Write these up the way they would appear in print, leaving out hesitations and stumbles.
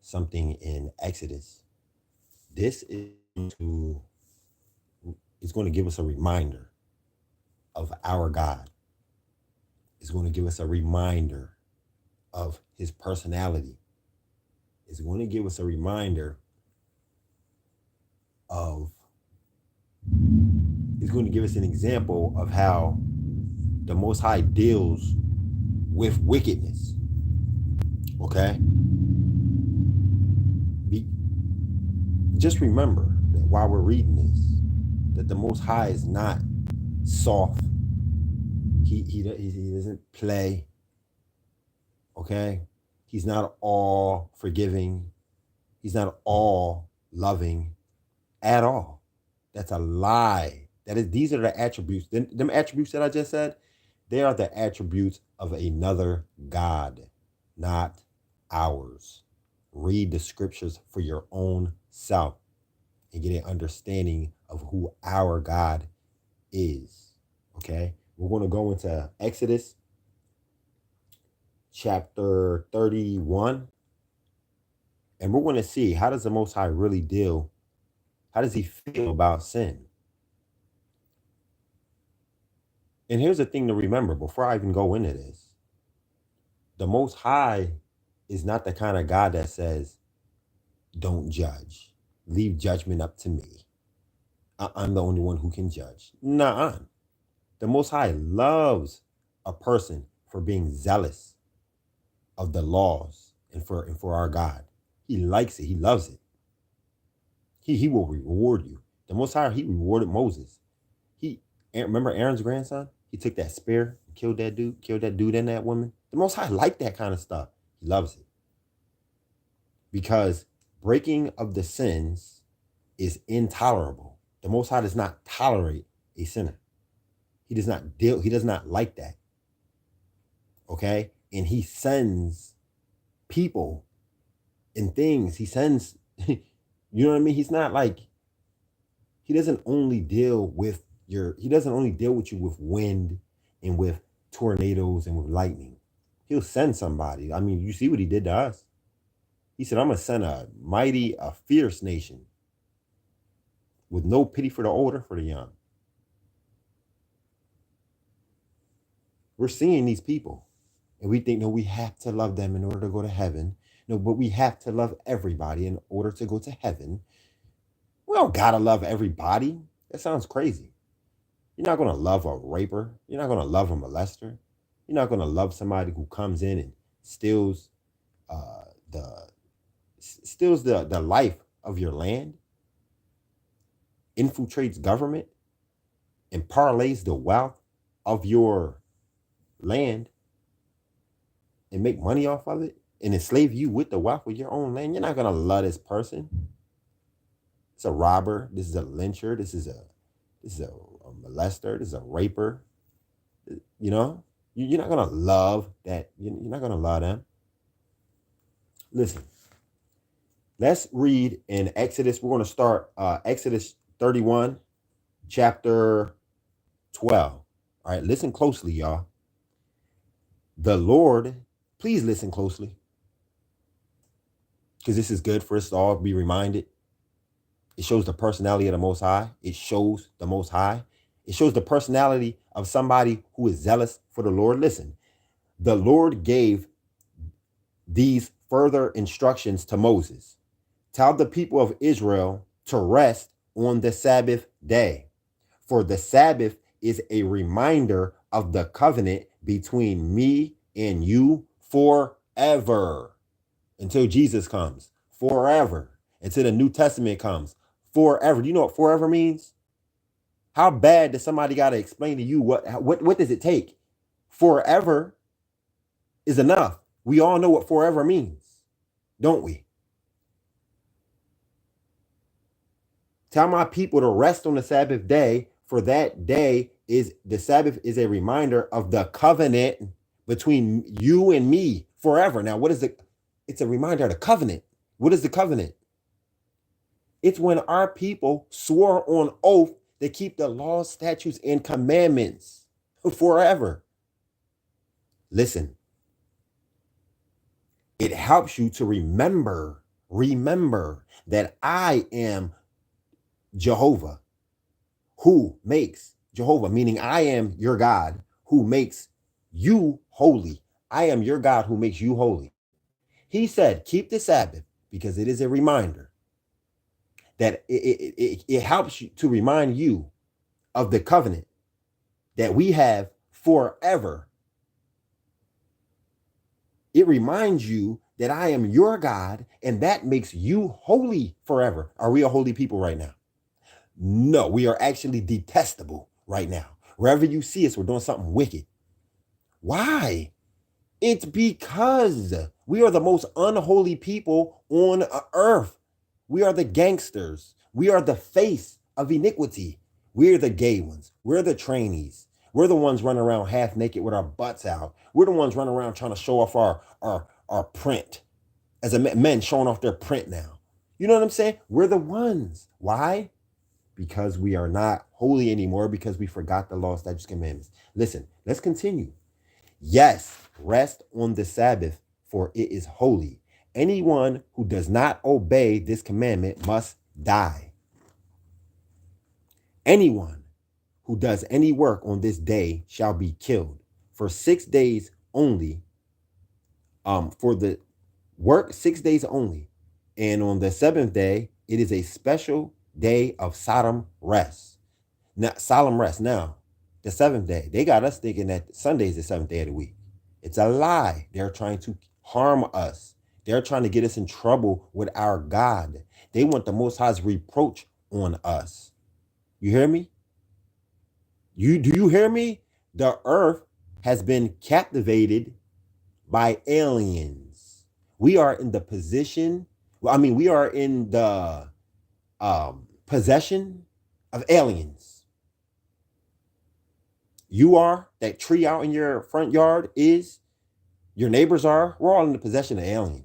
something in Exodus. This is going to give us a reminder of our God. It's going to give us a reminder of his personality. It's going to give us a reminder of, it's going to give us an example of how the Most High deals with wickedness. Okay? Be, just remember that while we're reading this, that the Most High is not soft. He doesn't play. Okay? He's not all forgiving. He's not all loving at all. That's a lie. These are the attributes. Them attributes that I just said, they are the attributes of another God, not ours. Read the scriptures for your own self and get an understanding of who our God is. Okay? We're going to go into Exodus chapter 31, and we're going to see, how does the Most High really deal? How does he feel about sin? And here's the thing to remember before I even go into this. The Most High is not the kind of God that says, don't judge. Leave judgment up to me. I'm the only one who can judge. Nah. The Most High loves a person for being zealous of the laws and for our God. He likes it. He loves it. He will reward you. The Most High, he rewarded Moses. Remember Aaron's grandson? He took that spear, killed that dude and that woman. The Most High liked that kind of stuff. He loves it. Because breaking of the sins is intolerable. The Most High does not tolerate a sinner. He does not like that. Okay? And he sends people and things. He sends, you know what I mean? He's not like, he doesn't only deal with you with wind and with tornadoes and with lightning. He'll send somebody. I mean, you see what he did to us. He said, I'm going to send a fierce nation with no pity for the old or for the young. We're seeing these people and we think, no, we have to love them in order to go to heaven. No, but we have to love everybody in order to go to heaven. We don't got to love everybody. That sounds crazy. You're not going to love a raper. You're not going to love a molester. You're not going to love somebody who comes in and steals the life of your land, infiltrates government, and parlays the wealth of your land and make money off of it and enslave you with the wealth of your own land. You're not going to love this person. It's a robber. This is a lyncher. This is a molester. This is a raper. You know, you're not going to love that. You're not going to love them. Listen, let's read in Exodus. We're going to start Exodus 31, chapter 12. All right, listen closely, y'all. The Lord, please listen closely, because this is good for us to all be reminded. It shows the personality of the Most High. It shows the Most High. It shows the personality of somebody who is zealous for the Lord. Listen, the Lord gave these further instructions to Moses. Tell the people of Israel to rest on the Sabbath day, for the Sabbath is a reminder of the covenant between me and you forever, until Jesus comes, forever, until the New Testament comes, forever. Do you know what forever means? How bad does somebody got to explain to you what does it take? Forever is enough. We all know what forever means, don't we? Tell my people to rest on the Sabbath day, for that day the Sabbath is a reminder of the covenant between you and me forever. Now, what is it? It's a reminder of the covenant. What is the covenant? It's when our people swore on oath to keep the laws, statutes, and commandments forever. Listen, it helps you to remember remember that I am Jehovah, who makes Jehovah, meaning I am your God who makes you holy. I am your God who makes you holy. He said, keep the Sabbath because it is a reminder that it helps you to remind you of the covenant that we have forever. It reminds you that I am your God and that makes you holy forever. Are we a holy people right now? No, we are actually detestable right now. Wherever you see us, we're doing something wicked. Why? It's because we are the most unholy people on earth. We are the gangsters. We are the face of iniquity. We're the gay ones. We're the trainees. We're the ones running around half naked with our butts out. We're the ones running around trying to show off our print. As a men showing off their print now. You know what I'm saying? We're the ones. Why? Because we are not holy anymore, because we forgot the law, statutes, commandments. Listen, let's continue. Yes, rest on the Sabbath, for it is holy. Anyone who does not obey this commandment must die. Anyone who does any work on this day shall be killed. For 6 days only, for the work 6 days only. And on the seventh day, it is a special day of solemn rest. Now, solemn rest. Now, the seventh day, they got us thinking that Sunday is the seventh day of the week. It's a lie. They're trying to harm us. They're trying to get us in trouble with our God. They want the Most High's reproach on us. You hear me? Do you hear me? The earth has been captivated by aliens. We are in the position, we are in the possession of aliens. You are, that tree out in your front yard is, your neighbors are, we're all in the possession of aliens.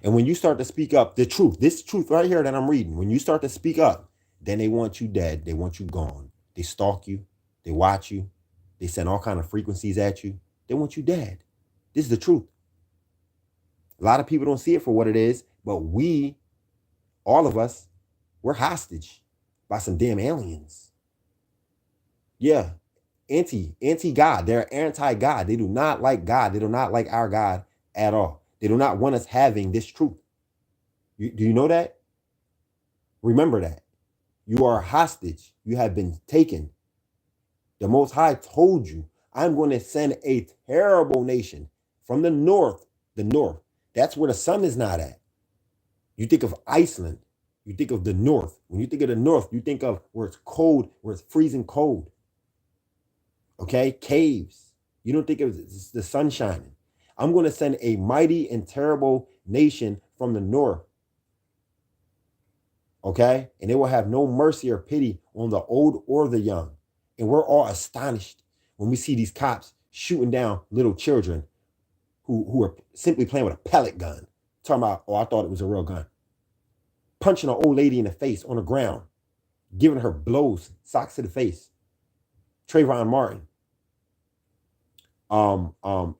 And when you start to speak up the truth, this truth right here that I'm reading, when you start to speak up, then they want you dead. They want you gone. They stalk you. They watch you. They send all kind of frequencies at you. They want you dead. This is the truth. A lot of people don't see it for what it is, but we, all of us, we're hostage by some damn aliens. Yeah. Anti-God. They're anti-God. They do not like God. They do not like our God at all. They do not want us having this truth. Do you know that? Remember that. You are a hostage. You have been taken. The Most High told you, I'm going to send a terrible nation from the north. That's where the sun is not at. You think of Iceland. You think of the north. When you think of the north, you think of where it's cold, where it's freezing cold. Okay? Caves. You don't think of the sun shining. I'm going to send a mighty and terrible nation from the north. Okay? And they will have no mercy or pity on the old or the young. And we're all astonished when we see these cops shooting down little children who are simply playing with a pellet gun. Talking about, I thought it was a real gun. Punching an old lady in the face on the ground. Giving her blows, socks to the face. Trayvon Martin.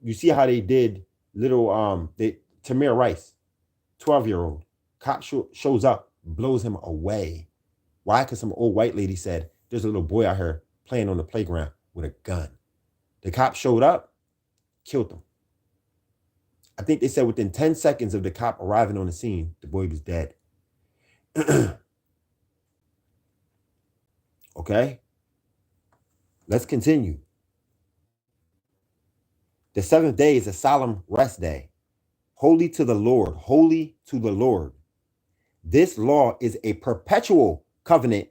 You see how they did little Tamir Rice, 12-year-old. Cop shows up, blows him away. Why? Because some old white lady said, there's a little boy out here playing on the playground with a gun. The cop showed up, killed him. I think they said within 10 seconds of the cop arriving on the scene, the boy was dead. Okay? Let's continue. The seventh day is a solemn rest day. Holy to the Lord. Holy to the Lord. This law is a perpetual covenant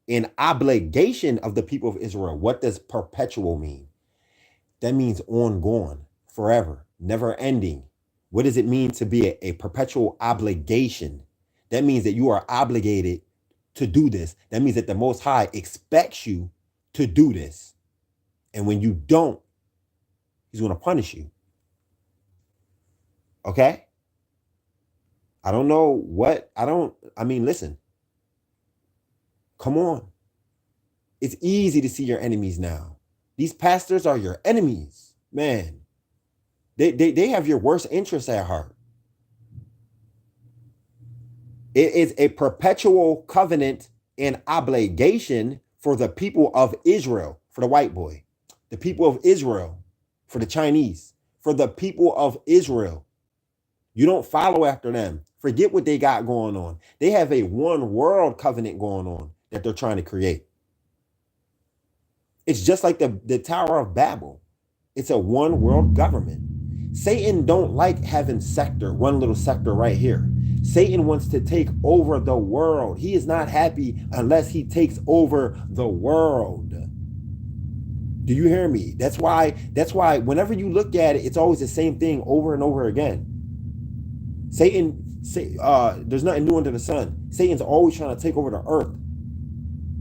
and obligation of the people of Israel. What does perpetual mean? That means ongoing, forever, never ending. What does it mean to be a perpetual obligation? That means that you are obligated to do this. That means that the Most High expects you to do this. And when you don't, he's going to punish you. Okay? I don't know what, listen. Come on. It's easy to see your enemies now. These pastors are your enemies, man. They have your worst interests at heart. It is a perpetual covenant and obligation for the people of Israel, for the white boy, the people of Israel, for the Chinese, for the people of Israel. You don't follow after them. Forget what they got going on. They have a one world covenant going on that they're trying to create. It's just like the Tower of Babel. It's a one world government. Satan don't like having one little sector right here. Satan wants to take over the world. He is not happy unless he takes over the world. Do you hear me? That's why whenever you look at it, it's always the same thing over and over again. There's nothing new under the sun. Satan's always trying to take over the earth.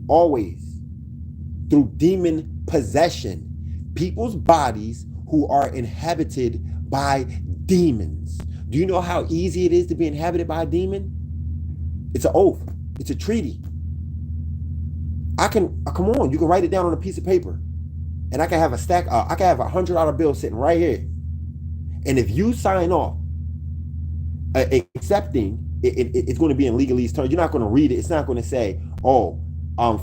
Always. Through demon possession. People's bodies who are inhabited by demons. Do you know how easy it is to be inhabited by a demon? It's an oath. It's a treaty. Come on, you can write it down on a piece of paper. And I can have I can have $100 bill sitting right here. And if you sign off accepting, it's going to be in legalese terms. You're not going to read it. It's not going to say, oh,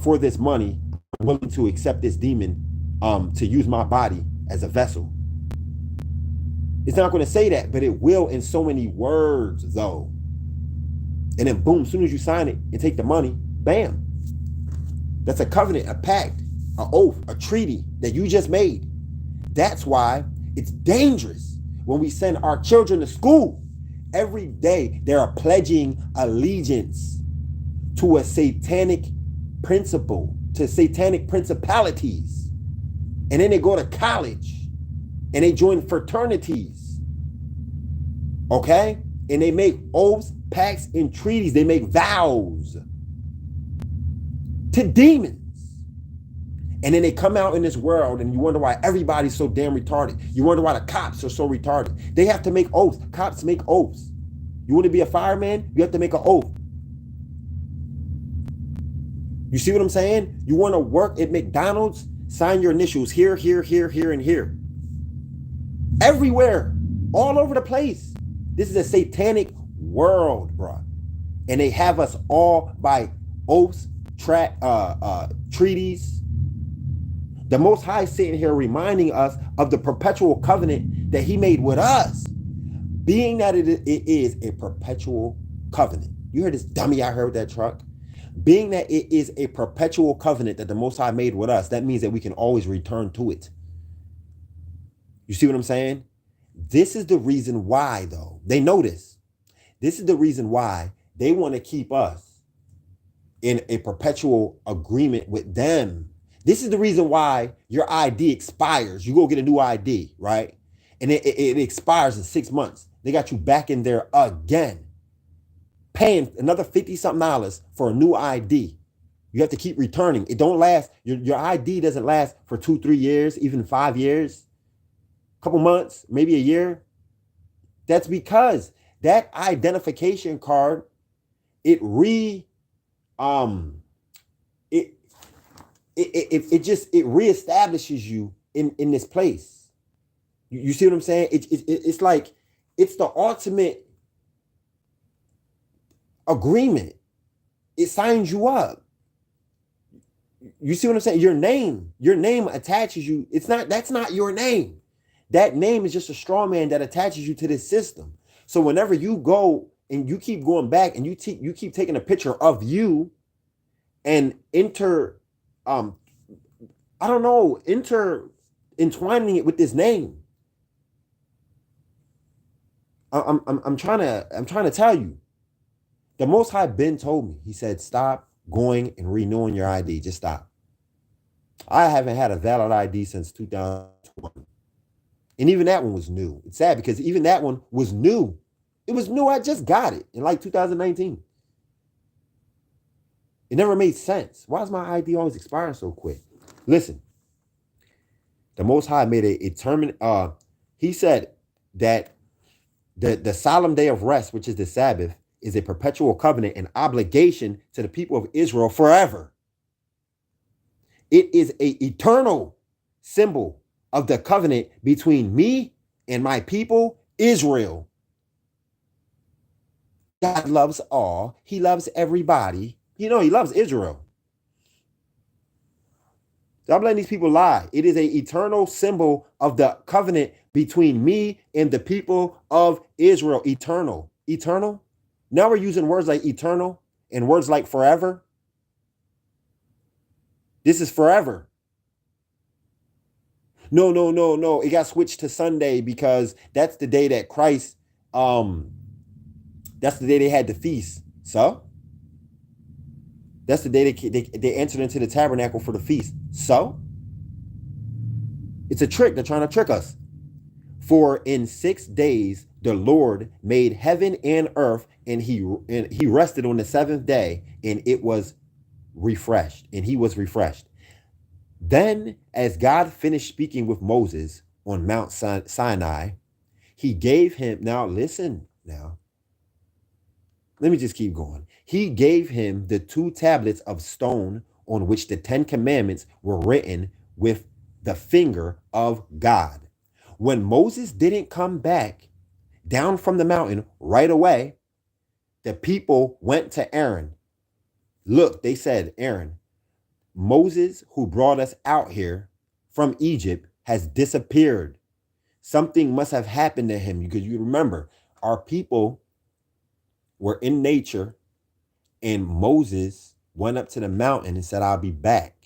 for this money, I'm willing to accept this demon to use my body as a vessel. It's not going to say that, but it will in so many words, though. And then boom, as soon as you sign it and take the money, bam. That's a covenant, a pact, an oath, a treaty that you just made. That's why it's dangerous when we send our children to school. Every day they are pledging allegiance to a satanic principle, to satanic principalities. And then they go to college and they join fraternities. Okay? And they make oaths, pacts, and treaties. They make vows to demons. And then they come out in this world and you wonder why everybody's so damn retarded. You wonder why the cops are so retarded. They have to make oaths. Cops make oaths. You want to be a fireman? You have to make an oath. You see what I'm saying? You want to work at McDonald's? Sign your initials here, here, here, here, and here. Everywhere. All over the place. This is a satanic world, bro. And they have us all by oaths, treaties. The Most High sitting here reminding us of the perpetual covenant that he made with us. Being that it is a perpetual covenant. You heard this dummy out here with that truck? Being that it is a perpetual covenant that the Most High made with us, that means that we can always return to it. You see what I'm saying? This is the reason why, though. They know this. This is the reason why they want to keep us in a perpetual agreement with them. This is the reason why your ID expires. You go get a new ID, right? And it expires in 6 months. They got you back in there again, paying another $50-something for a new ID. You have to keep returning. It don't last. Your ID doesn't last for 2-3 years, even 5 years, a couple months, maybe a year. That's because that identification card, it reestablishes you in this place. You see what I'm saying? It's like it's the ultimate agreement. It signs you up. You see what I'm saying? Your name attaches you. That's not your name. That name is just a straw man that attaches you to this system. So whenever you go and you keep going back and you keep taking a picture of you and entwining it with this name. I'm trying to tell you. The Most High Ben told me, he said, stop going and renewing your ID. Just stop. I haven't had a valid ID since 2020. And even that one was new. It's sad because even that one was new. It was new. I just got it in like 2019. It never made sense. Why does my ID always expire so quick? Listen, the Most High made a determined, he said that the solemn day of rest, which is the Sabbath, is a perpetual covenant and obligation to the people of Israel forever. It is an eternal symbol of the covenant between me and my people, Israel. God loves all. He loves everybody. You know, he loves Israel. Stop letting these people lie. It is an eternal symbol of the covenant between me and the people of Israel. Eternal. Eternal. Now we're using words like eternal and words like forever. This is forever. No, no, no, no. It got switched to Sunday because that's the day that Christ, that's the day they had the feast. So that's the day they entered into the tabernacle for the feast. So it's a trick. They're trying to trick us. For in 6 days the Lord made heaven and earth, and he rested on the seventh day, and it was refreshed, and he was refreshed. Then, as God finished speaking with Moses on Mount Sinai, he gave him, now listen, now, let me just keep going. He gave him the 2 tablets of stone on which the 10 commandments were written with the finger of God. When Moses didn't come back down from the mountain right away, the people went to Aaron. Look, they said, Aaron, Moses, who brought us out here from Egypt, has disappeared. Something must have happened to him, because you remember, our people were in nature, and Moses went up to the mountain and said, I'll be back.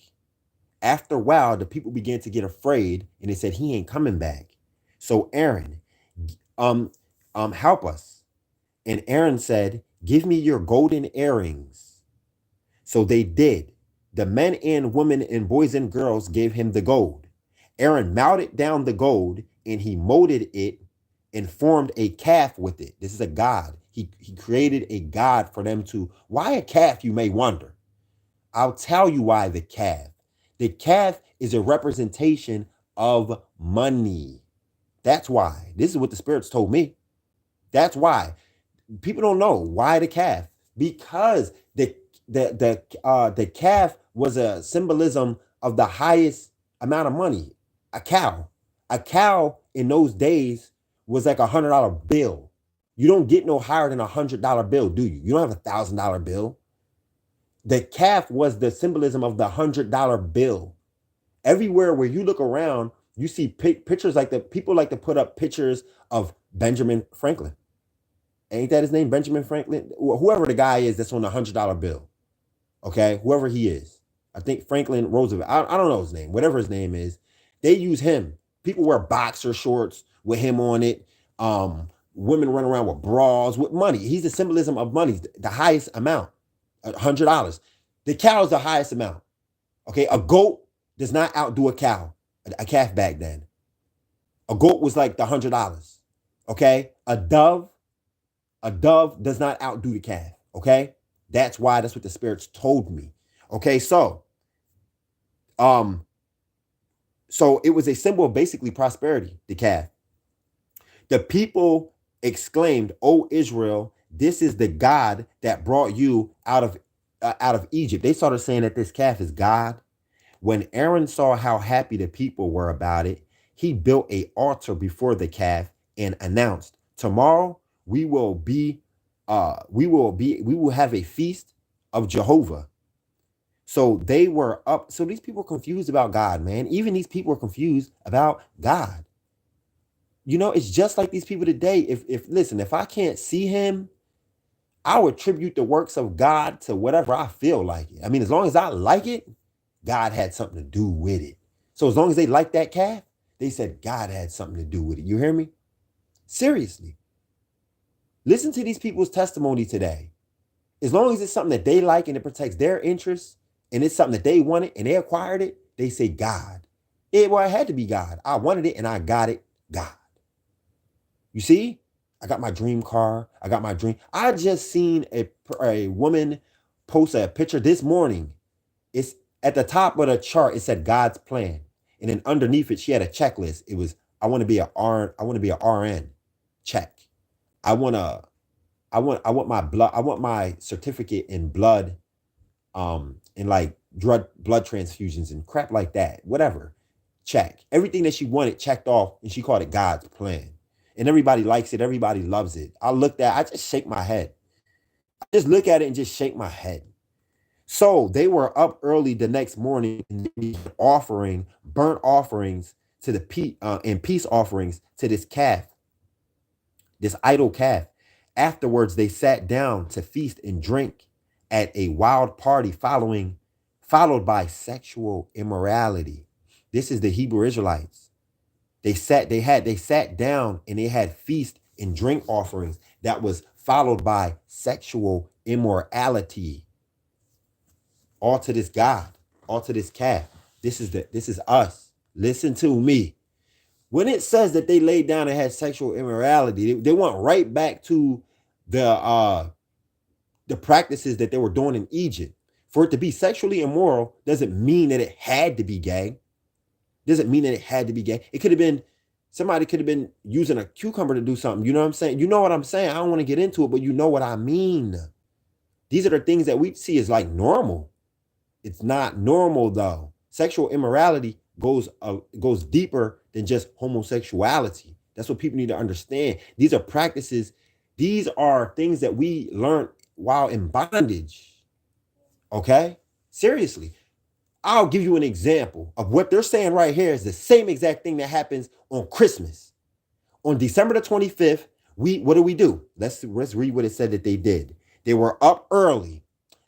After a while, the people began to get afraid, and they said, he ain't coming back. So Aaron, help us. And Aaron said, give me your golden earrings. So they did. The men and women and boys and girls gave him the gold. Aaron melted down the gold, and he molded it and formed a calf with it. This is a god. He created a god for them to. Why a calf, you may wonder? I'll tell you why the calf. The calf is a representation of money. That's why. This is what the spirits told me. That's why. People don't know why the calf. Because the calf was a symbolism of the highest amount of money. A cow. A cow in those days was like $100 bill. You don't get no higher than $100 bill, do you? You don't have $1,000 bill. The calf was the symbolism of the $100 bill. Everywhere where you look around, you see pictures like the people like to put up pictures of Benjamin Franklin. Ain't that his name, Benjamin Franklin? Whoever the guy is that's on the $100 bill. Okay, whoever he is. I think Franklin Roosevelt. I don't know his name. Whatever his name is, they use him. People wear boxer shorts with him on it. Women run around with bras with money. He's the symbolism of money, the highest amount, $100. The cow is the highest amount. Okay, a goat does not outdo a cow, a calf back then. A goat was like the $100. Okay, a dove does not outdo the calf. Okay, that's what the spirits told me. Okay, so it was a symbol of basically prosperity, the calf. The people exclaimed, "O Israel, this is the God that brought you out of Egypt." They started saying that this calf is God. When Aaron saw how happy the people were about it, he built an altar before the calf and announced, "Tomorrow we will have a feast of Jehovah." So they were up. So these people were confused about God, man. Even these people were confused about God. You know, it's just like these people today. If I can't see him, I would attribute the works of God to whatever I feel like it. I mean, as long as I like it, God had something to do with it. So as long as they liked that calf, they said God had something to do with it. You hear me? Seriously. Listen to these people's testimony today. As long as it's something that they like and it protects their interests and it's something that they wanted and they acquired it, they say God. It had to be God. I wanted it and I got it. God. You see? I got my dream car. I got my dream. I just seen a woman post a picture this morning. It's at the top of the chart. It said God's plan. And then underneath it, she had a checklist. It was, I want to be a RN. Check. I want my blood. I want my certificate in blood, in like blood transfusions and crap like that. Whatever. Check. Everything that she wanted checked off, and she called it God's plan. And everybody likes it. Everybody loves it. I just shake my head. Just look at it and just shake my head. So they were up early the next morning and offering burnt offerings to the and peace offerings to this calf, this idol calf. Afterwards, they sat down to feast and drink at a wild party followed by sexual immorality. This is the Hebrew Israelites. They sat down and they had feast and drink offerings that was followed by sexual immorality. All to this God, all to this calf. This is us. Listen to me. When it says that they laid down and had sexual immorality, they went right back to the practices that they were doing in Egypt. For it to be sexually immoral doesn't mean that it had to be gay. Doesn't mean that it had to be gay. It could have been, somebody could have been using a cucumber to do something. You know what I'm saying? You know what I'm saying? I don't want to get into it, but you know what I mean. These are the things that we see as like normal. It's not normal though. Sexual immorality goes deeper than just homosexuality. That's what people need to understand. These are practices. These are things that we learn while in bondage. Okay? Seriously. I'll give you an example of what they're saying right here is the same exact thing that happens on Christmas. On December the 25th, what do? Let's read what it said that they did. They were up early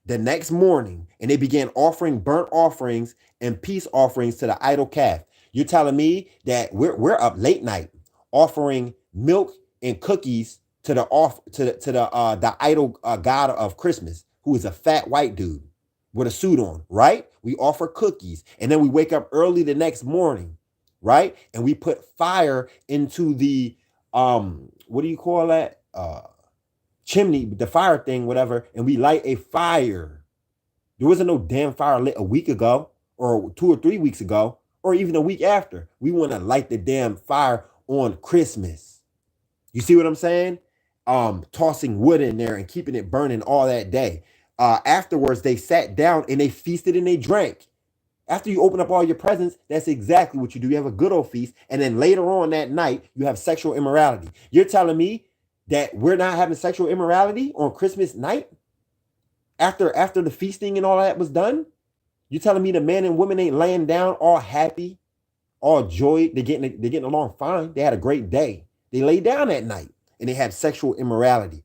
the next morning and they began offering burnt offerings and peace offerings to the idol calf. You're telling me that we're up late night offering milk and cookies to the idol god of Christmas, who is a fat white dude with a suit on, right? We offer cookies and then we wake up early the next morning, right? And we put fire into the what do you call that? Chimney, the fire thing, whatever, and we light a fire. There wasn't no damn fire lit a week ago or 2 or 3 weeks ago or even a week after. We want to light the damn fire on Christmas. You see what I'm saying? Tossing wood in there and keeping it burning all that day. Afterwards, they sat down and they feasted and they drank. After you open up all your presents, that's exactly what you do. You have a good old feast. And then later on that night, you have sexual immorality. You're telling me that we're not having sexual immorality on Christmas night? After the feasting and all that was done? You're telling me the man and woman ain't laying down all happy, all joy? They're getting along fine. They had a great day. They lay down that night and they had sexual immorality.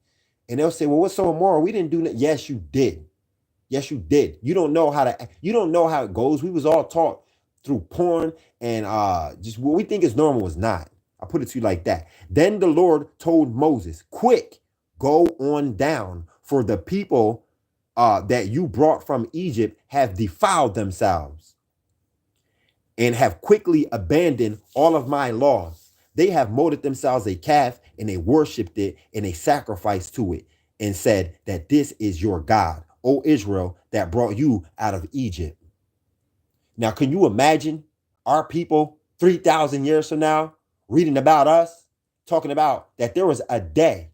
And they'll say, well, what's so immoral? We didn't do that. Yes, you did. Yes, you did. You don't know how it goes. We was all taught through porn and just what we think is normal is not. I'll put it to you like that. Then the Lord told Moses, quick, go on down, for the people that you brought from Egypt have defiled themselves and have quickly abandoned all of my laws. They have molded themselves a calf and they worshiped it and they sacrificed to it and said that this is your God, O Israel, that brought you out of Egypt. Now, can you imagine our people 3,000 years from now reading about us, talking about that there was a day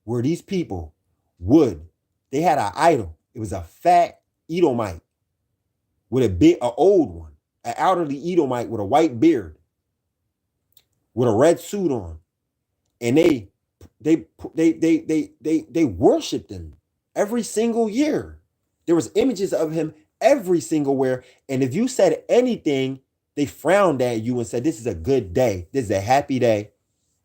where these people they had an idol. It was a fat Edomite with an old one, an elderly Edomite with a white beard, with a red suit on, and they worshiped him every single year. There was images of him every single where, and if you said anything, they frowned at you and said, this is a good day. This is a happy day.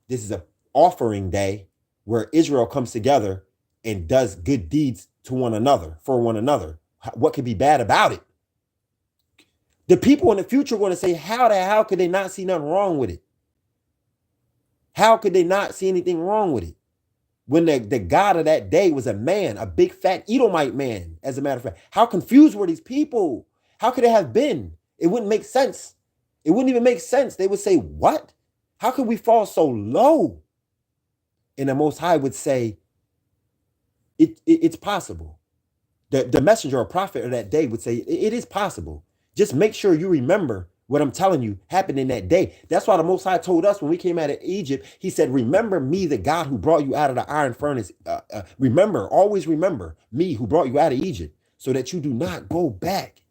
This is an offering day where Israel comes together and does good deeds to one another, for one another. What could be bad about it? The people in the future are going to say, how could they not see nothing wrong with it? How could they not see anything wrong with it? When the God of that day was a man, a big fat Edomite man, as a matter of fact. How confused were these people? How could it have been? It wouldn't make sense. It wouldn't even make sense. They would say, what? How could we fall so low? And the Most High would say, it's possible. The messenger or prophet of that day would say, it is possible. Just make sure you remember what I'm telling you happened in that day. That's why the Most High told us when we came out of Egypt, he said, remember me, the God who brought you out of the iron furnace. Always remember me who brought you out of Egypt so that you do not go back.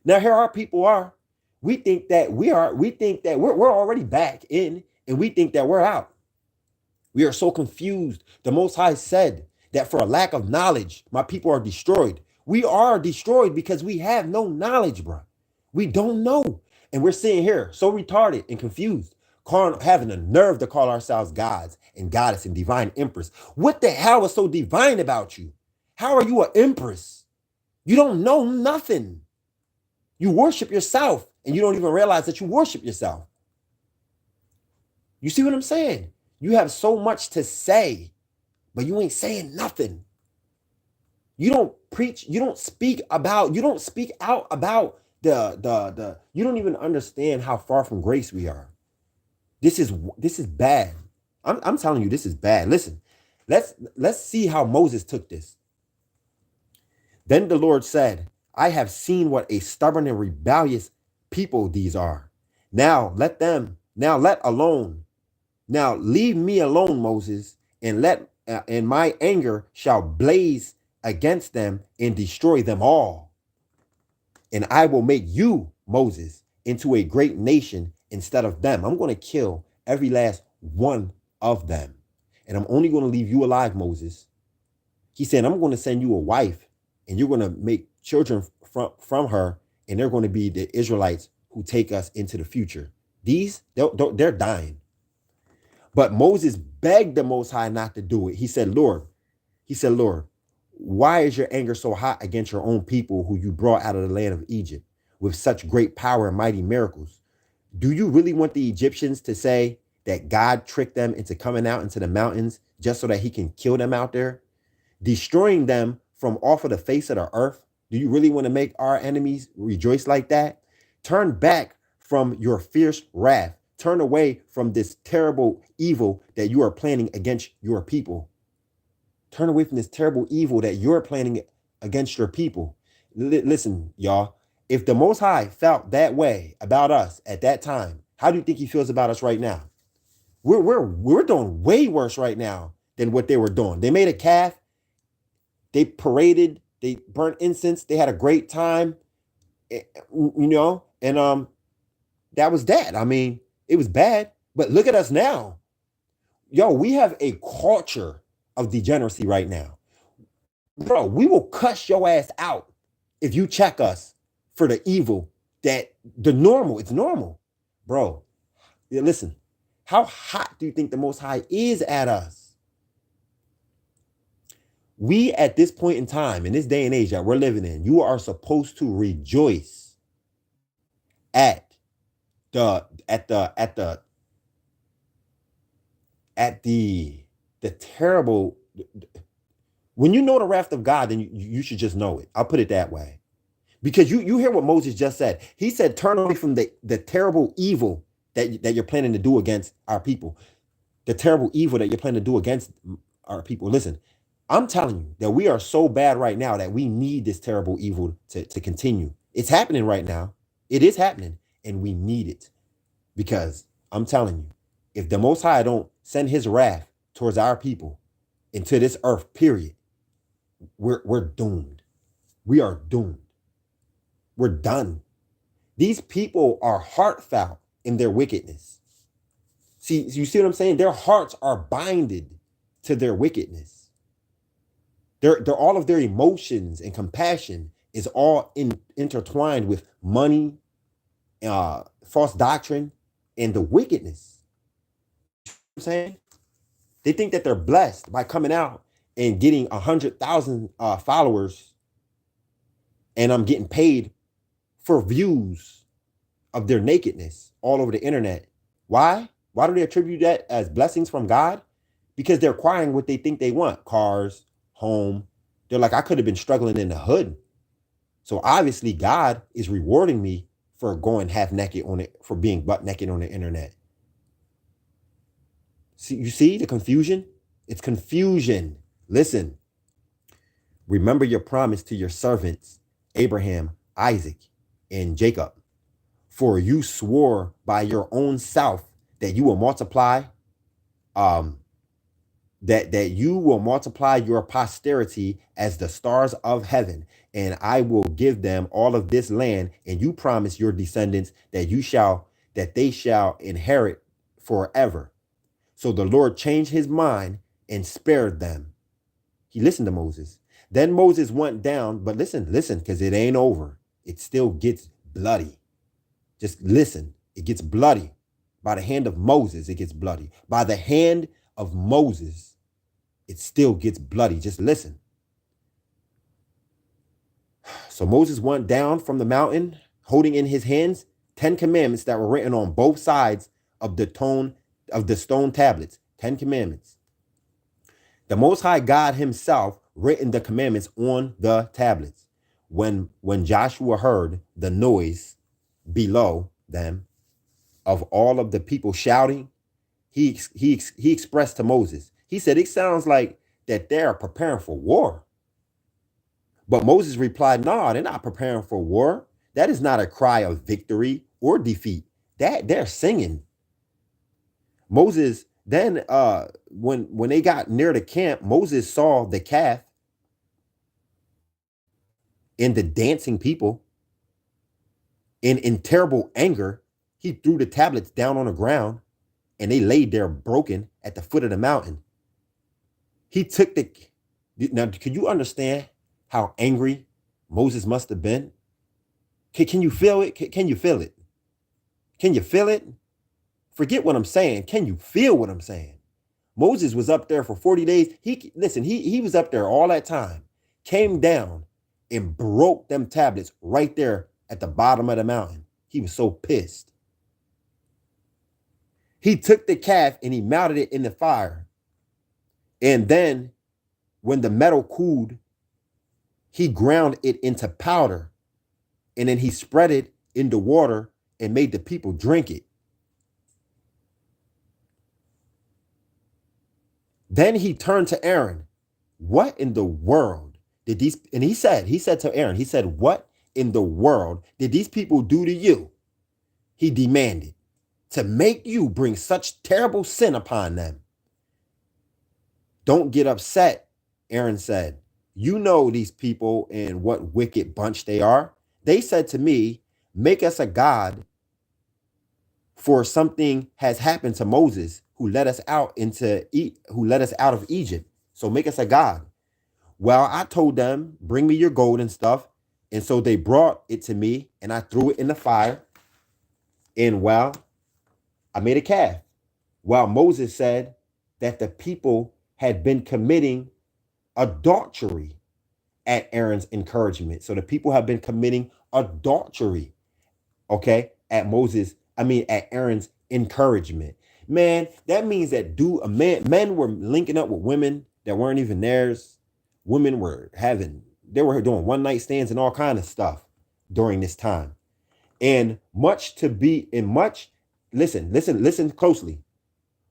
Now, here our people are. We think that we're already back in, and we think that we're out. We are so confused. The Most High said that for a lack of knowledge, my people are destroyed. We are destroyed because we have no knowledge, bro. We don't know. And we're sitting here so retarded and confused, having the nerve to call ourselves gods and goddess and divine empress. What the hell is so divine about you? How are you an empress? You don't know nothing. You worship yourself and you don't even realize that you worship yourself. You see what I'm saying? You have so much to say, but you ain't saying nothing. You don't preach, you don't speak out about you don't even understand how far from grace we are. This is bad. I'm telling you, this is bad. Listen, let's see how Moses took this. Then the Lord said, I have seen what a stubborn and rebellious people these are. Now let leave me alone, Moses, and my anger shall blaze against them and destroy them all. And I will make you, Moses, into a great nation instead of them. I'm going to kill every last one of them. And I'm only going to leave you alive, Moses. He said, I'm going to send you a wife and you're going to make children from her. And they're going to be the Israelites who take us into the future. They're dying. But Moses begged the Most High not to do it. He said, Lord, why is your anger so hot against your own people who you brought out of the land of Egypt with such great power and mighty miracles? Do you really want the Egyptians to say that God tricked them into coming out into the mountains just so that he can kill them out there, destroying them from off of the face of the earth? Do you really want to make our enemies rejoice like that? Turn back from your fierce wrath. Turn away from this terrible evil that you are planning against your people. Turn away from this terrible evil that you're planning against your people. Listen, y'all, if the Most High felt that way about us at that time, how do you think he feels about us right now? We're doing way worse right now than what they were doing. They made a calf. They paraded. They burnt incense. They had a great time, and that was that. I mean, it was bad, but look at us now. Yo, we have a culture of degeneracy right now. Bro, we will cuss your ass out if you check us for the evil that it's normal. Bro, listen, how hot do you think the Most High is at us? We, at this point in time, in this day and age that we're living in, you are supposed to rejoice at the terrible. When you know the wrath of God, then you should just know it. I'll put it that way. Because you hear what Moses just said. He said, turn away from the terrible evil that you're planning to do against our people. The terrible evil that you're planning to do against our people. Listen, I'm telling you that we are so bad right now that we need this terrible evil to continue. It's happening right now. It is happening, and we need it. Because I'm telling you, if the Most High don't send his wrath towards our people into this earth, period, we're doomed. We are doomed. We're done. These people are heartfelt in their wickedness. See, you see what I'm saying? Their hearts are binded to their wickedness. They're all of their emotions and compassion is all intertwined with money, false doctrine, and the wickedness. You know what I'm saying? They think that they're blessed by coming out and getting 100,000 followers, and I'm getting paid for views of their nakedness all over the internet. Why? Why do they attribute that as blessings from God? Because they're acquiring what they think they want. Cars, home. They're like, I could have been struggling in the hood. So obviously God is rewarding me for going half naked on it, for being butt naked on the internet. See, you see the confusion? It's confusion. Listen, remember your promise to your servants, Abraham, Isaac, and Jacob. For you swore by your own self that you will multiply, that you will multiply your posterity as the stars of heaven, and I will give them all of this land, and you promise your descendants that they shall inherit forever. So the Lord changed his mind and spared them. He listened to Moses. Then Moses went down, but listen, because it ain't over. It still gets bloody. Just listen. It gets bloody. By the hand of Moses, it gets bloody. By the hand of Moses, it still gets bloody. Just listen. So Moses went down from the mountain, holding in his hands 10 commandments that were written on both sides of the stone tablets. 10 commandments. The Most High God himself written the commandments on the tablets. When Joshua heard the noise below them of all of the people shouting, he expressed to Moses. He said, it sounds like that they are preparing for war. But Moses replied, no, they're not preparing for war. That is not a cry of victory or defeat. That they're singing. Moses then, when they got near the camp, Moses saw the calf and the dancing people. And in terrible anger, he threw the tablets down on the ground and they laid there broken at the foot of the mountain. He took now, can you understand how angry Moses must have been? Can you feel it? Can you feel it? Can you feel it? Forget what I'm saying. Can you feel what I'm saying? Moses was up there for 40 days. He was up there all that time, came down and broke them tablets right there at the bottom of the mountain. He was so pissed. He took the calf and he melted it in the fire. And then when the metal cooled, he ground it into powder. And then he spread it in the water and made the people drink it. Then he turned to Aaron. What in the world did these, and he said to Aaron, he said, what in the world did these people do to you? He demanded, to make you bring such terrible sin upon them. Don't get upset, Aaron said. You know these people and what wicked bunch they are. They said to me, make us a god, for something has happened to Moses who led us out of Egypt. So make us a god. Well, I told them, bring me your gold and stuff. And so they brought it to me and I threw it in the fire. And well, I made a calf. While Moses said that the people had been committing adultery at Aaron's encouragement. So the people have been committing adultery, okay, at Aaron's encouragement. Man, that means that men were linking up with women that weren't even theirs. Women they were doing one night stands and all kind of stuff during this time. And listen closely.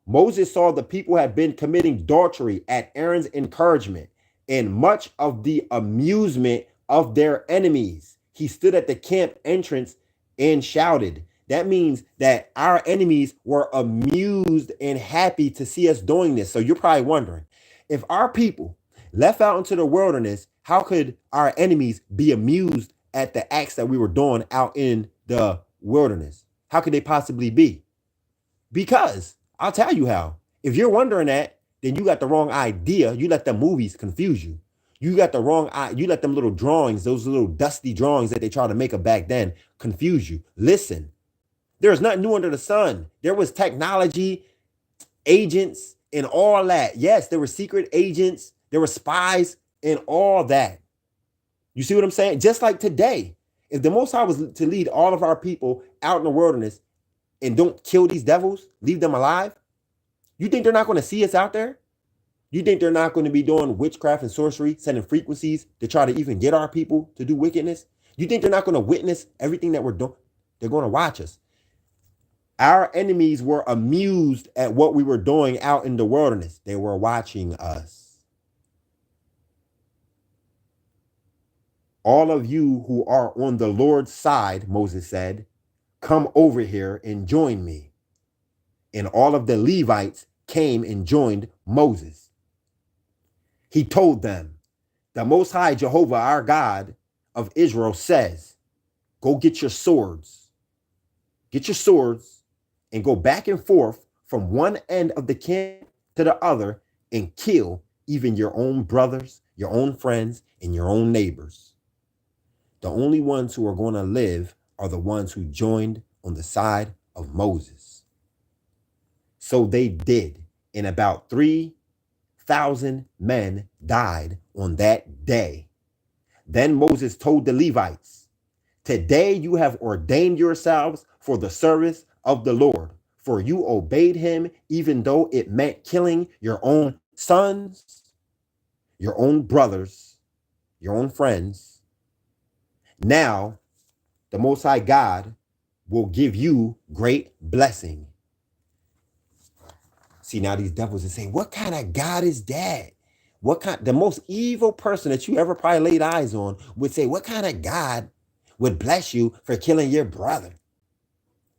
Moses saw the people had been committing adultery at Aaron's encouragement and much of the amusement of their enemies. He stood at the camp entrance and shouted. That means that our enemies were amused and happy to see us doing this. So you're probably wondering, if our people left out into the wilderness, how could our enemies be amused at the acts that we were doing out in the wilderness? How could they possibly be? Because I'll tell you how. If you're wondering that, then you got the wrong idea. You let the movies confuse you. You let them little drawings, those little dusty drawings that they try to make up back then, confuse you. Listen, there's nothing new under the sun. There was technology, agents, and all that. Yes, there were secret agents, there were spies, and all that. You see what I'm saying? Just like today, if the Most High was to lead all of our people out in the wilderness and don't kill these devils, leave them alive, you think they're not going to see us out there? You think they're not going to be doing witchcraft and sorcery, sending frequencies to try to even get our people to do wickedness? You think they're not going to witness everything that we're doing? They're going to watch us. Our enemies were amused at what we were doing out in the wilderness. They were watching us. All of you who are on the Lord's side, Moses said, come over here and join me. And all of the Levites came and joined Moses. He told them, the Most High Jehovah, our God of Israel, says, go get your swords. Get your swords and go back and forth from one end of the camp to the other and kill even your own brothers, your own friends, and your own neighbors. The only ones who are going to live are the ones who joined on the side of Moses. So they did, and about 3,000 men died on that day. Then Moses told the Levites, "Today you have ordained yourselves for the service of the Lord, for you obeyed him even though it meant killing your own sons, your own brothers, your own friends. Now the Most High God will give you great blessing." See, now these devils are saying, what kind of God is that? The most evil person that you ever probably laid eyes on would say, what kind of God would bless you for killing your brother?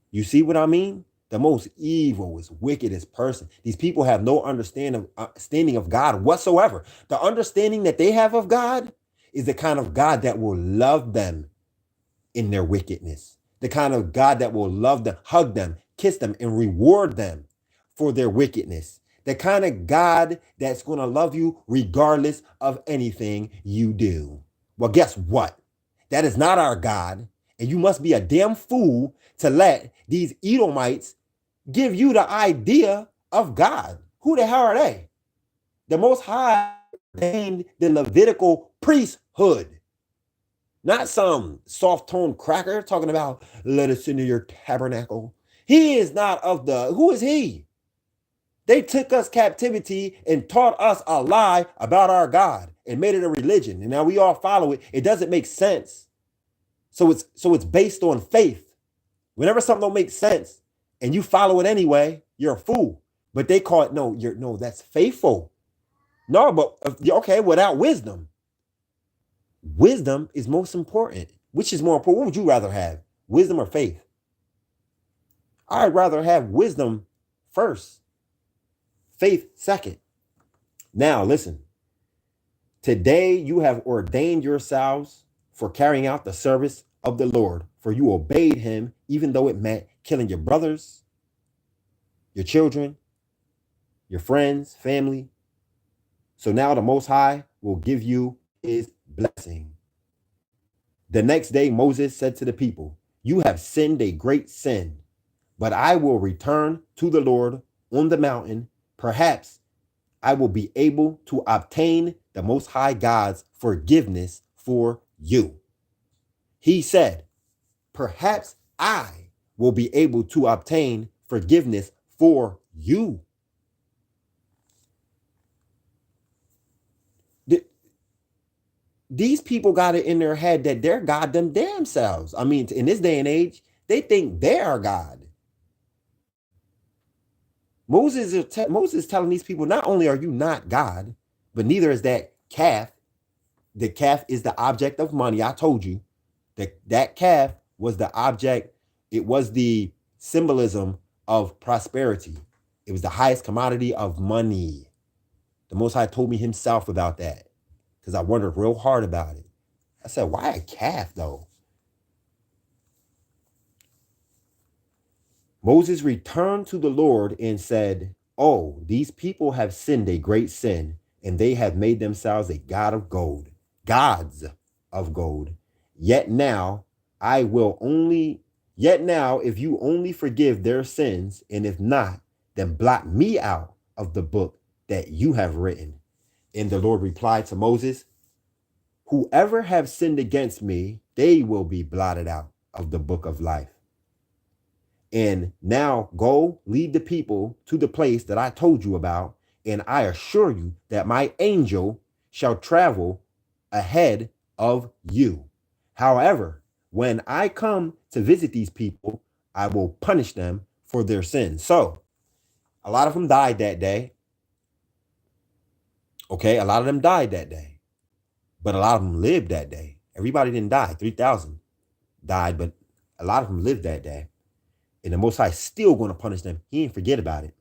You see what I mean? The most evil, wickedest person. These people have no understanding of God whatsoever. The understanding that they have of God is the kind of God that will love them in their wickedness. The kind of God that will love them, hug them, kiss them, and reward them for their wickedness. The kind of God that's going to love you regardless of anything you do. Well, guess what? That is not our God. And you must be a damn fool to let these Edomites give you the idea of God. Who the hell are they? The Most High ordained the Levitical priesthood. Not some soft-toned cracker talking about, let us into your tabernacle. He is not of the, who is he? They took us captivity and taught us a lie about our God and made it a religion. And now we all follow it. It doesn't make sense. So it's based on faith. Whenever something don't make sense and you follow it anyway, you're a fool. But they call it, no, that's faithful. No, but okay, without wisdom. Wisdom is most important. Which is more important? What would you rather have? Wisdom or faith? I'd rather have wisdom first, faith second. Now, listen. Today you have ordained yourselves for carrying out the service of the Lord, for you obeyed him, even though it meant killing your brothers, your children, your friends, family. So now the Most High will give you his blessing. The next day, Moses said to the people, "You have sinned a great sin, but I will return to the Lord on the mountain. Perhaps I will be able to obtain the Most High God's forgiveness for you." He said, perhaps I will be able to obtain forgiveness for you. These people got it in their head that they're God them damn selves. I mean, in this day and age, they think they are God. Moses is telling these people, not only are you not God, but neither is that calf. The calf is the object of money. I told you that calf was the object. It was the symbolism of prosperity. It was the highest commodity of money. The Most High told me himself about that because I wondered real hard about it. I said, why a calf though? Moses returned to the Lord and said, "Oh, these people have sinned a great sin, and they have made themselves a god of gold, gods of gold. Yet now, if you only forgive their sins, and if not, then blot me out of the book that you have written." And the Lord replied to Moses, "Whoever have sinned against me, they will be blotted out of the book of life. And now go lead the people to the place that I told you about, and I assure you that my angel shall travel ahead of you. However, when I come to visit these people, I will punish them for their sins." So a lot of them died that day. Okay, a lot of them died that day, but a lot of them lived that day. Everybody didn't die. 3,000 died, but a lot of them lived that day. And the Most High is still going to punish them. He didn't forget about it.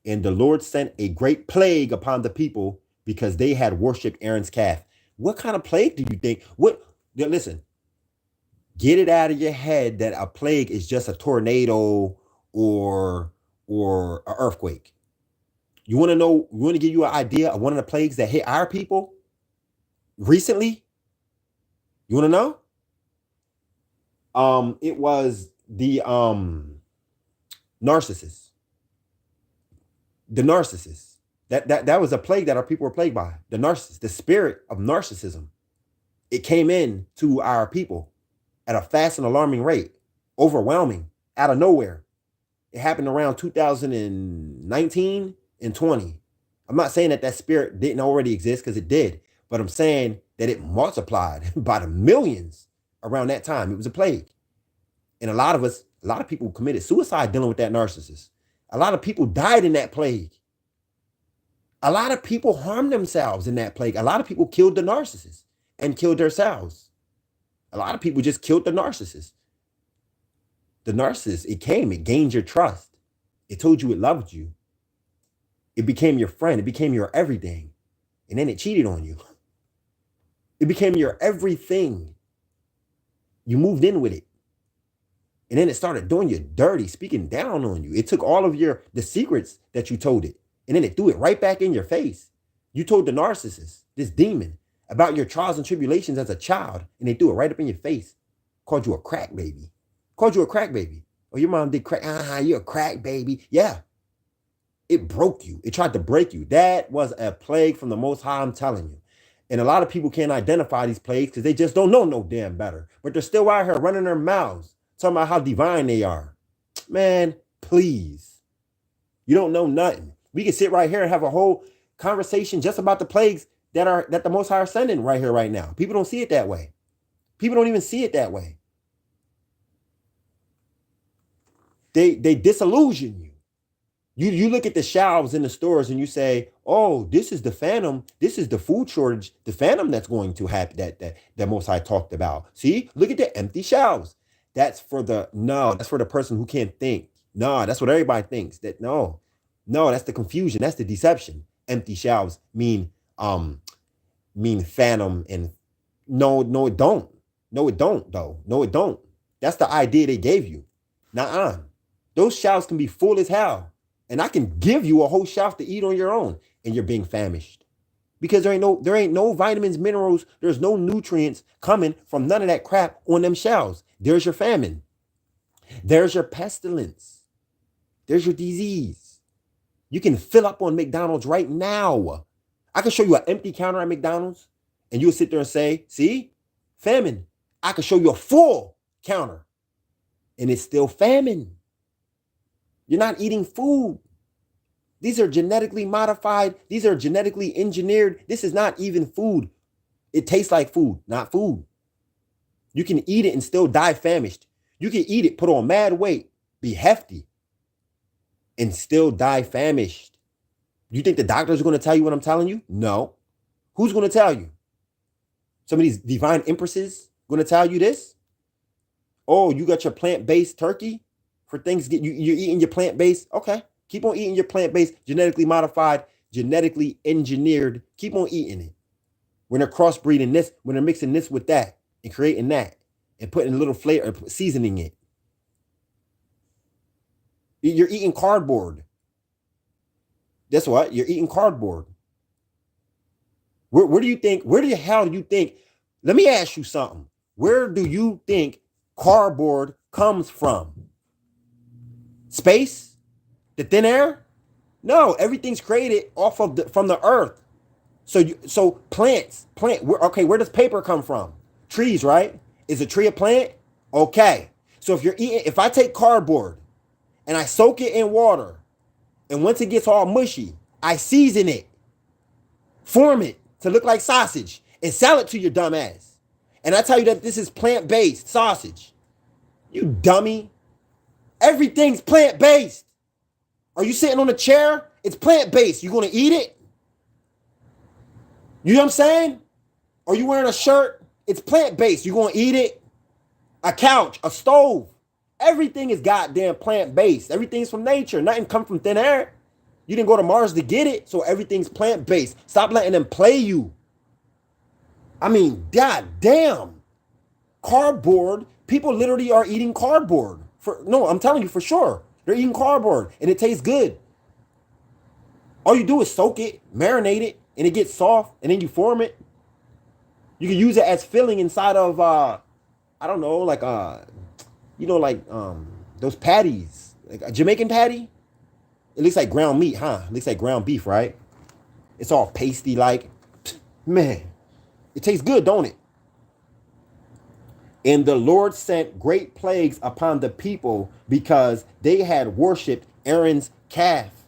And the Lord sent a great plague upon the people because they had worshipped Aaron's calf. What kind of plague do you think? Listen, get it out of your head that a plague is just a tornado or an earthquake. You want to know? You want to give you an idea of one of the plagues that hit our people recently? You want to know? It was the narcissist. The narcissist. That was a plague that our people were plagued by. The narcissist, the spirit of narcissism. It came in to our people at a fast and alarming rate, overwhelming, out of nowhere. It happened around 2019 and 20. I'm not saying that that spirit didn't already exist, because it did, but I'm saying that it multiplied by the millions around that time. It was a plague. And a lot of people committed suicide dealing with that narcissist. A lot of people died in that plague. A lot of people harmed themselves in that plague. A lot of people killed the narcissist and killed themselves. A lot of people just killed the narcissist. The narcissist, it gained your trust. It told you it loved you. It became your friend. It became your everything. And then it cheated on you. It became your everything. You moved in with it. And then it started doing you dirty, speaking down on you. It took all of the secrets that you told it, and then it threw it right back in your face. You told the narcissist, this demon, about your trials and tribulations as a child, and they threw it right up in your face. Called you a crack baby. Called you a crack baby. Oh, your mom did crack. You're a crack baby. Yeah. It broke you. It tried to break you. That was a plague from the Most High, I'm telling you. And a lot of people can't identify these plagues because they just don't know no damn better. But they're still out here running their mouths, talking about how divine they are. Man, please. You don't know nothing. We can sit right here and have a whole conversation just about the plagues that the Most High are sending right here, right now. People don't see it that way. People don't even see it that way. They disillusion you. You look at the shelves in the stores and you say, oh, this is the phantom. This is the food shortage, the phantom that's going to happen that Most High talked about. See, look at the empty shelves. That's for the person who can't think. No, that's what everybody thinks. No, that's the confusion. That's the deception. Empty shelves mean phantom, and no, it don't. No, it don't, though. No, it don't. That's the idea they gave you. Nuh-uh. Those shelves can be full as hell. And I can give you a whole shelf to eat on your own, and you're being famished. Because there ain't no vitamins, minerals, there's no nutrients coming from none of that crap on them shelves. There's your famine. There's your pestilence. There's your disease. You can fill up on McDonald's right now. I can show you an empty counter at McDonald's, and you'll sit there and say, see, famine. I can show you a full counter, and it's still famine. You're not eating food. These are genetically modified. These are genetically engineered. This is not even food. It tastes like food, not food. You can eat it and still die famished. You can eat it, put on mad weight, be hefty, and still die famished. You think the doctors are going to tell you what I'm telling you? No. Who's going to tell you? Some of these divine empresses going to tell you this? Oh, you got your plant-based turkey for Thanksgiving. You're eating your plant-based. Okay. Keep on eating your plant-based, genetically modified, genetically engineered. Keep on eating it. When they're crossbreeding this, when they're mixing this with that and creating that and putting a little flavor, seasoning it. You're eating cardboard. That's what? You're eating cardboard. Where do you think, where the hell do you think, let me ask you something. Where do you think cardboard comes from? Space? The thin air? No, everything's created from the earth. So plants, where does paper come from? Trees, right? Is a tree a plant? Okay. So if I take cardboard and I soak it in water, and once it gets all mushy, I season it, form it to look like sausage, and sell it to your dumb ass. And I tell you that this is plant-based sausage. You dummy. Everything's plant-based. Are you sitting on a chair? It's plant-based. You gonna eat it? You know what I'm saying? Are you wearing a shirt? It's plant-based. You gonna eat it? A couch, a stove. Everything is goddamn plant-based. Everything's from nature. Nothing comes from thin air. You didn't go to Mars to get it, so everything's plant-based. Stop letting them play you. I mean, goddamn. Cardboard. People literally are eating cardboard. No, I'm telling you for sure. They're eating cardboard, and it tastes good. All you do is soak it, marinate it, and it gets soft, and then you form it. You can use it as filling inside of I don't know, like like those patties, like a Jamaican patty. It looks like ground meat, huh? It looks like ground beef, right? It's all pasty like. Man, it tastes good, don't it? And the Lord sent great plagues upon the people because they had worshipped Aaron's calf.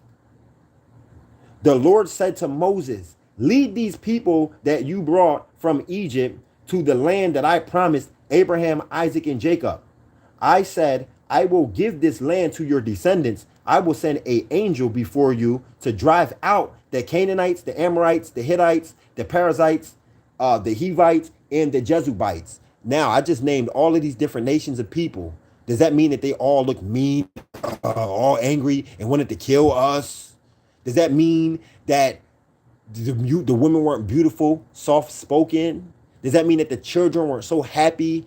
The Lord said to Moses, lead these people that you brought from Egypt to the land that I promised Abraham, Isaac, and Jacob. I said, I will give this land to your descendants. I will send an angel before you to drive out the Canaanites, the Amorites, the Hittites, the Perizzites, the Hivites, and the Jebusites. Now, I just named all of these different nations of people. Does that mean that they all look mean, all angry, and wanted to kill us? Does that mean that the women weren't beautiful, soft-spoken? Does that mean that the children weren't so happy,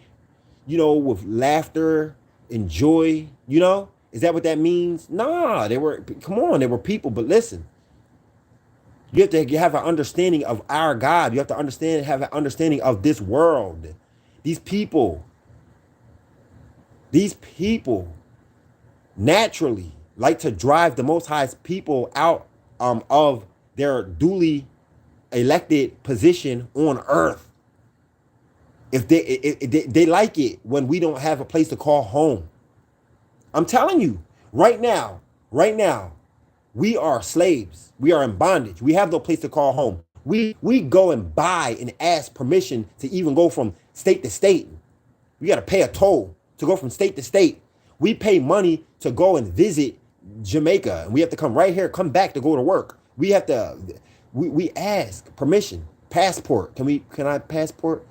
with laughter and joy? Is that what that means? Nah, they were, come on, they were people. But listen, you have to have an understanding of our God. You have to have an understanding of this world. These people naturally like to drive the Most High's people out of their duly elected position on earth. If they like it when we don't have a place to call home. I'm telling you, right now, we are slaves. We are in bondage. We have no place to call home. We go and buy and ask permission to even go from state to state. We got to pay a toll to go from state to state. We pay money to go and visit Jamaica, and we have to come right here, come back to go to work. We have to, we ask permission, passport. Can I passport?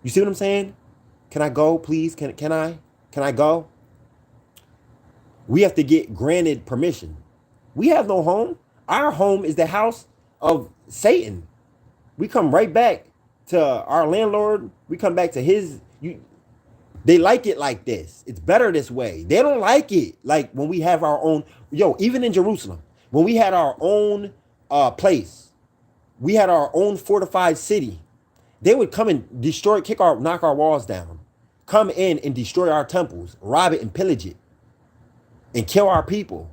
You see what I'm saying? Can I go, please? Can I go? We have to get granted permission. We have no home. Our home is the house of Satan. We come right back to our landlord. We come back to his. They like it like this. It's better this way. They don't like it like when we have our own. Even in Jerusalem, when we had our own place, we had our own fortified city. They would come and knock our walls down, come in and destroy our temples, rob it and pillage it, and kill our people,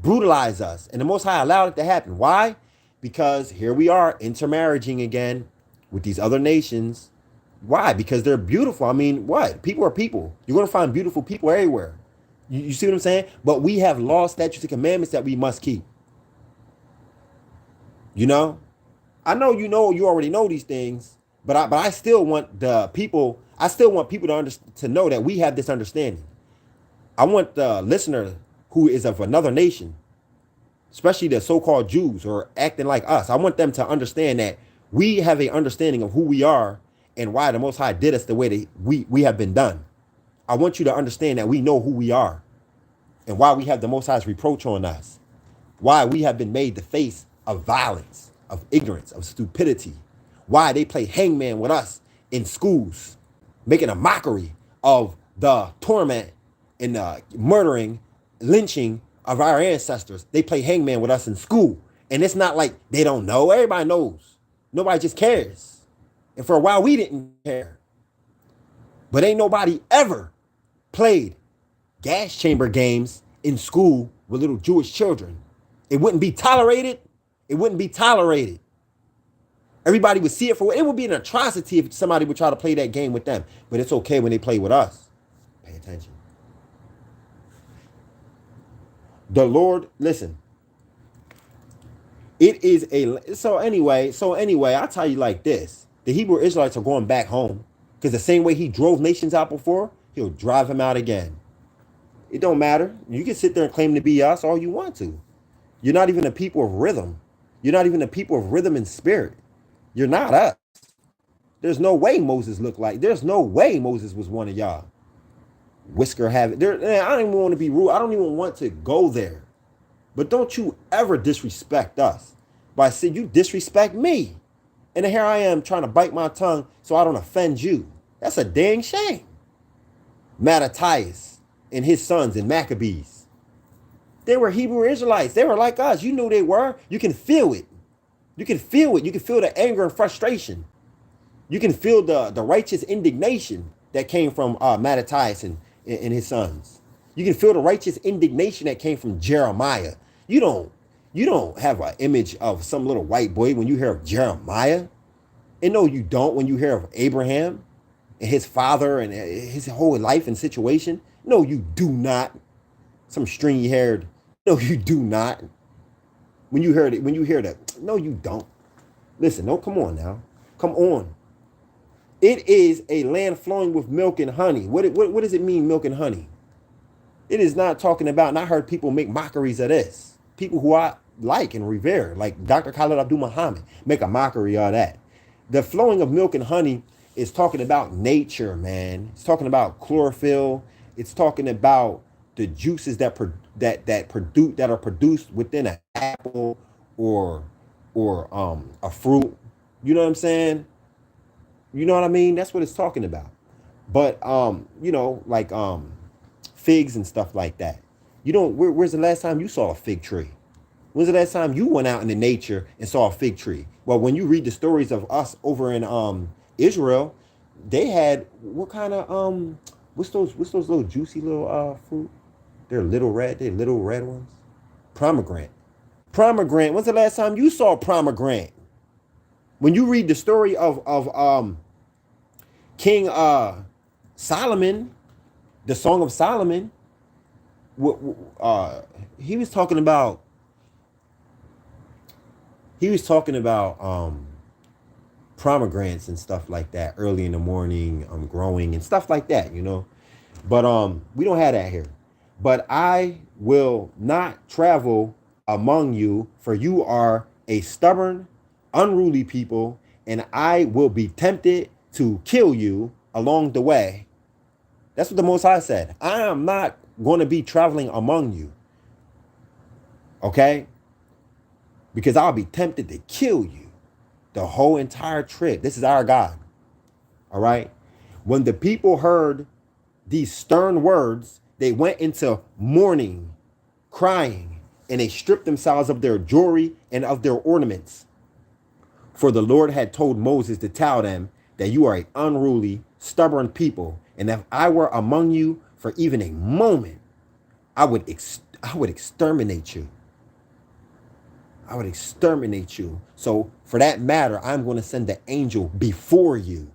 brutalize us. And the Most High allowed it to happen. Why? Because here we are intermarrying again with these other nations. Why? Because they're beautiful. I mean, what? People are people. You're going to find beautiful people everywhere. You see what I'm saying? But we have laws, statutes, and commandments that we must keep. I know you already know these things, but I still want people to know that we have this understanding. I want the listener who is of another nation, especially the so-called Jews who are acting like us, I want them to understand that we have an understanding of who we are and why the Most High did us the way that we have been done. I want you to understand that we know who we are and why we have the Most High's reproach on us, why we have been made the face of violence, of ignorance, of stupidity, why they play hangman with us in schools, making a mockery of the torment and murdering, lynching of our ancestors. They play hangman with us in school. And it's not like they don't know. Everybody knows. Nobody just cares. And for a while, we didn't care. But ain't nobody ever played gas chamber games in school with little Jewish children. It wouldn't be tolerated. It wouldn't be tolerated. Everybody would see it for it. It would be an atrocity if somebody would try to play that game with them. But it's okay when they play with us. Pay attention. The Lord, listen. It is so anyway, I'll tell you like this. The Hebrew Israelites are going back home because the same way he drove nations out before, he'll drive them out again. It don't matter. You can sit there and claim to be us all you want to. You're not even a people of rhythm. You're not even a people of rhythm and spirit. You're not us. There's no way Moses looked like. There's no way Moses was one of y'all. Whisker have it. I don't even want to be rude. I don't even want to go there. But don't you ever disrespect us. By saying you disrespect me. And here I am trying to bite my tongue so I don't offend you. That's a dang shame. Mattathias and his sons and Maccabees. They were Hebrew Israelites. They were like us. You knew they were. You can feel it. You can feel it. You can feel the anger and frustration. You can feel the righteous indignation that came from Mattathias and his sons. You can feel the righteous indignation that came from Jeremiah. You don't have an image of some little white boy when you hear of Jeremiah. And no, you don't when you hear of Abraham and his father and his whole life and situation. No, you do not. Some stringy haired. No, you do not. When you hear that, no, you don't. Listen, no, come on now. Come on. It is a land flowing with milk and honey. What does it mean, milk and honey? It is not talking about, and I heard people make mockeries of this. People who I like and revere, like Dr. Khalid Abdul Muhammad, make a mockery of that. The flowing of milk and honey is talking about nature, man. It's talking about chlorophyll. It's talking about the juices that are produced within an apple or a fruit. You know what I'm saying? You know what I mean? That's what it's talking about. But like figs and stuff like that. You don't. Where's the last time you saw a fig tree? When's the last time you went out into nature and saw a fig tree? Well, when you read the stories of us over in Israel, they had what kind of what's those little juicy little fruit? They're little red ones. Pomegranate. Pomegranate. When's the last time you saw pomegranate? When you read the story of King Solomon, the Song of Solomon, he was talking about pomegranates and stuff like that early in the morning, growing and stuff like that, But we don't have that here. But I will not travel among you, for you are a stubborn, unruly people, and I will be tempted to kill you along the way. That's what the Most High said. I am not going to be traveling among you. Okay? Because I'll be tempted to kill you the whole entire trip. This is our God. All right? When the people heard these stern words, they went into mourning, crying, and they stripped themselves of their jewelry and of their ornaments. For the Lord had told Moses to tell them that you are an unruly, stubborn people, and if I were among you for even a moment, I would exterminate you. I would exterminate you. So for that matter, I'm going to send the angel before you.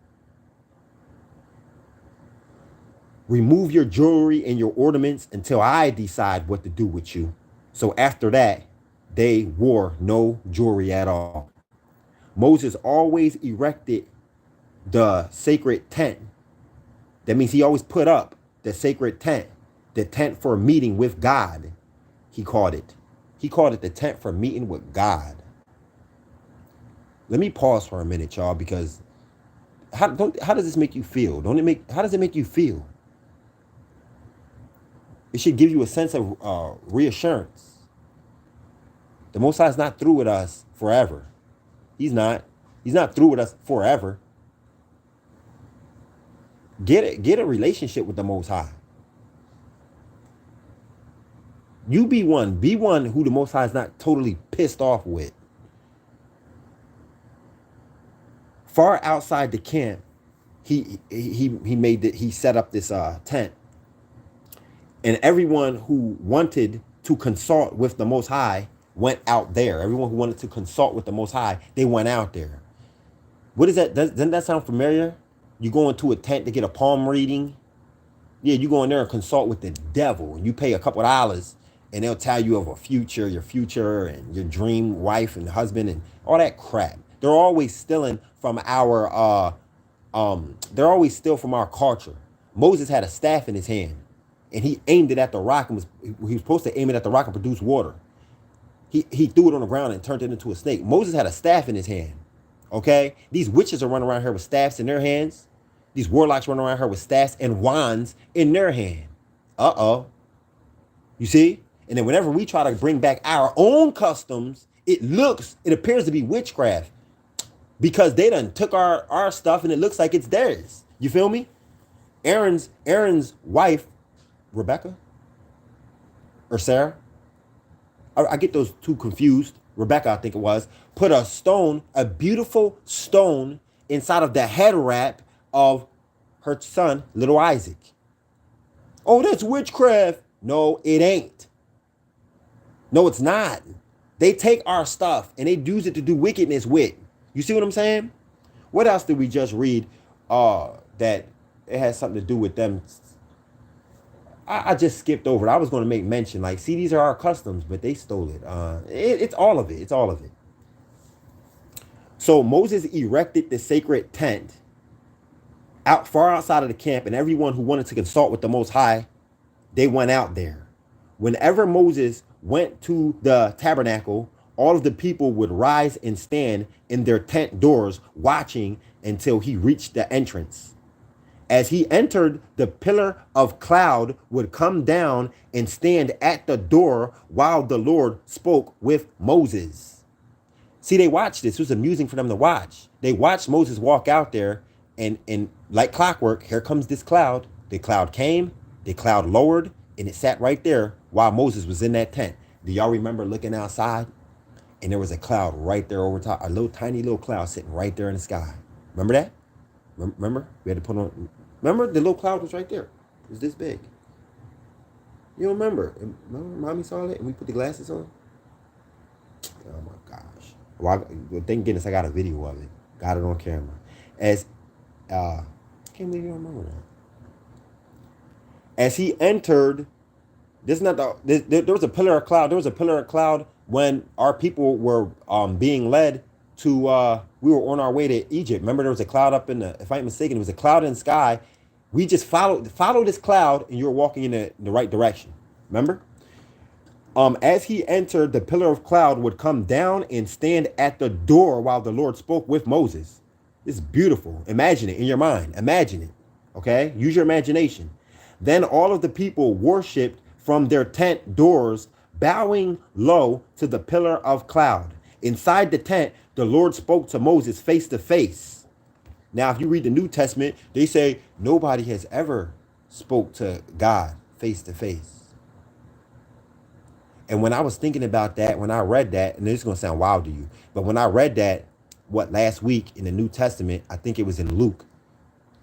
Remove your jewelry and your ornaments until I decide what to do with you. So after that, they wore no jewelry at all. Moses always erected the sacred tent. That means he always put up the sacred tent, the tent for meeting with God. He called it the tent for meeting with God. Let me pause for a minute, y'all, because how does this make you feel? How does it make you feel? It should give you a sense of reassurance. The Most High is not through with us forever. He's not through with us forever. Get a relationship with the Most High. You be one who the Most High is not totally pissed off with. Far outside the camp, he set up this tent, and everyone who wanted to consult with the Most High went out there. Everyone who wanted to consult with the Most High, they went out there. What is that? Doesn't that sound familiar? You go into a tent to get a palm reading. Yeah, you go in there and consult with the devil. You pay a couple of dollars, and they'll tell you of your future, and your dream wife and husband, and all that crap. They're always stealing from our from our culture. Moses had a staff in his hand, and he aimed it at the rock and he was supposed to aim it at the rock and produce water. He threw it on the ground and turned it into a snake. Moses had a staff in his hand. Okay? These witches are running around here with staffs in their hands. These warlocks running around here with staffs and wands in their hand. Uh-oh. You see? And then whenever we try to bring back our own customs, it appears to be witchcraft. Because they done took our stuff and it looks like it's theirs. You feel me? Aaron's wife, Rebecca or Sarah, I get those two confused. Rebecca, I think it was, put a stone, a beautiful stone, inside of the head wrap of her son, little Isaac. Oh, that's witchcraft. No, it ain't. No, it's not. They take our stuff and they use it to do wickedness with. You see what I'm saying? What else did we just read that it has something to do with them? I just skipped over it. I was going to make mention, like, see, these are our customs, but they stole it. It's all of it. It's all of it. So Moses erected the sacred tent out far outside of the camp, and everyone who wanted to consult with the Most High, they went out there. Whenever Moses went to the tabernacle, all of the people would rise and stand in their tent doors, watching until he reached the entrance. As he entered, the pillar of cloud would come down and stand at the door while the Lord spoke with Moses. See, they watched this. It was amusing for them to watch. They watched Moses walk out there, and like clockwork, here comes this cloud. The cloud came, the cloud lowered, and it sat right there while Moses was in that tent. Do y'all remember looking outside? And there was a cloud right there over top, a little tiny little cloud sitting right there in the sky. Remember that? Remember? We had to put on. Remember, the little cloud was right there. It was this big. You don't remember? Remember, mommy saw it and we put the glasses on? Oh my gosh. Well, thank goodness I got a video of it. Got it on camera. I can't believe you don't remember that. As he entered, this is not there was a pillar of cloud. There was a pillar of cloud when our people were being led to, we were on our way to Egypt. Remember, there was a cloud up in the, if I'm not mistaken, it was a cloud in the sky. We just followed this cloud, and you were walking in the right direction. Remember? As he entered, the pillar of cloud would come down and stand at the door while the Lord spoke with Moses. It's beautiful. Imagine it in your mind. Imagine it. Okay? Use your imagination. Then all of the people worshiped from their tent doors, bowing low to the pillar of cloud. Inside the tent, the Lord spoke to Moses face to face. Now, if you read the New Testament, they say nobody has ever spoke to God face to face. And when I was thinking about that, when I read that, and this is going to sound wild to you, but when I read that, last week in the New Testament, I think it was in Luke,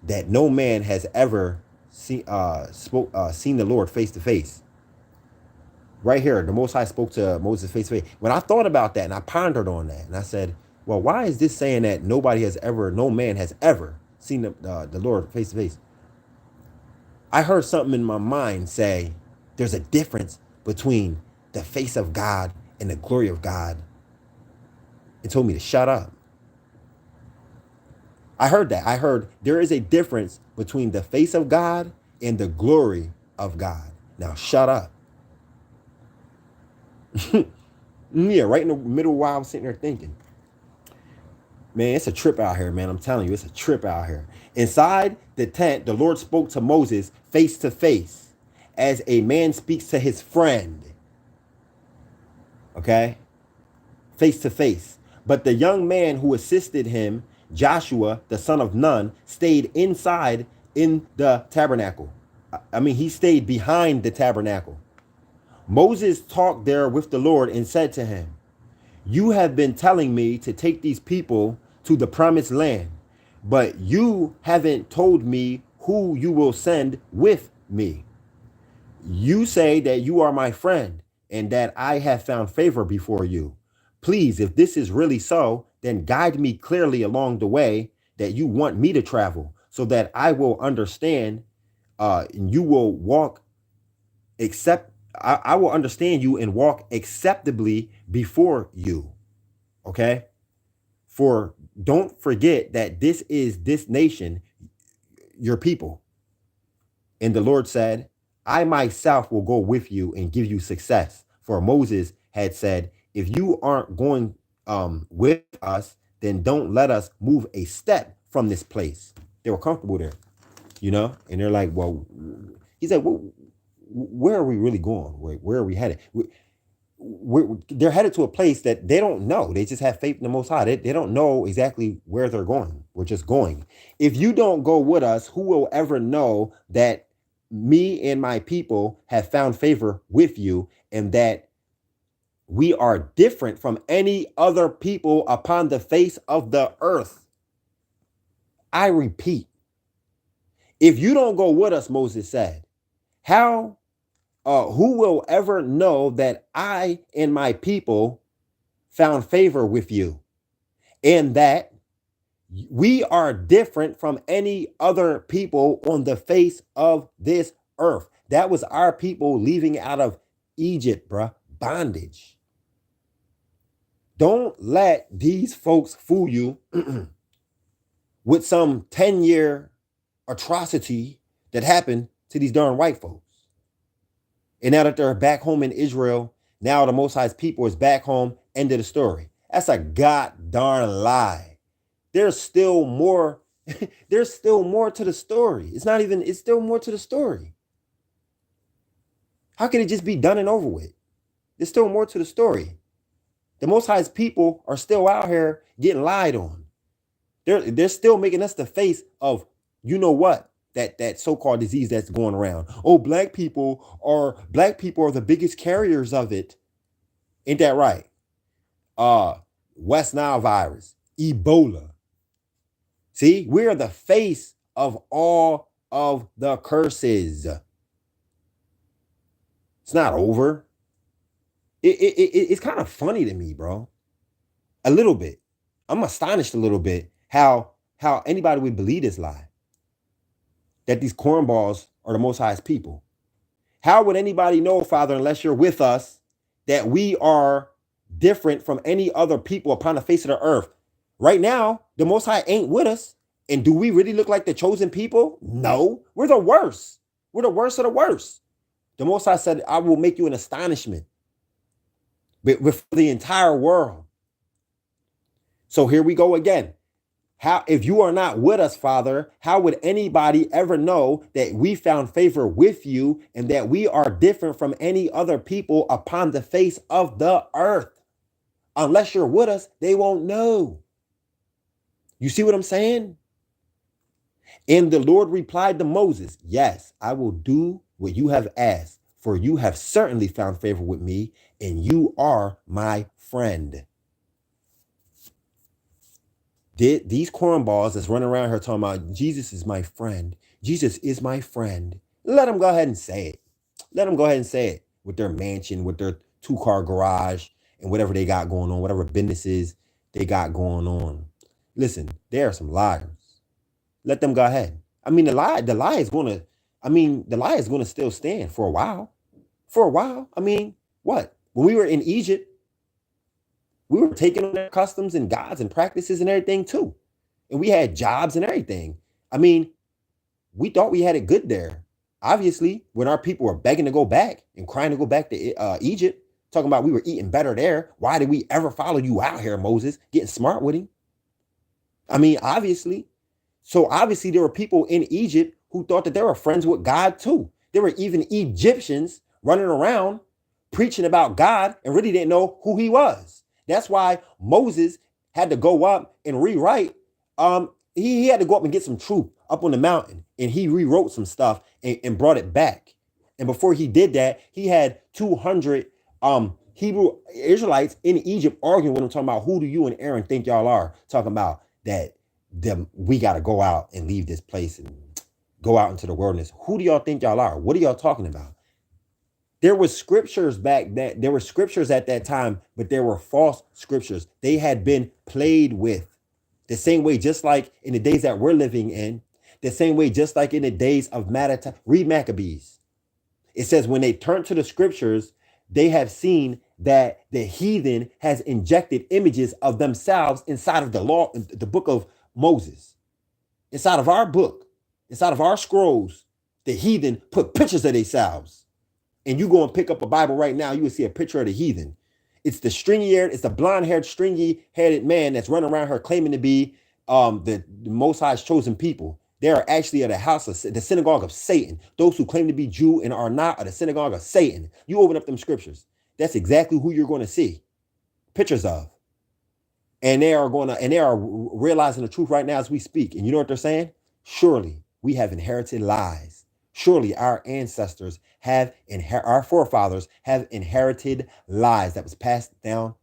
that no man has ever seen the Lord face to face. Right here, the Most High spoke to Moses face to face. When I thought about that and I pondered on that, and I said, well, why is this saying that no man has ever seen the Lord face to face? I heard something in my mind say there's a difference between the face of God and the glory of God. It told me to shut up. I heard that. I heard there is a difference between the face of God and the glory of God. Now shut up. Yeah, right in the middle while I was sitting there thinking. Man, it's a trip out here, man. I'm telling you, it's a trip out here. Inside the tent, the Lord spoke to Moses face to face, as a man speaks to his friend. Okay? Face to face. But the young man who assisted him, Joshua, the son of Nun, stayed inside in the tabernacle. He stayed behind the tabernacle. Moses talked there with the Lord and said to him, you have been telling me to take these people to the promised land, but you haven't told me who you will send with me. You say that you are my friend and that I have found favor before you. Please, if this is really so, then guide me clearly along the way that you want me to travel, so that I will understand and you will walk I will understand you and walk acceptably before you. Okay? For don't forget that this is this nation, your people. And the Lord said, I myself will go with you and give you success. For Moses had said, if you aren't going with us, then don't let us move a step from this place. They were comfortable there, and they're like, well, he said, well, where are we really going? Where are we headed? They're headed to a place that they don't know. They just have faith in the Most High. They don't know exactly where they're going. We're just going. If you don't go with us, who will ever know that me and my people have found favor with you, and that We are different from any other people upon the face of the earth. I repeat, if you don't go with us, Moses said, how, who will ever know that I and my people found favor with you, and that we are different from any other people on the face of this earth? That was our people leaving out of Egypt, bruh, bondage. Don't let these folks fool you with some 10-year atrocity that happened to these darn white folks. And now that they're back home in Israel, now the Most High's people is back home. End of the story. That's a god darn lie. There's still more. There's still more to the story. It's still more to the story. How can it just be done and over with? There's still more to the story. The Most High's people are still out here getting lied on. They're still making us the face of, you know what, that so-called disease that's going around. Oh, black people are the biggest carriers of it. Ain't that right? West Nile virus, Ebola. See, we're the face of all of the curses. It's not over. It's kind of funny to me, bro. A little bit. I'm astonished a little bit how anybody would believe this lie, that these cornballs are the Most High's people. How would anybody know, Father, unless you're with us, that we are different from any other people upon the face of the earth? Right now, the Most High ain't with us. And do we really look like the chosen people? No, we're the worst. We're the worst of the worst. The Most High said, I will make you an astonishment with the entire world. So here we go again. How, if you are not with us, Father, how would anybody ever know that we found favor with you and that we are different from any other people upon the face of the earth? Unless you're with us, they won't know. You see what I'm saying? And the Lord replied to Moses, yes, I will do what you have asked, for you have certainly found favor with me, and you are my friend. These cornballs that's running around here talking about Jesus is my friend. Jesus is my friend. Let them go ahead and say it. Let them go ahead and say it with their mansion, with their 2-car garage, and whatever they got going on, whatever businesses they got going on. Listen, there are some liars. Let them go ahead. I mean, the lie is going to still stand for a while. For a while. I mean, what? When we were in Egypt, we were taking on their customs and gods and practices and everything too. And we had jobs and everything. I mean, we thought we had it good there. Obviously, when our people were begging to go back and crying to go back to Egypt, talking about we were eating better there. Why did we ever follow you out here, Moses? Getting smart with him. I mean, obviously. So obviously there were people in Egypt who thought that they were friends with God too. There were even Egyptians running around preaching about God and really didn't know who he was. That's why Moses had to go up and rewrite. He had to go up and get some truth up on the mountain, and he rewrote some stuff and brought it back. And before he did that, he had 200 Hebrew Israelites in Egypt arguing with him, talking about, who do you and Aaron think y'all are? Talking about that we got to go out and leave this place and go out into the wilderness. Who do y'all think y'all are? What are y'all talking about? There were scriptures back then. There were scriptures at that time, but there were false scriptures. They had been played with the same way, just like in the days that we're living in, the same way, just like in the days of Mattathias. Read Maccabees. It says when they turn to the scriptures, they have seen that the heathen has injected images of themselves inside of the law, the book of Moses, inside of our book, inside of our scrolls. The heathen put pictures of themselves. And you go and pick up a Bible right now, you will see a picture of the heathen. It's the blonde-haired, stringy-headed man that's running around here claiming to be the Most High's chosen people. They are actually at the synagogue of Satan. Those who claim to be Jew and are not are the synagogue of Satan. You open up them scriptures. That's exactly who you're going to see pictures of. And they are realizing the truth right now as we speak. And you know what they're saying? Surely we have inherited lies. Surely our ancestors have our forefathers have inherited lies that was passed down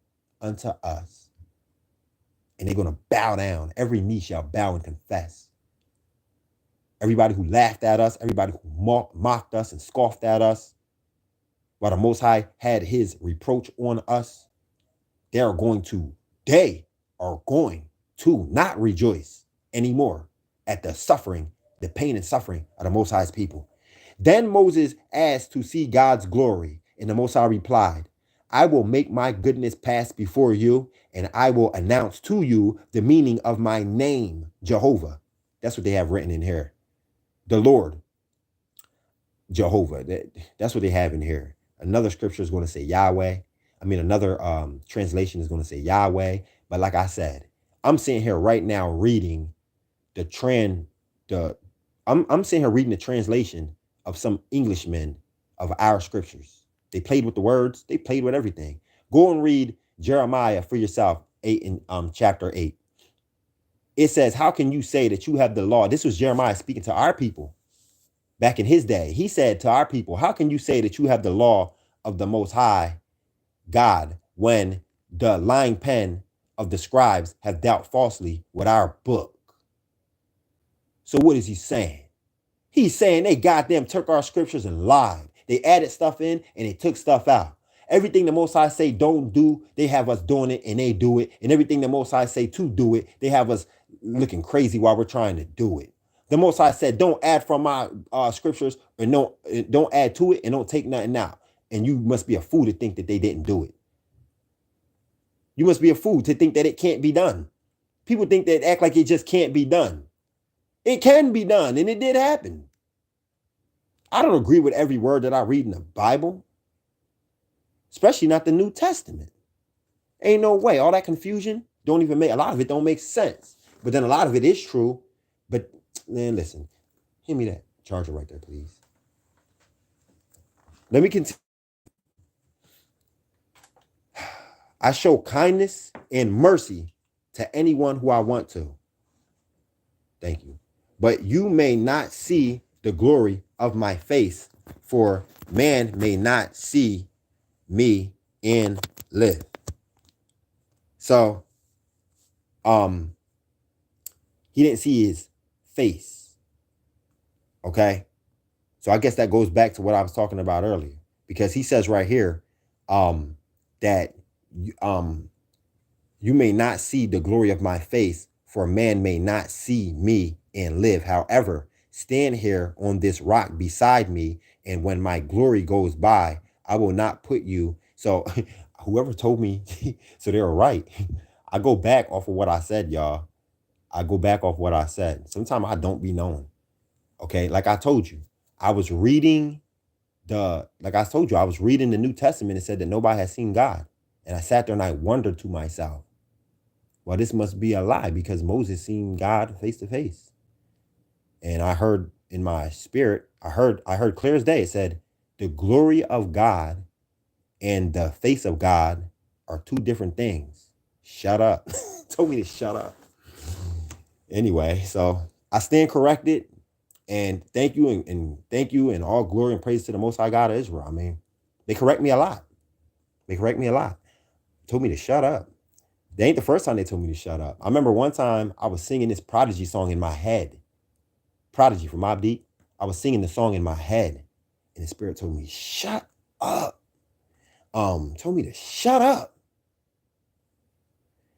unto us. And they're going to bow down. Every knee shall bow and confess. Everybody who laughed at us, everybody who mocked us and scoffed at us, while the Most High had his reproach on us, they are going to not rejoice anymore at the suffering, the pain and suffering of the Most High's people. Then Moses asked to see God's glory, and the Most High replied, I will make my goodness pass before you, and I will announce to you the meaning of my name, Jehovah. That's what they have written in here. The Lord, Jehovah. That's what they have in here. Another scripture is going to say Yahweh. Another translation is going to say Yahweh. But like I said, I'm sitting here right now reading I'm sitting here reading the translation of some Englishmen of our scriptures. They played with the words. They played with everything. Go and read Jeremiah for yourself, chapter 8. It says, how can you say that you have the law? This was Jeremiah speaking to our people back in his day. He said to our people, how can you say that you have the law of the Most High God when the lying pen of the scribes have dealt falsely with our book? So what is he saying? He's saying they goddamn took our scriptures and lied. They added stuff in and they took stuff out. Everything the Most High say don't do, they have us doing it and they do it. And everything the Most High say to do it, they have us looking crazy while we're trying to do it. The Most High said, don't add from my scriptures, and don't add to it, and don't take nothing out. And you must be a fool to think that they didn't do it. You must be a fool to think that it can't be done. People think that act like it just can't be done. It can be done, and it did happen. I don't agree with every word that I read in the Bible, especially not the New Testament. Ain't no way. All that confusion a lot of it don't make sense. But then a lot of it is true. But man, listen, give me that charger right there, please. Let me continue. I show kindness and mercy to anyone who I want to. Thank you. But you may not see the glory of my face, for man may not see me and live. So, he didn't see his face. Okay. So I guess that goes back to what I was talking about earlier, because he says right here, that you may not see the glory of my face, for man may not see me and live. However, stand here on this rock beside me, and when my glory goes by, I will not put you. So whoever told me, so they were right. I go back off of what I said, y'all. I go back off what I said. Sometimes I don't be knowing. Okay, like I told you, I was reading the New Testament. It said that nobody has seen God. And I sat there and I wondered to myself, well, this must be a lie, because Moses seen God face to face. And I heard in my spirit, I heard clear as day. It said the glory of God and the face of God are two different things. Shut up. Told me to shut up. Anyway, so I stand corrected. And thank you and all glory and praise to the Most High God of Israel. They correct me a lot. Told me to shut up. They ain't the first time they told me to shut up. I remember one time I was singing this Prodigy song in my head. Prodigy from Mobb Deep. I was singing the song in my head, and the Spirit told me, shut up. Told me to shut up.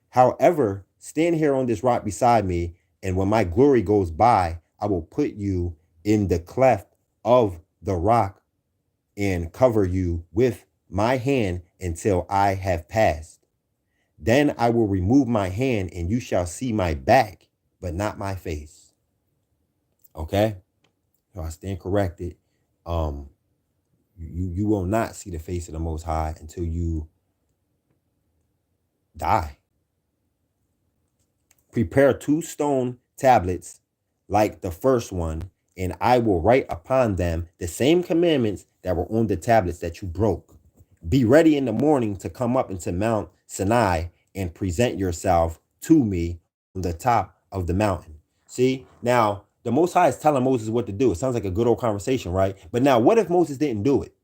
However, stand here on this rock beside me, and when my glory goes by, I will put you in the cleft of the rock and cover you with my hand until I have passed. Then I will remove my hand, and you shall see my back, but not my face. Okay? So I stand corrected. You will not see the face of the Most High until you die. Prepare 2 stone tablets like the first one, and I will write upon them the same commandments that were on the tablets that you broke. Be ready in the morning to come up into Mount Sinai and present yourself to me on the top of the mountain. See, now The Most High is telling Moses what to do. It sounds like a good old conversation, right? But now, what if Moses didn't do it?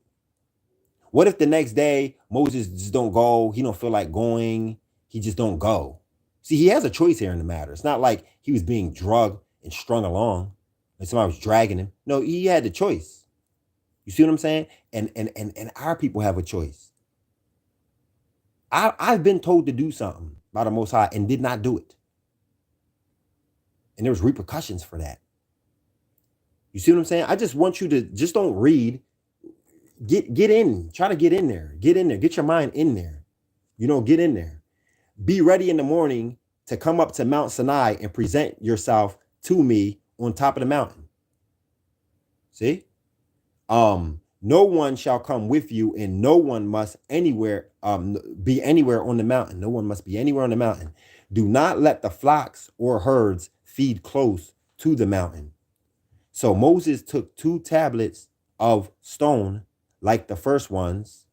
What if the next day Moses just don't go? He don't feel like going. He just don't go. See, he has a choice here in the matter. It's not like he was being drugged and strung along, and somebody was dragging him. No, he had the choice. You see what I'm saying? And our people have a choice. I've been told to do something by the Most High and did not do it, and there was repercussions for that. You see what I'm saying? I just want you to just don't read. Get in. Try to get in there. Get in there. Get your mind in there. Get in there. Be ready in the morning to come up to Mount Sinai and present yourself to me on top of the mountain. See? No one shall come with you, and no one must be anywhere on the mountain. No one must be anywhere on the mountain. Do not let the flocks or herds feed close to the mountain. So Moses took 2 tablets of stone like the first ones,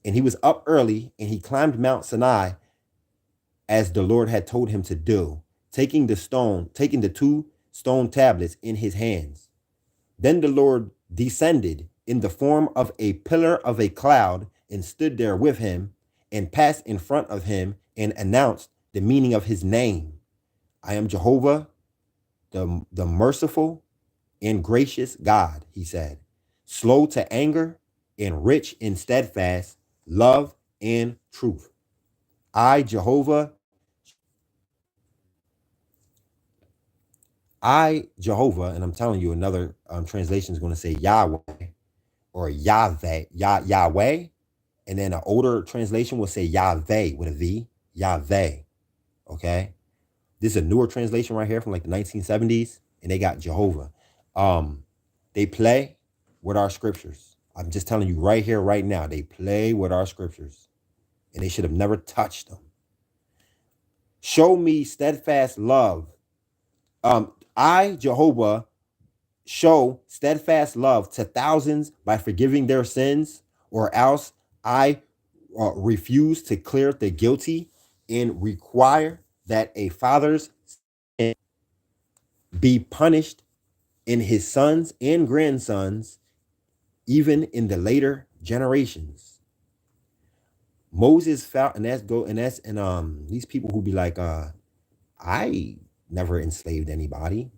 and he was up early, and he climbed Mount Sinai as the Lord had told him to do, taking the 2 stone tablets in his hands. Then the Lord descended in the form of a pillar of a cloud and stood there with him and passed in front of him and announced the meaning of his name. I am Jehovah, the merciful and gracious God, he said, slow to anger and rich in steadfast love and truth. I, Jehovah, and I'm telling you, another translation is going to say Yahweh or Yahweh. And then an older translation will say Yahweh with a V, Yahweh. Okay. This is a newer translation right here from like the 1970s, and they got Jehovah. They play with our scriptures. I'm just telling you right here, right now, they play with our scriptures, and they should have never touched them. Show me steadfast love. I, Jehovah, show steadfast love to thousands by forgiving their sins, or else I refuse to clear the guilty and require that a father's sin be punished in his sons and grandsons, even in the later generations. Moses felt, and these people who be like, I never enslaved anybody.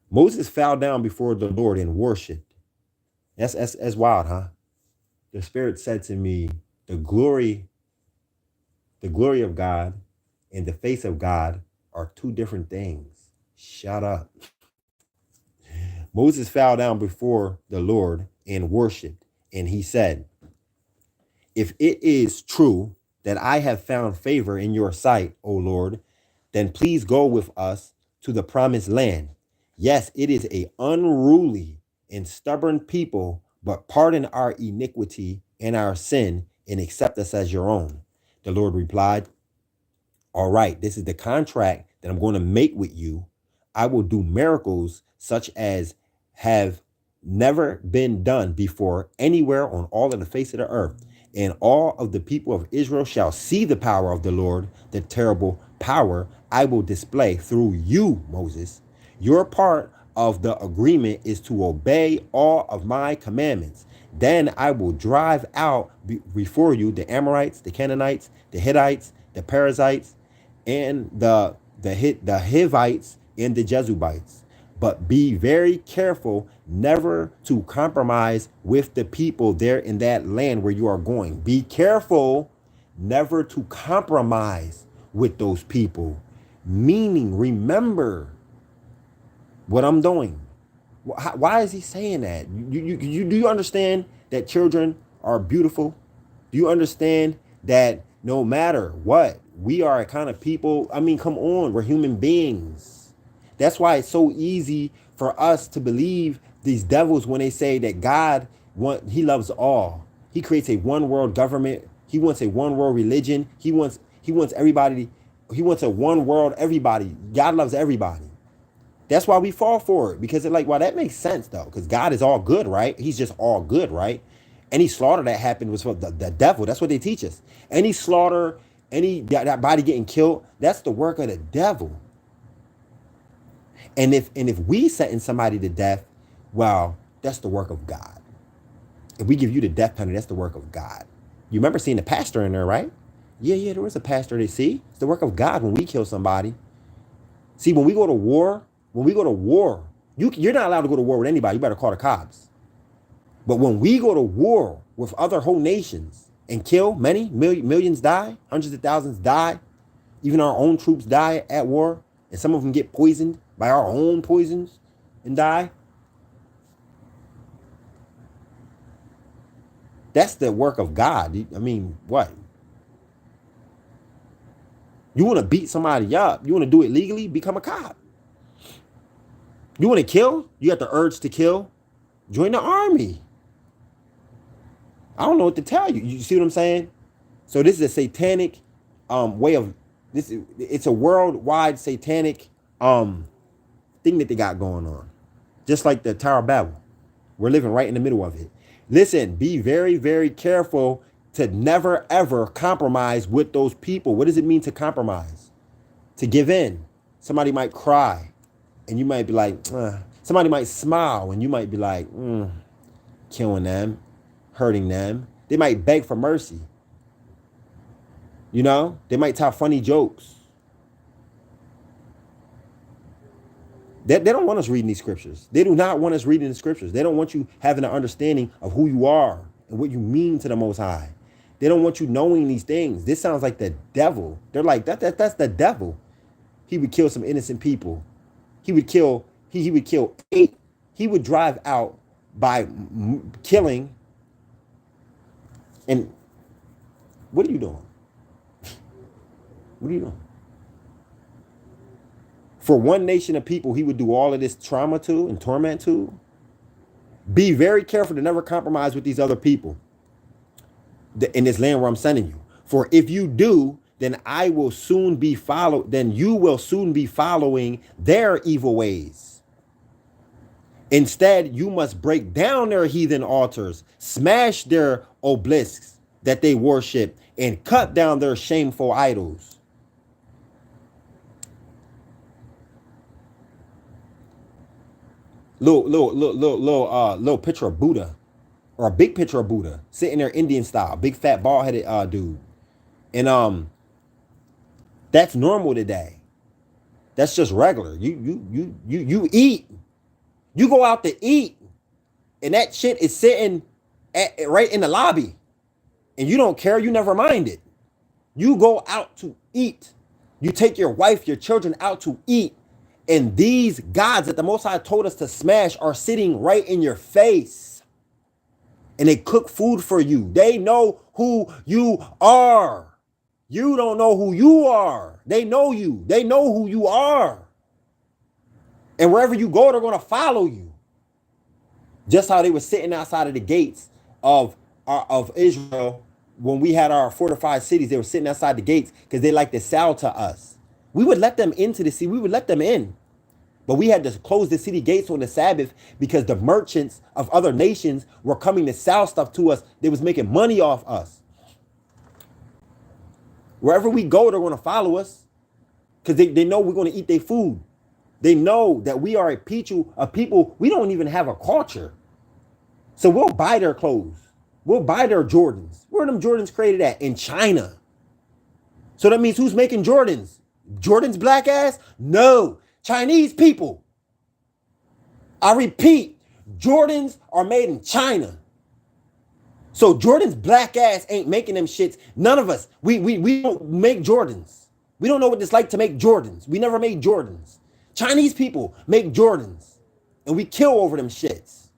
Moses fell down before the Lord and worshiped. That's wild, huh? The Spirit said to me, the glory of God and the face of God are 2 different things. Shut up. Moses fell down before the Lord and worshiped, and he said, if it is true that I have found favor in your sight, O Lord, then please go with us to the promised land. Yes, it is an unruly and stubborn people, but pardon our iniquity and our sin and accept us as your own. The Lord replied, all right, this is the contract that I'm going to make with you. I will do miracles such as have never been done before anywhere on all of the face of the earth. And all of the people of Israel shall see the power of the Lord, the terrible power I will display through you, Moses. Your part of the agreement is to obey all of my commandments. Then I will drive out before you the Amorites, the Canaanites, the Hittites, the Perizzites, and the Hivites and the Jebusites. But be very careful never to compromise with the people there in that land where you are going. Be careful never to compromise with those people. Meaning, remember what I'm doing. Why is he saying that? Do you understand that children are beautiful? Do you understand that no matter what, we are a kind of people? I mean, come on, we're human beings. That's why it's so easy for us to believe these devils when they say that God he loves all. He creates a one world government. He wants a one world religion. He wants everybody. He wants a one world everybody. God loves everybody. That's why we fall for it, because well, that makes sense though, because God is all good, right? He's just all good, right? Any slaughter that happened was for the devil. That's what they teach us. Any slaughter, that body getting killed, that's the work of the devil. And if we sentence somebody to death, well, that's the work of God. If we give you the death penalty, that's the work of God. You remember seeing the pastor in there, right? Yeah, there was a pastor. They see it's the work of God when we kill somebody. See, when we go to war, you're not allowed to go to war with anybody. You better call the cops. But when we go to war with other whole nations and kill millions die, hundreds of thousands die, even our own troops die at war, and some of them get poisoned by our own poisons and die. That's the work of God. I mean, what? You want to beat somebody up? You want to do it legally? Become a cop. You want to kill? You got the urge to kill? Join the army. I don't know what to tell you. You see what I'm saying? So this is a satanic way of this. It's a worldwide satanic thing that they got going on. Just like the Tower of Babel. We're living right in the middle of it. Listen, be very, very careful to never, ever compromise with those people. What does it mean to compromise? To give in. Somebody might cry, and you might be like, somebody might smile, and you might be like, killing them, hurting them. They might beg for mercy. You know, they might tell funny jokes. They don't want us reading these scriptures. They do not want us reading the scriptures. They don't want you having an understanding of who you are and what you mean to the Most High. They don't want you knowing these things. This sounds like the devil. They're like, that's the devil. He would kill some innocent people. He would kill 8. He would drive out by killing. And what are you doing? What are you doing? For one nation of people, he would do all of this trauma to and torment to. Be very careful to never compromise with these other people in this land where I'm sending you. For if you do, then you will soon be following their evil ways. Instead, you must break down their heathen altars, smash their obelisks that they worship, and cut down their shameful idols. Little picture of Buddha, or a big picture of Buddha sitting there Indian style, big fat bald headed dude, and that's normal today. That's just regular. You eat, you go out to eat, and that shit is sitting right in the lobby, and you don't care. You never mind it. You go out to eat. You take your wife, your children out to eat. And these gods that the Most High told us to smash are sitting right in your face. And they cook food for you. They know who you are. You don't know who you are. They know you. They know who you are. And wherever you go, they're going to follow you. Just how they were sitting outside of the gates of Israel when we had our fortified cities. They were sitting outside the gates because they like to sell to us. We would let them into the city. We would let them in. But we had to close the city gates on the Sabbath because the merchants of other nations were coming to sell stuff to us. They was making money off us. Wherever we go, they're going to follow us because they know we're going to eat their food. They know that we are a people, we don't even have a culture. So we'll buy their clothes. We'll buy their Jordans. Where are them Jordans created at? In China. So that means who's making Jordans? Jordan's black ass? No. Chinese people. I repeat, Jordans are made in China. So Jordan's black ass ain't making them shits. None of us. We don't make Jordans. We don't know what it's like to make Jordans. We never made Jordans. Chinese people make Jordans. And we kill over them shits.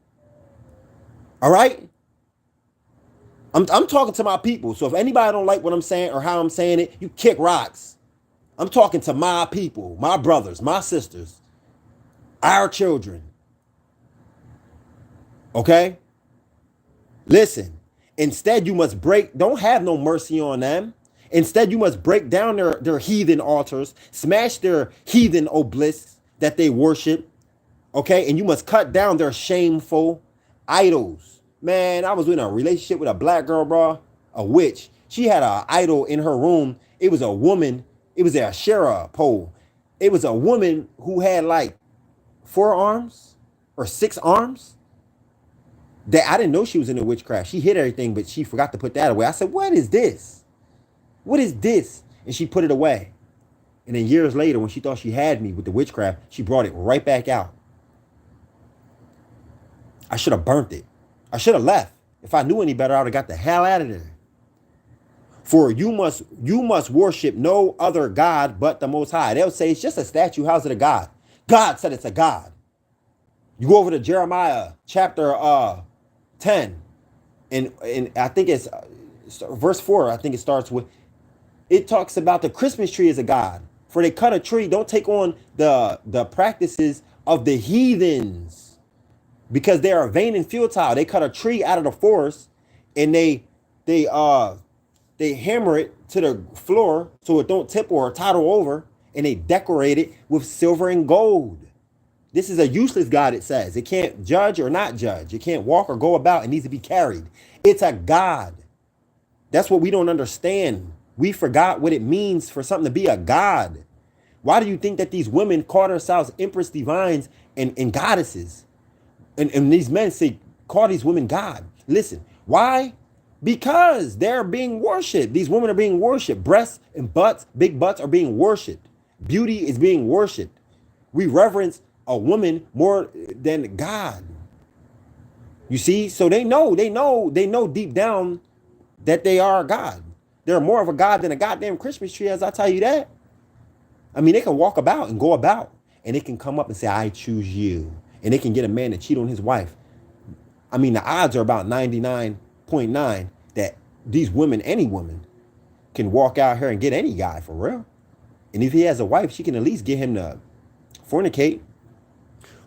All right? I'm talking to my people. So if anybody don't like what I'm saying or how I'm saying it, you kick rocks. I'm talking to my people, my brothers, my sisters, our children. Okay? Listen, instead you must don't have no mercy on them. Instead you must break down their heathen altars, smash their heathen obelisks that they worship. Okay? And you must cut down their shameful idols. Man, I was in a relationship with a black girl, bro, a witch. She had an idol in her room. It was a woman. It was a Asherah pole. It was a woman who had like 4 arms or 6 arms. That I didn't know she was into witchcraft. She hid everything, but she forgot to put that away. I said, what is this? What is this? And she put it away. And then years later, when she thought she had me with the witchcraft, she brought it right back out. I should have burnt it. I should have left. If I knew any better, I would have got the hell out of there. For you must worship no other God but the Most High. They'll say it's just a statue. How's it a God? God said it's a God. You go over to Jeremiah chapter 10, and I think it's verse 4. I think it starts with, it talks about the Christmas tree as a God. For they cut a tree, don't take on the practices of the heathens, because they are vain and futile. They cut a tree out of the forest, and they hammer it to the floor so it don't tip or topple over, and they decorate it with silver and gold. This is a useless God, it says. It can't judge or not judge. It can't walk or go about. It needs to be carried. It's a God. That's what we don't understand. We forgot what it means for something to be a God. Why do you think that these women call themselves empress divines and goddesses? And these men say, call these women God. Listen, why? Because they're being worshipped. These women are being worshipped. Breasts and butts, big butts are being worshipped. Beauty is being worshipped. We reverence a woman more than God. You see? So they know deep down that they are a God. They're more of a God than a goddamn Christmas tree, as I tell you that. I mean, they can walk about and go about, and they can come up and say, I choose you. And they can get a man to cheat on his wife. I mean, the odds are about 99.9 that these women, any woman, can walk out here and get any guy for real. And if he has a wife, she can at least get him to fornicate.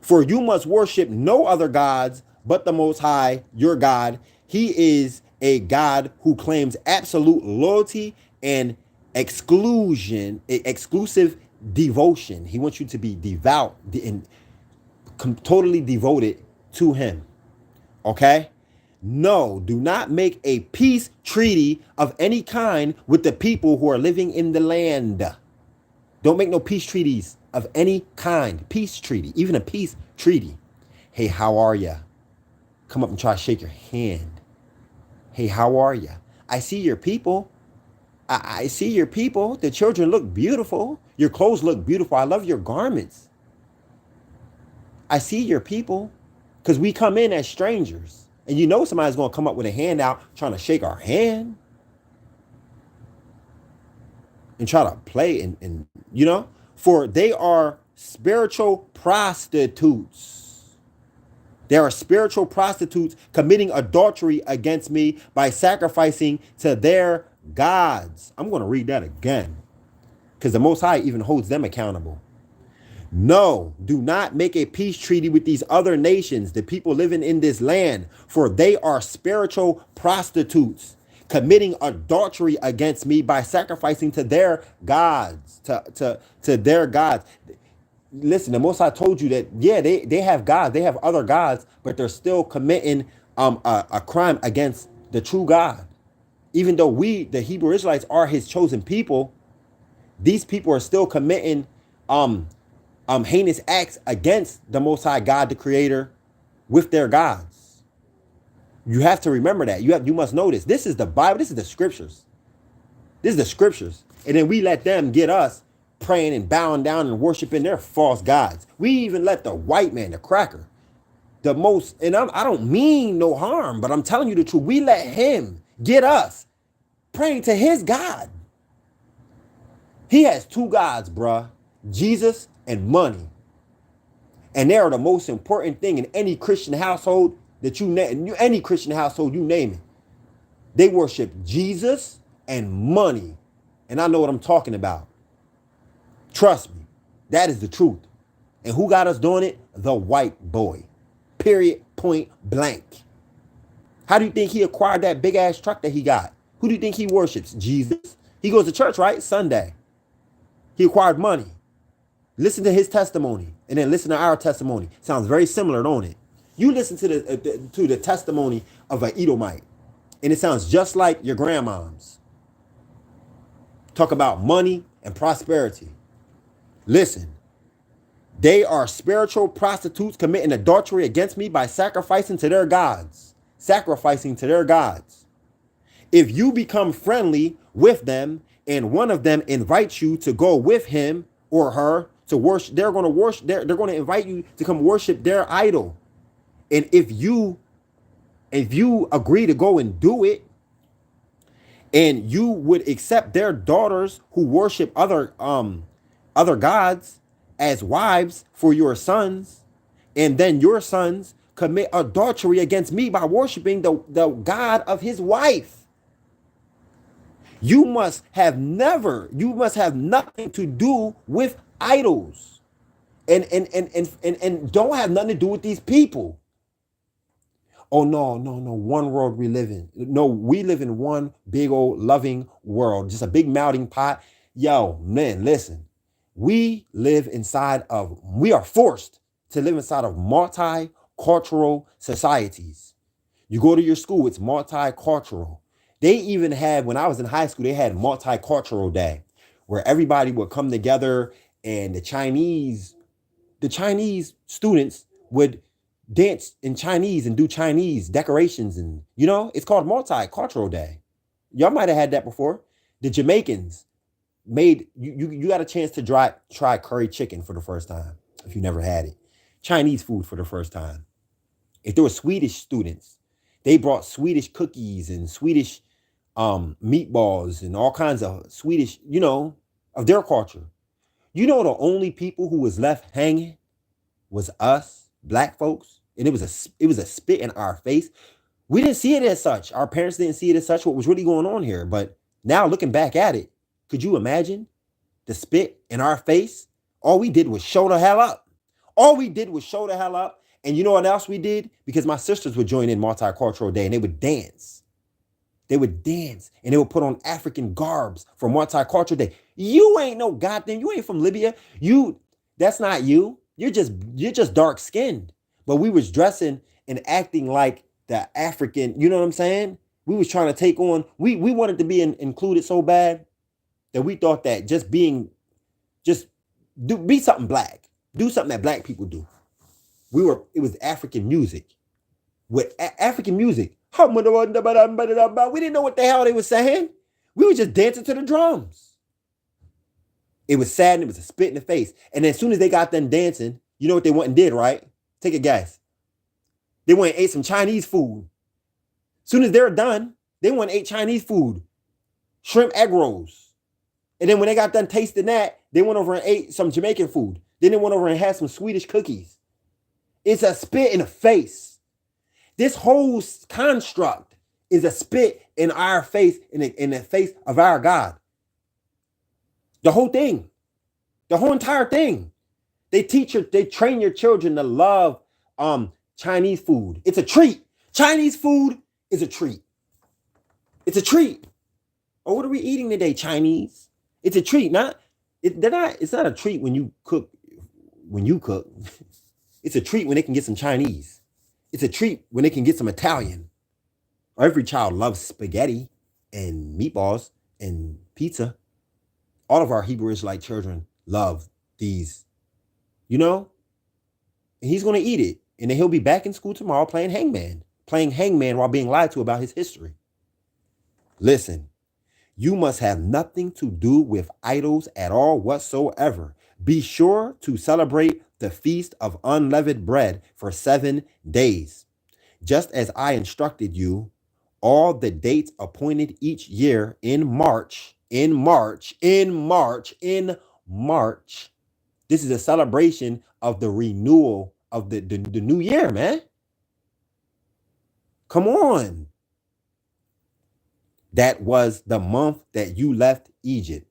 For you must worship no other gods but the Most High, your God. He is a God who claims absolute loyalty and exclusive devotion. He wants you to be devout and totally devoted to him. Okay? No, do not make a peace treaty of any kind with the people who are living in the land. Don't make no peace treaties of any kind. Peace treaty, even a peace treaty. Hey, how are ya? Come up and try to shake your hand. Hey, how are ya? I see your people. I see your people. The children look beautiful. Your clothes look beautiful. I love your garments. I see your people, because we come in as strangers. And you know somebody's going to come up with a hand out trying to shake our hand and try to play and you know, for they are spiritual prostitutes. They are spiritual prostitutes committing adultery against me by sacrificing to their gods. I'm going to read that again, because the Most High even holds them accountable. No, do not make a peace treaty with these other nations, the people living in this land, for they are spiritual prostitutes, committing adultery against me by sacrificing to their gods, to their gods. Listen, the Most High told you that, yeah, they have gods, they have other gods, but they're still committing a crime against the true God. Even though we, the Hebrew Israelites, are his chosen people, these people are still committing heinous acts against the Most High God, the Creator, with their gods. You have to remember that. You must know this. This is the Bible. This is the scriptures. This is the scriptures. And then we let them get us praying and bowing down and worshiping their false gods. We even let the white man, the cracker, the most, and I don't mean no harm, but I'm telling you the truth. We let him get us praying to his God. He has two gods, bruh. Jesus and money. And they are the most important thing in any Christian household that you name. Any Christian household, you name it. They worship Jesus and money. And I know what I'm talking about. Trust me. That is the truth. And who got us doing it? The white boy. Period. Point blank. How do you think he acquired that big ass truck that he got? Who do you think he worships? Jesus. He goes to church, right? Sunday. He acquired money. Listen to his testimony and then listen to our testimony. Sounds very similar, don't it? You listen to the testimony of an Edomite and it sounds just like your grandmom's. Talk about money and prosperity. Listen, They are spiritual prostitutes committing adultery against me by sacrificing to their gods. Sacrificing to their gods. If you become friendly with them and one of them invites you to go with him or her to worship, they're going to worship, they're going to invite you to come worship their idol. And if you agree to go and do it, and you would accept their daughters who worship other gods as wives for your sons, and then your sons commit adultery against me by worshiping the God of his wife. You must have nothing to do with idols, and don't have nothing to do with these people. Oh no, no, no, one world we live in. No, we live in one big old loving world, just a big melting pot. Yo, man, listen. We are forced to live inside of multicultural societies. You go to your school, it's multicultural. They even had, when I was in high school, they had multicultural day where everybody would come together, and the Chinese students would dance in Chinese and do Chinese decorations, and it's called multicultural day. Y'all might have had that before. The Jamaicans made you got a chance to try curry chicken for the first time if you never had it. Chinese food for the first time. If there were Swedish students, they brought Swedish cookies and Swedish meatballs and all kinds of Swedish, of their culture. The only people who was left hanging was us, black folks, and it was a spit in our face. We didn't see it as such. Our parents didn't see it as such, what was really going on here. But now looking back at it, could you imagine the spit in our face? All we did was show the hell up. And you know what else we did? Because my sisters would join in multicultural day, and they would dance. And they would put on African garbs for multicultural day. You ain't no goddamn, you ain't from Libya. That's not you. You're just dark skinned. But we was dressing and acting like the African, you know what I'm saying? We was trying to take on, we wanted to be included so bad that we thought that be something black. Do something that black people do. It was African music. With African music. We didn't know what the hell they were saying. We were just dancing to the drums. It was sad, and it was a spit in the face. And as soon as they got done dancing, you know what they went and did, right? Take a guess. They went and ate some Chinese food. As soon as they're done, they went and ate Chinese food. Shrimp egg rolls. And then when they got done tasting that, they went over and ate some Jamaican food. Then they went over and had some Swedish cookies. It's a spit in the face. This whole construct is a spit in our face, in the face of our God. The whole thing. The whole entire thing. They train your children to love Chinese food. It's a treat. Chinese food is a treat. It's a treat. Oh, what are we eating today, Chinese? It's a treat. It's not a treat when you cook. It's a treat when they can get some Chinese. It's a treat when they can get some Italian. Every child loves spaghetti and meatballs and pizza. All of our Hebrew Israelite children love these, And he's going to eat it. And then he'll be back in school tomorrow playing hangman while being lied to about his history. Listen, you must have nothing to do with idols at all whatsoever. Be sure to celebrate the Feast of Unleavened Bread for 7 days. Just as I instructed you, all the dates appointed each year in March. This is a celebration of the renewal of the new year, man. Come on. That was the month that you left Egypt.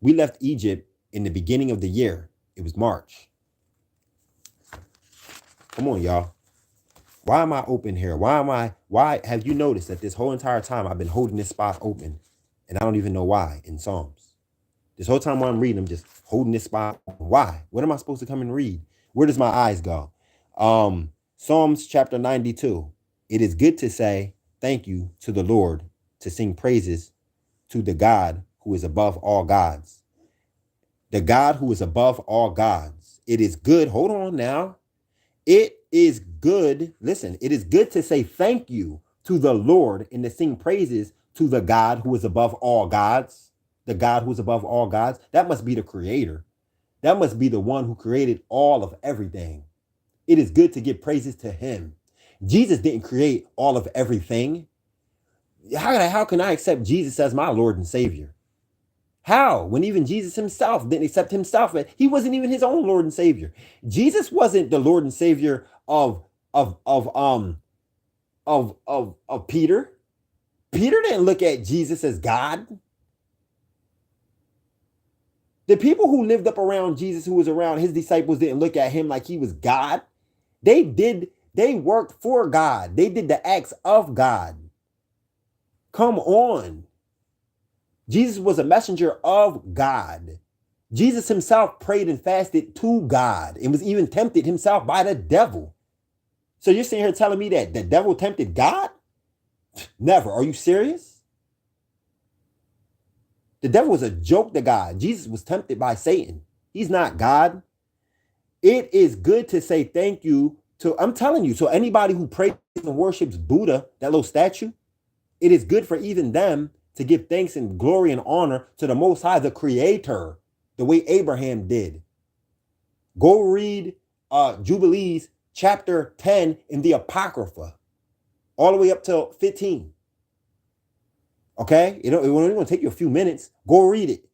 We left Egypt in the beginning of the year. It was March. Come on, y'all. Why am I open here? Why have you noticed that this whole entire time I've been holding this spot open, and I don't even know why in Psalms? This whole time while I'm reading, I'm just holding this spot. Why? What am I supposed to come and read? Where does my eyes go? Psalms chapter 92. It is good to say thank you to the Lord, to sing praises to the God who is above all gods. The God who is above all gods. It is good. Hold on now. It is good. Listen, it is good to say thank you to the Lord and to sing praises to the God who is above all gods. The God who is above all gods. That must be the creator. That must be the one who created all of everything. It is good to give praises to him. Jesus didn't create all of everything. How can I accept Jesus as my Lord and Savior? How? When even Jesus himself didn't accept himself. He wasn't even his own Lord and Savior. Jesus wasn't the Lord and Savior of Peter. Peter didn't look at Jesus as God. The people who lived up around Jesus, who was around his disciples, didn't look at him like he was God. They worked for God. They did the acts of God. Come on. Jesus was a messenger of God. Jesus himself prayed and fasted to God and was even tempted himself by the devil. So you're sitting here telling me that the devil tempted God? Never. Are you serious? The devil was a joke to God. Jesus was tempted by Satan. He's not God. It is good to say thank you to, I'm telling you, so anybody who prays and worships Buddha, that little statue, it is good for even them to give thanks and glory and honor to the Most High, the Creator, the way Abraham did. Go read Jubilees chapter 10 in the Apocrypha, all the way up till 15. Okay? It only going to take you a few minutes. Go read it.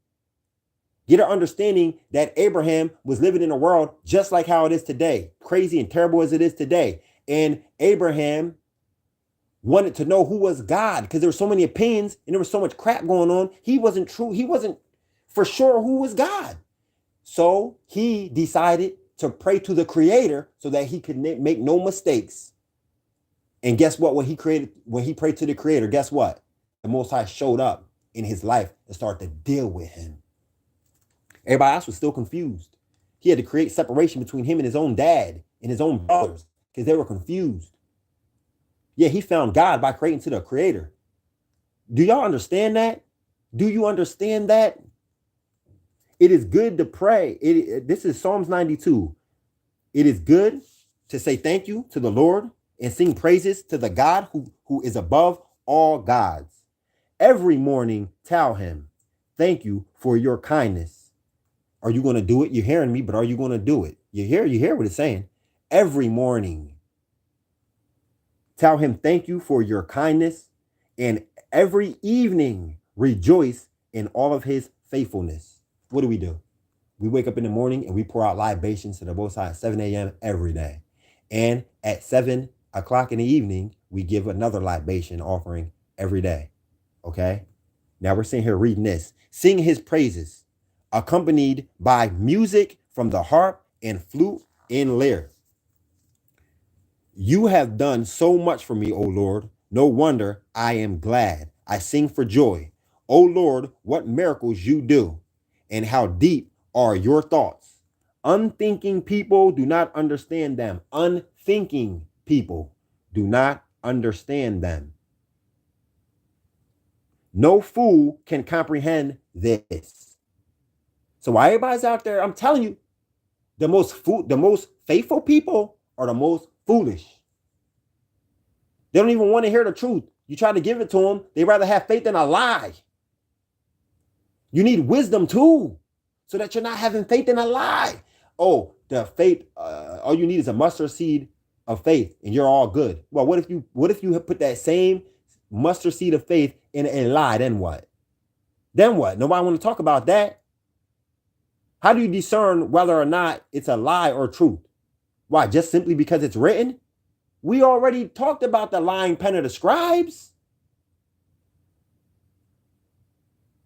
Get an understanding that Abraham was living in a world just like how it is today, crazy and terrible as it is today. And Abraham wanted to know who was God because there were so many opinions and there was so much crap going on. He wasn't true. He wasn't for sure who was God. So he decided to pray to the Creator so that he could make no mistakes. And guess what? When he prayed to the Creator, guess what? The Most High showed up in his life and started to deal with him. Everybody else was still confused. He had to create separation between him and his own dad and his own brothers because they were confused. Yeah, he found God by creating to the Creator. Do y'all understand that? Do you understand that? It is good to pray. This is Psalms 92. It is good to say thank you to the Lord and sing praises to the God who is above all gods. Every morning, tell him, thank you for your kindness. Are you going to do it? You're hearing me, but are you going to do it? You hear what it's saying. Every morning, tell him thank you for your kindness, and every evening rejoice in all of his faithfulness. What do? We wake up in the morning and we pour out libations to the Most High at 7 a.m. every day. And at 7 o'clock in the evening, we give another libation offering every day. Okay? Now we're sitting here reading this. Sing his praises, accompanied by music from the harp and flute and lyre. You have done so much for me, O Lord. No wonder I am glad. I sing for joy. O Lord, what miracles you do, and how deep are your thoughts. Unthinking people do not understand them. Unthinking people do not understand them. No fool can comprehend this. So while everybody's out there, I'm telling you, the most faithful people are the most foolish. They don't even want to hear the truth. You try to give it to them, they rather have faith in a lie. You need wisdom too, so that you're not having faith in a lie. Oh, the faith, all you need is a mustard seed of faith and you're all good. Well, what if you put that same mustard seed of faith in a lie? Then what? Nobody want to talk about that. How do you discern whether or not it's a lie or truth? Why? Just simply because it's written? We already talked about the lying pen of the scribes.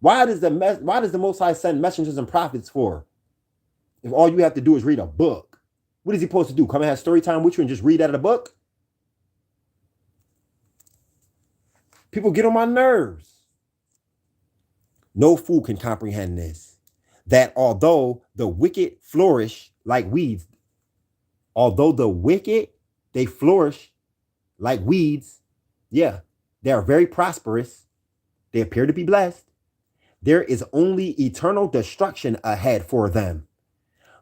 Why does the Most High send messengers and prophets for? If all you have to do is read a book, what is he supposed to do? Come and have story time with you and just read out of the book? People get on my nerves. No fool can comprehend this, that although the wicked flourish like weeds, they flourish like weeds. Yeah, they are very prosperous. They appear to be blessed. There is only eternal destruction ahead for them.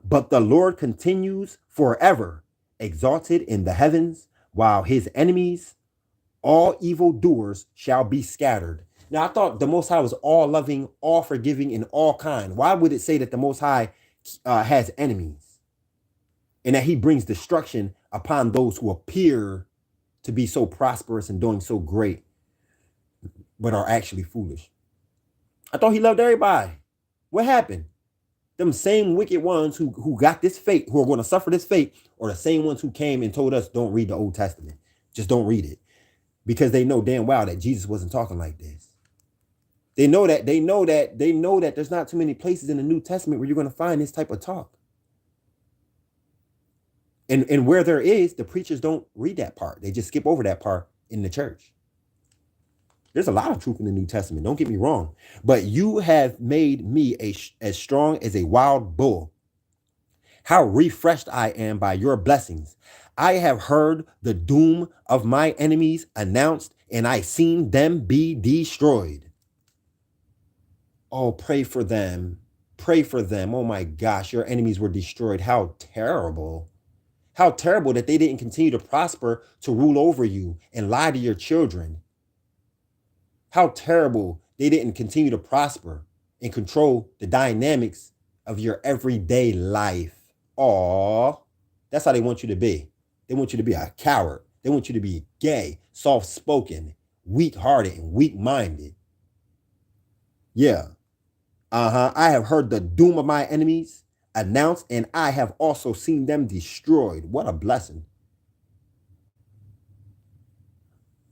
But the Lord continues forever, exalted in the heavens, while his enemies, all evildoers, shall be scattered. Now, I thought the Most High was all loving, all forgiving, and all kind. Why would it say that the Most High has enemies and that he brings destruction upon those who appear to be so prosperous and doing so great, but are actually foolish? I thought he loved everybody. What happened? Them same wicked ones who got this fate, who are going to suffer this fate, are the same ones who came and told us, don't read the Old Testament. Just don't read it. Because they know damn well that Jesus wasn't talking like this. They know that there's not too many places in the New Testament where you're going to find this type of talk. And where there is, the preachers don't read that part. They just skip over that part in the church. There's a lot of truth in the New Testament. Don't get me wrong. But you have made me as strong as a wild bull. How refreshed I am by your blessings. I have heard the doom of my enemies announced, and I seen them be destroyed. Oh, pray for them. Pray for them. Oh my gosh, your enemies were destroyed. How terrible. How terrible that they didn't continue to prosper, to rule over you and lie to your children. How terrible they didn't continue to prosper and control the dynamics of your everyday life. Aw, that's how they want you to be. They want you to be a coward. They want you to be gay, soft-spoken, weak-hearted, and weak-minded. Yeah. I have heard the doom of my enemies announced, and I have also seen them destroyed. What a blessing.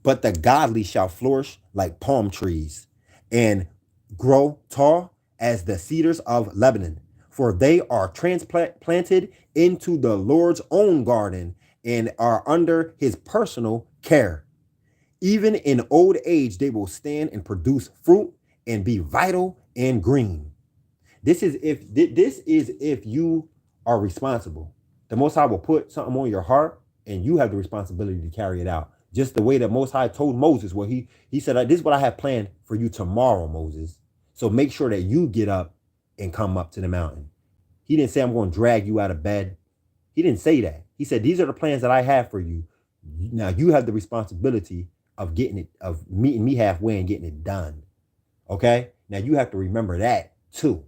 But the godly shall flourish like palm trees and grow tall as the cedars of Lebanon, for they are transplanted into the Lord's own garden and are under his personal care. Even in old age, they will stand and produce fruit and be vital and green. This is if you are responsible. The Most High will put something on your heart and you have the responsibility to carry it out. Just the way that Most High told Moses, where he said, this is what I have planned for you tomorrow, Moses. So make sure that you get up and come up to the mountain. He didn't say, I'm going to drag you out of bed. He didn't say that. He said, these are the plans that I have for you. Now you have the responsibility of meeting me halfway and getting it done. Okay? Now you have to remember that too.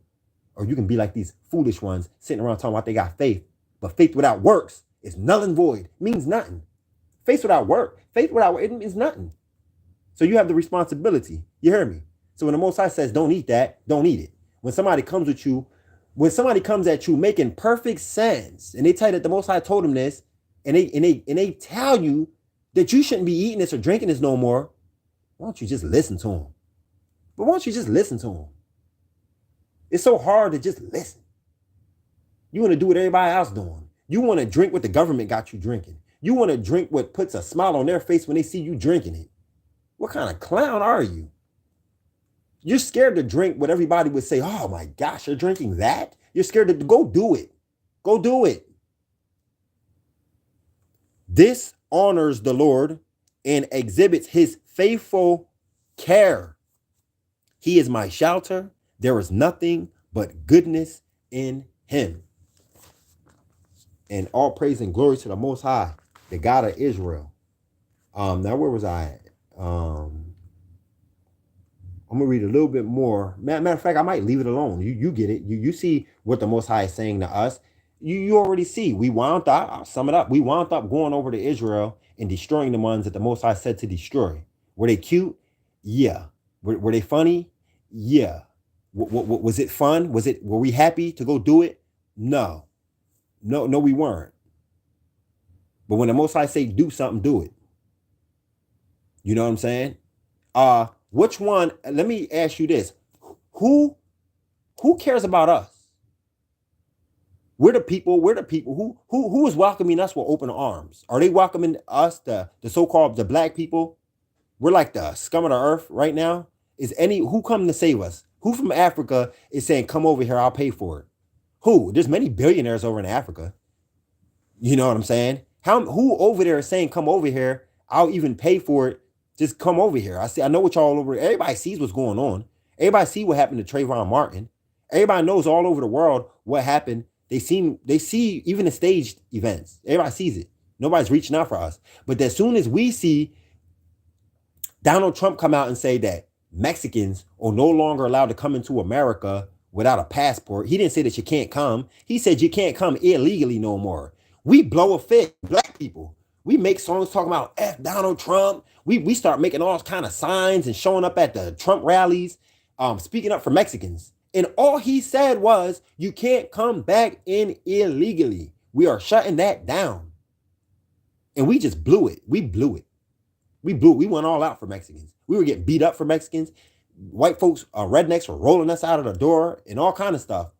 Or you can be like these foolish ones sitting around talking about they got faith. But faith without works is null and void. Means nothing. Faith without work it means nothing. So you have the responsibility. You hear me? So when the Most High says don't eat that, don't eat it. When somebody comes at you making perfect sense, and they tell you that the Most High told them this, and they tell you that you shouldn't be eating this or drinking this no more, why don't you just listen to them? But why don't you just listen to them? It's so hard to just listen. You want to do what everybody else doing. You want to drink what the government got you drinking. You want to drink what puts a smile on their face when they see you drinking it. What kind of clown are you? You're scared to drink what everybody would say, oh my gosh, you're drinking that? You're scared to go do it. Go do it. This honors the Lord and exhibits his faithful care. He is my shelter. There is nothing but goodness in him. And all praise and glory to the Most High, the God of Israel. Now, where was I at? I'm going to read a little bit more. Matter of fact, I might leave it alone. You get it. You see what the Most High is saying to us. You already see. I'll sum it up. We wound up going over to Israel and destroying the ones that the Most High said to destroy. Were they cute? Yeah. Were they funny? Yeah. Was it fun? Were we happy to go do it? No, we weren't. But when the Most High say do something, do it. You know what I'm saying? Which one? Let me ask you this: Who cares about us? We're the people. Who is welcoming us with open arms? Are they welcoming us, the so-called the black people? We're like the scum of the earth right now. Who come to save us? Who from Africa is saying, come over here, I'll pay for it? Who? There's many billionaires over in Africa. You know what I'm saying? Who over there is saying, come over here, I'll even pay for it. Just come over here. I know what y'all over. Everybody sees what's going on. Everybody see what happened to Trayvon Martin. Everybody knows all over the world what happened They see even the staged events. Everybody sees it. Nobody's reaching out for us. But as soon as we see Donald Trump come out and say that Mexicans are no longer allowed to come into America without a passport. He didn't say that you can't come. He said you can't come illegally no more. We blow a fit, black people. We make songs talking about F Donald Trump. We start making all kind of signs and showing up at the Trump rallies, speaking up for Mexicans. And all he said was, you can't come back in illegally. We are shutting that down. And we just blew it. We blew it. We went all out for Mexicans. We were getting beat up for Mexicans. White folks, rednecks were rolling us out of the door and all kind of stuff.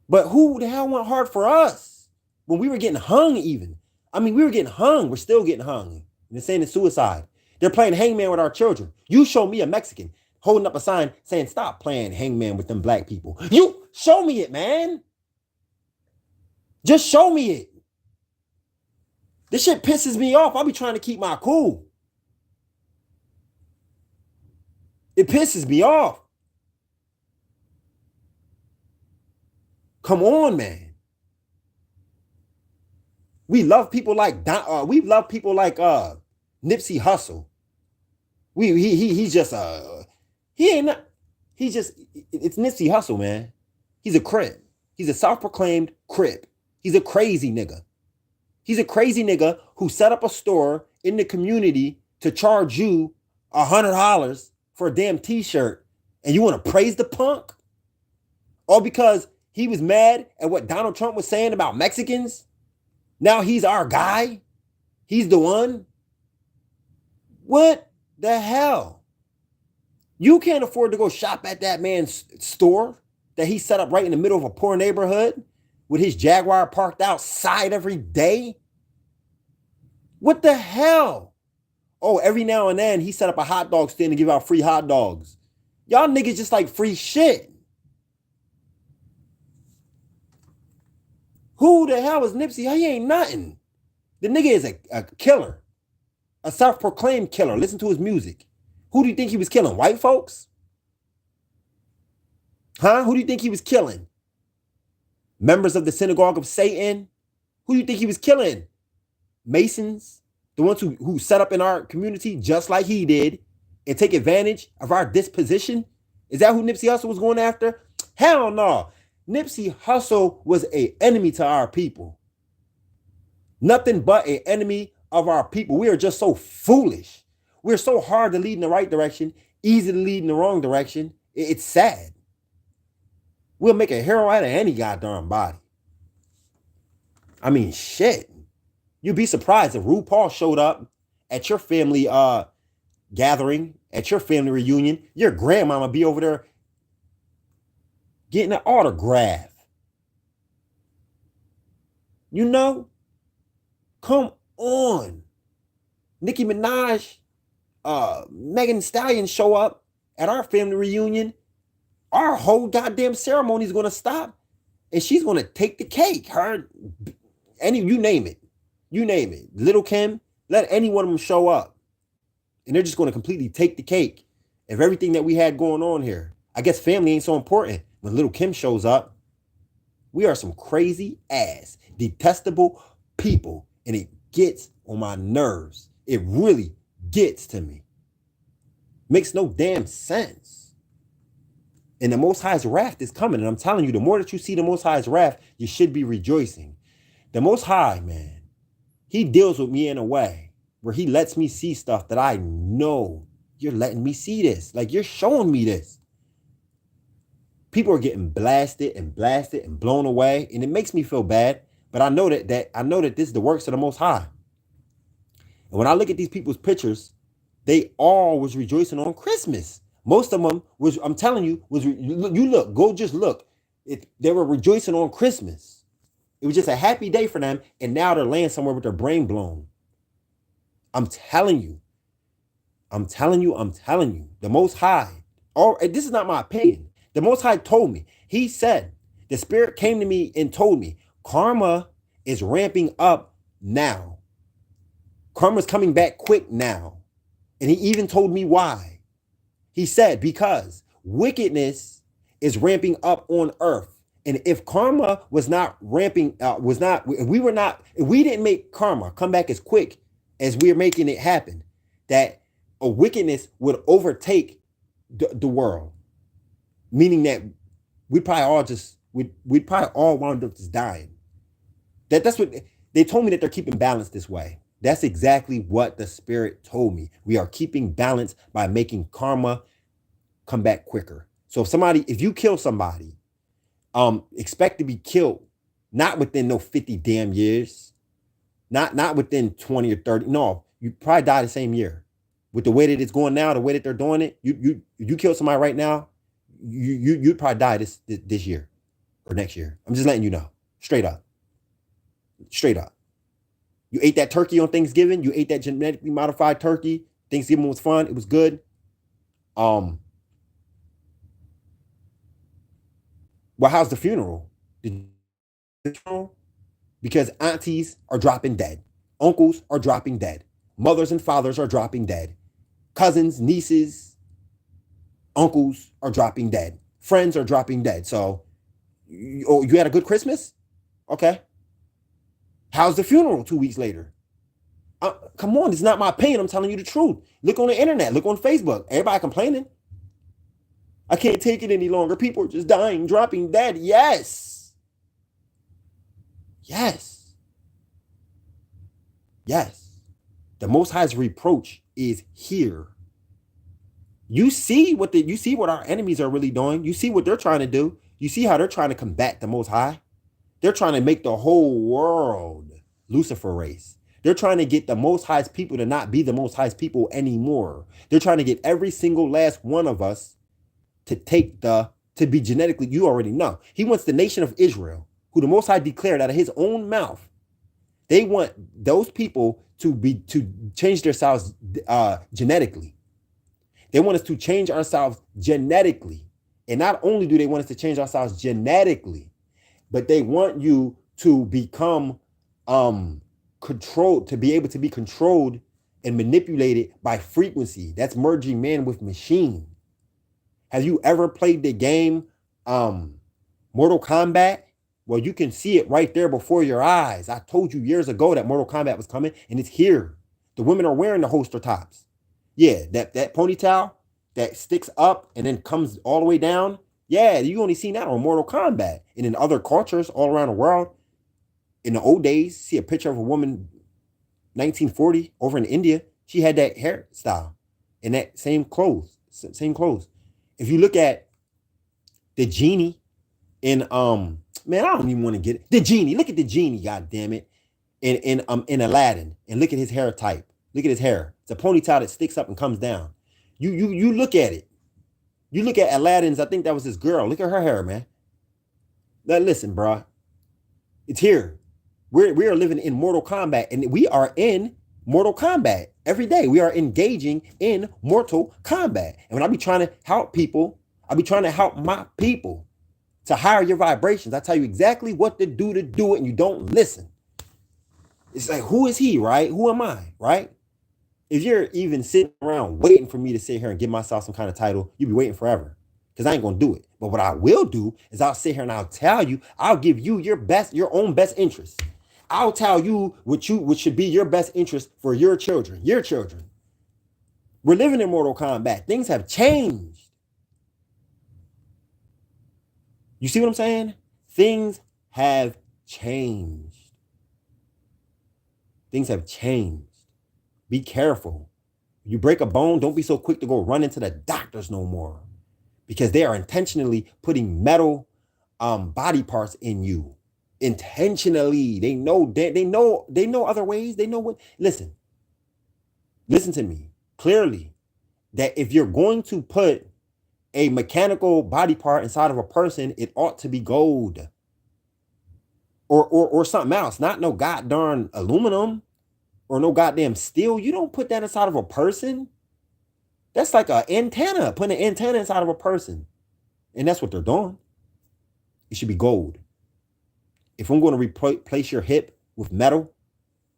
But who the hell went hard for us when we were getting hung even? I mean, we were getting hung. We're still getting hung. And they're saying it's suicide. They're playing hangman with our children. You show me a Mexican holding up a sign saying, stop playing hangman with them black people. You show me it, man. Just show me it. This shit pisses me off. I'll be trying to keep my cool. It pisses me off. Come on, man. We love people like Nipsey Hussle. It's Nipsey Hussle, man. He's a Crip. He's a self-proclaimed Crip. He's a crazy nigga. He's a crazy nigga who set up a store in the community to charge you $100 for a damn t-shirt, and you want to praise the punk? All because he was mad at what Donald Trump was saying about Mexicans? Now he's our guy? He's the one? What the hell? You can't afford to go shop at that man's store that he set up right in the middle of a poor neighborhood with his Jaguar parked outside every day? What the hell? Oh, every now and then he set up a hot dog stand to give out free hot dogs. Y'all niggas just like free shit. Who the hell is Nipsey? He ain't nothing. The nigga is a killer. A self-proclaimed killer. Listen to his music. Who do you think he was killing? White folks? Huh? Who do you think he was killing? Members of the synagogue of Satan? Who do you think he was killing? Masons? The ones who set up in our community just like he did and take advantage of our disposition? Is that who Nipsey Hussle was going after? Hell no. Nipsey Hussle was an enemy to our people. Nothing but an enemy of our people. We are just so foolish. We're so hard to lead in the right direction, easy to lead in the wrong direction. It's sad. We'll make a hero out of any goddamn body. I mean, shit. You'd be surprised if RuPaul showed up at your family gathering, at your family reunion. Your grandmama be over there getting an autograph. You know? Come on. Nicki Minaj, Megan Thee Stallion show up at our family reunion. Our whole goddamn ceremony is going to stop. And she's going to take the cake. You name it. You name it. Little Kim, let any one of them show up. And they're just going to completely take the cake of everything that we had going on here. I guess family ain't so important when Little Kim shows up. We are some crazy ass, detestable people. And it gets on my nerves. It really gets to me. Makes no damn sense. And the Most High's wrath is coming. And I'm telling you, the more that you see the Most High's wrath, you should be rejoicing. The Most High, man, he deals with me in a way where he lets me see stuff that I know you're letting me see this. Like, you're showing me this. People are getting blasted and blown away. And it makes me feel bad. But I know that this is the works of the Most High. And when I look at these people's pictures, they all was rejoicing on Christmas. Most of them was, I'm telling you, just look. They were rejoicing on Christmas. It was just a happy day for them. And now they're laying somewhere with their brain blown. I'm telling you. The Most High. This is not my opinion. The Most High told me. He said, the Spirit came to me and told me, karma is ramping up now. Karma's coming back quick now. And he even told me why. He said, because wickedness is ramping up on earth And if karma was not ramping, if we didn't make karma come back as quick as we're making it happen, that a wickedness would overtake the world, meaning that we'd probably all wound up just dying. That's what they told me, that they're keeping balance this way. That's exactly what the spirit told me. We are keeping balance by making karma come back quicker. So if you kill somebody, expect to be killed not within no 50 damn years, not within 20 or 30. No, you probably die the same year. With the way that it's going now, the way that they're doing it, you kill somebody right now, you'd probably die this year or next year. I'm just letting you know, straight up. You ate that turkey on Thanksgiving. You ate that genetically modified turkey. Thanksgiving was fun. It was good. Well, how's the funeral? Because aunties are dropping dead. Uncles are dropping dead. Mothers and fathers are dropping dead. Cousins, nieces, uncles are dropping dead. Friends are dropping dead. So, you had a good Christmas? Okay. How's the funeral 2 weeks later? Come on, it's not my pain. I'm telling you the truth. Look on the internet. Look on Facebook. Everybody complaining. I can't take it any longer. People are just dying, dropping dead. Yes. The Most High's reproach is here. You see what our enemies are really doing. You see what they're trying to do. You see how they're trying to combat the Most High. They're trying to make the whole world Lucifer race. They're trying to get the Most High's people to not be the Most High's people anymore. They're trying to get every single last one of us to be genetically, you already know. He wants the nation of Israel, who the Most High declared out of his own mouth. They want those people to change themselves genetically. They want us to change ourselves genetically. And not only do they want us to change ourselves genetically, but they want you to become controlled, to be able to be controlled and manipulated by frequency. That's merging man with machine. Have you ever played the game Mortal Kombat? Well, you can see it right there before your eyes. I told you years ago that Mortal Kombat was coming, and it's here. The women are wearing the holster tops. Yeah, that ponytail that sticks up and then comes all the way down. Yeah, you only seen that on Mortal Kombat. And in other cultures all around the world, in the old days, see a picture of a woman, 1940, over in India, she had that hairstyle and that same clothes. If you look at the genie in man, I don't even want to get it. The genie, look at the genie, god damn it, in Aladdin, and look at his hair type. Look at his hair. It's a ponytail that sticks up and comes down. You look at it. You look at Aladdin's, I think that was his girl. Look at her hair, man. Now listen, bro. It's here. We are living in Mortal Kombat, and we are in Mortal Kombat every day. We are engaging in Mortal Kombat. And when I be trying to help people, I be trying to help my people to higher your vibrations. I tell you exactly what to do it, and you don't listen. It's like, who is he, right? Who am I, right? If you're even sitting around waiting for me to sit here and give myself some kind of title, you'll be waiting forever, because I ain't going to do it. But what I will do is I'll sit here and I'll tell you, I'll give you your own best interest. I'll tell you what should be your best interest for your children. We're living in Mortal Kombat. Things have changed. You see what I'm saying? Things have changed. Be careful. You break a bone, don't be so quick to go run into the doctors no more, because they are intentionally putting metal body parts in you. Intentionally. They know other ways. They know what. Listen to me clearly, that if you're going to put a mechanical body part inside of a person, it ought to be gold or something else, not no goddamn aluminum or no goddamn steel. You don't put that inside of a person. That's like an antenna, putting an antenna inside of a person. And that's what they're doing. It should be gold. If I'm going to replace your hip with metal,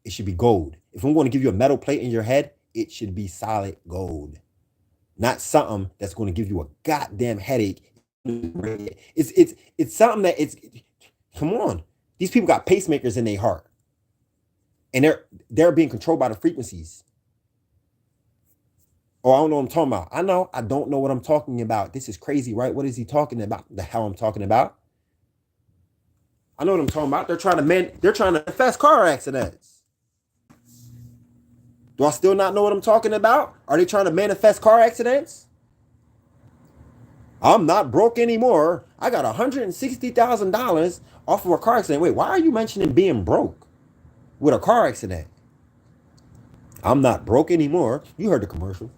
it should be gold. If I'm going to give you a metal plate in your head, it should be solid gold. Not something that's going to give you a goddamn headache It's something that it's. Come on, these people got pacemakers in their heart, and they're being controlled by the frequencies. Oh, I don't know what I'm talking about. I know I don't know what I'm talking about. This is crazy, right? What is he talking about? The hell I'm talking about? I know what I'm talking about. They're trying to manifest car accidents. Do I still not know what I'm talking about? Are they trying to manifest car accidents? I'm not broke anymore. I got $160,000 off of a car accident. Wait, why are you mentioning being broke with a car accident? I'm not broke anymore. You heard the commercial.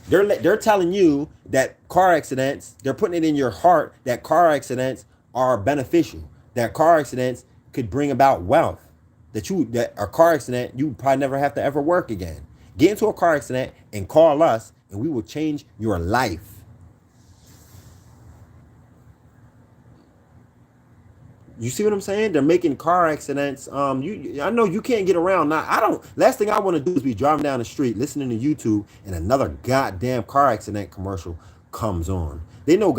They're telling you that car accidents, they're putting it in your heart that car accidents are beneficial. That car accidents could bring about wealth. That a car accident, you probably never have to ever work again. Get into a car accident and call us and we will change your life. You see what I'm saying? They're making car accidents. I know you can't get around. Now, I don't. Last thing I want to do is be driving down the street, listening to YouTube, and another goddamn car accident commercial comes on. They know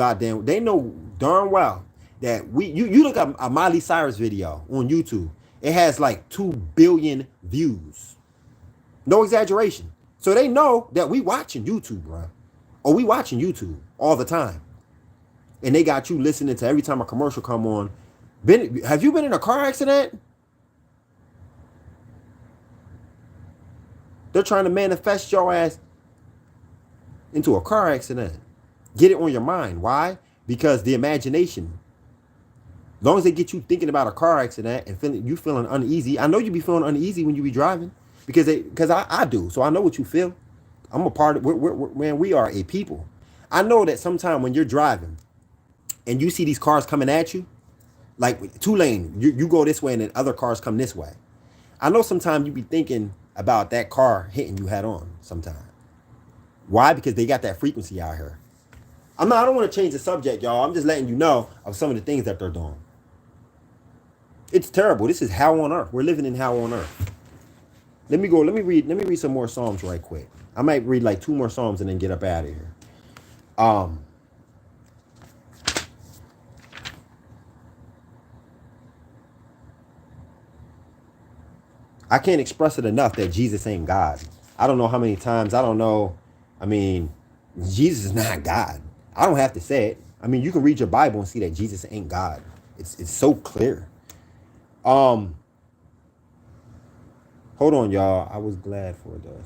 darn well that you look at a Miley Cyrus video on YouTube. It has like 2 billion views. No exaggeration. So they know that we watching YouTube, bro. Or we watching YouTube all the time. And they got you listening to every time a commercial come on. Have you been in a car accident? They're trying to manifest your ass into a car accident. Get it on your mind. Why? Because the imagination. As long as they get you thinking about a car accident and feeling uneasy. I know you be feeling uneasy when you be driving because I do. So I know what you feel. I'm a part of. Man, we are a people. I know that sometime when you're driving and you see these cars coming at you, like 2-lane, you go this way and then other cars come this way. I know sometimes you be thinking about that car hitting you head on sometime. Why? Because they got that frequency out here. I don't want to change the subject, y'all. I'm just letting you know of some of the things that they're doing. It's terrible. This is hell on earth. We're living in hell on earth. Let me read some more Psalms right quick. I might read like 2 more Psalms and then get up out of here. I can't express it enough that Jesus ain't God. I don't know how many times. I don't know. I mean, Jesus is not God. I don't have to say it. I mean, you can read your Bible and see that Jesus ain't God. It's so clear. Hold on, y'all. I was glad for the.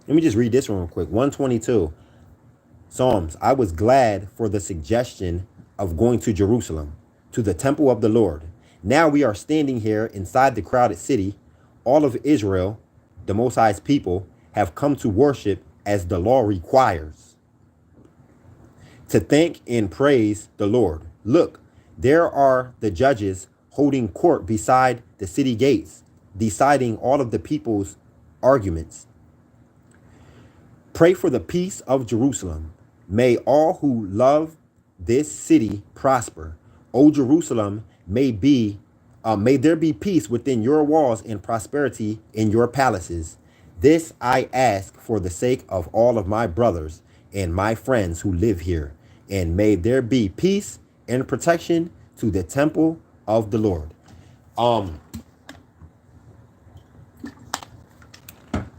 Let me just read this one real quick. 122. Psalms. I was glad for the suggestion of going to Jerusalem, to the temple of the Lord. Now we are standing here inside the crowded city. All of Israel, the Most High's people, have come to worship as the law requires, to thank and praise the Lord. Look, there are the judges holding court beside the city gates, deciding all of the people's arguments. Pray for the peace of Jerusalem. May all who love this city prosper. O Jerusalem, may there be peace within your walls and prosperity in your palaces. This I ask for the sake of all of my brothers and my friends who live here. And may there be peace and protection to the temple of the Lord.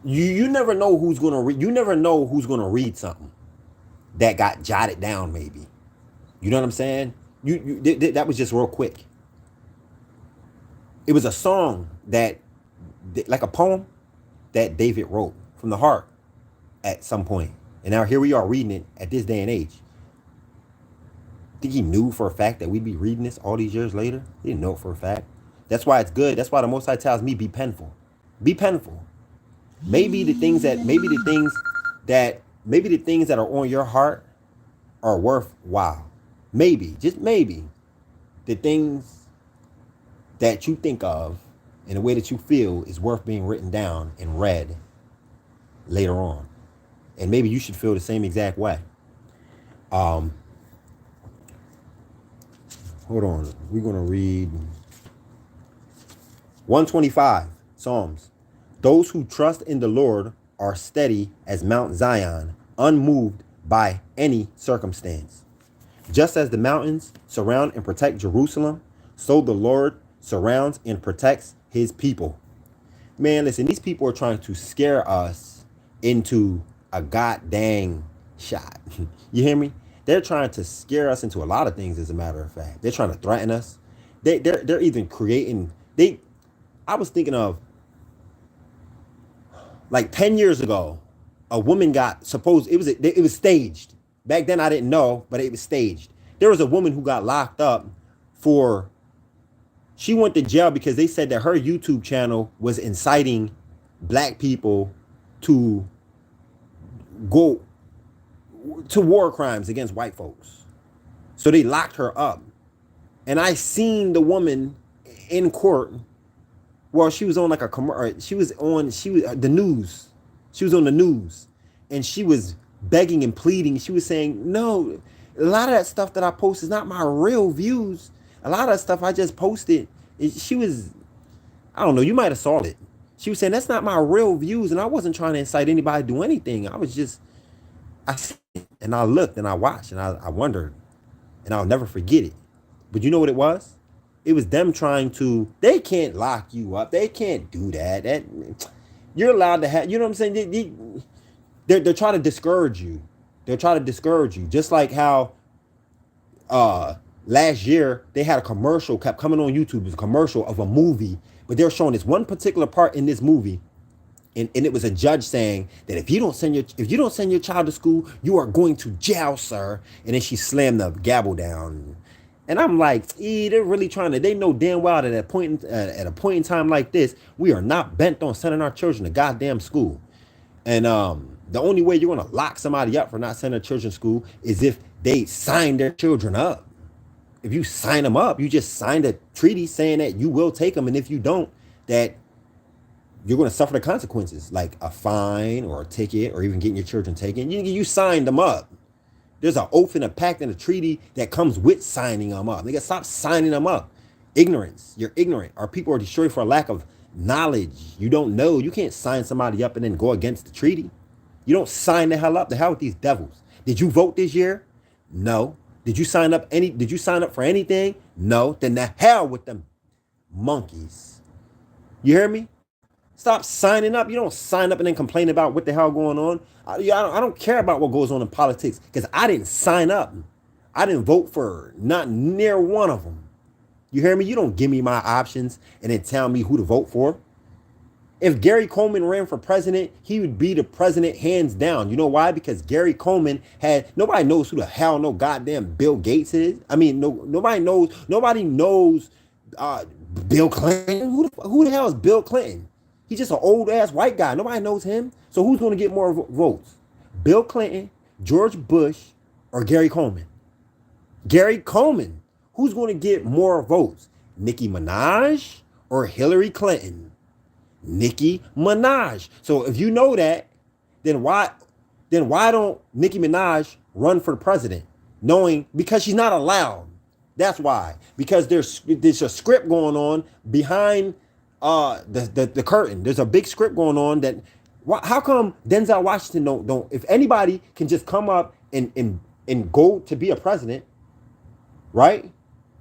You never know who's gonna read. You never know who's gonna read something that got jotted down. Maybe, you know what I'm saying. That was just real quick. It was a song that, like a poem, that David wrote from the heart at some point, and now here we are reading it at this day and age. Think he knew for a fact that we'd be reading this all these years later? He didn't know it for a fact. That's why it's good. That's why the Most High tells me, be penful. Be penful. Maybe the things that are on your heart are worthwhile. Maybe, just maybe, the things that you think of in the way that you feel is worth being written down and read later on. And maybe you should feel the same exact way. Hold on. We're going to read 125. Psalms. Those who trust in the Lord are steady as Mount Zion, unmoved by any circumstance. Just as the mountains surround and protect Jerusalem, so the Lord surrounds and protects his people. Man, listen, these people are trying to scare us into a goddamn shot. You hear me? They're trying to scare us into a lot of things, as a matter of fact. They're trying to threaten us. They're even creating I was thinking of like 10 years ago, a woman got it was staged. Back then I didn't know, but it was staged. There was a woman who got locked up for she went to jail because they said that her YouTube channel was inciting black people to go to war crimes against white folks. So they locked her up. And I seen the woman in court. Well, she was on like a commercial. She was the news. She was on the news, and she was begging and pleading. She was saying, "No, a lot of that stuff that I post is not my real views. A lot of that stuff I just posted." She was, I don't know. You might have saw it. She was saying that's not my real views, and I wasn't trying to incite anybody to do anything. I and I looked and I watched and I wondered, and I'll never forget it. But you know what it was? It was them trying to. They can't lock you up. They can't do that. You're allowed to have. You know what I'm saying? They're trying to discourage you. They're trying to discourage you. Just like how last year they had a commercial kept coming on YouTube. It was a commercial of a movie, but they're showing this one particular part in this movie. And it was a judge saying that if you don't send your child to school, you are going to jail, sir. And then she slammed the gavel down. And I'm like, they're really trying to. They know damn well that at a point in time like this, we are not bent on sending our children to goddamn school. And the only way you're gonna lock somebody up for not sending their children to school is if they sign their children up. If you sign them up, you just signed a treaty saying that you will take them, and if you don't, that you're going to suffer the consequences, like a fine or a ticket or even getting your children taken. You signed them up. There's an oath and a pact and a treaty that comes with signing them up. Nigga, stop signing them up. Ignorance. You're ignorant. Our people are destroyed for a lack of knowledge. You don't know. You can't sign somebody up and then go against the treaty. You don't sign the hell up. The hell with these devils. Did you vote this year? No. Did you sign up for anything? No. Then the hell with them monkeys. You hear me? Stop signing up. You don't sign up and then complain about what the hell going on. I don't care about what goes on in politics because I didn't sign up. I didn't vote for not near one of them. You hear me? You don't give me my options and then tell me who to vote for. If Gary Coleman ran for president, he would be the president hands down. You know why? Because Gary Coleman nobody knows who the hell no goddamn Bill Gates is. I mean, nobody knows Bill Clinton. Who the hell is Bill Clinton? He's just an old ass white guy. Nobody knows him. So who's going to get more votes? Bill Clinton, George Bush, or Gary Coleman? Gary Coleman. Who's going to get more votes? Nicki Minaj or Hillary Clinton? Nicki Minaj. So if you know that, then why don't Nicki Minaj run for president? Because she's not allowed. That's why. Because there's a script going on behind the curtain. There's a big script going on that. How come Denzel Washington don't? If anybody can just come up and go to be a president, right?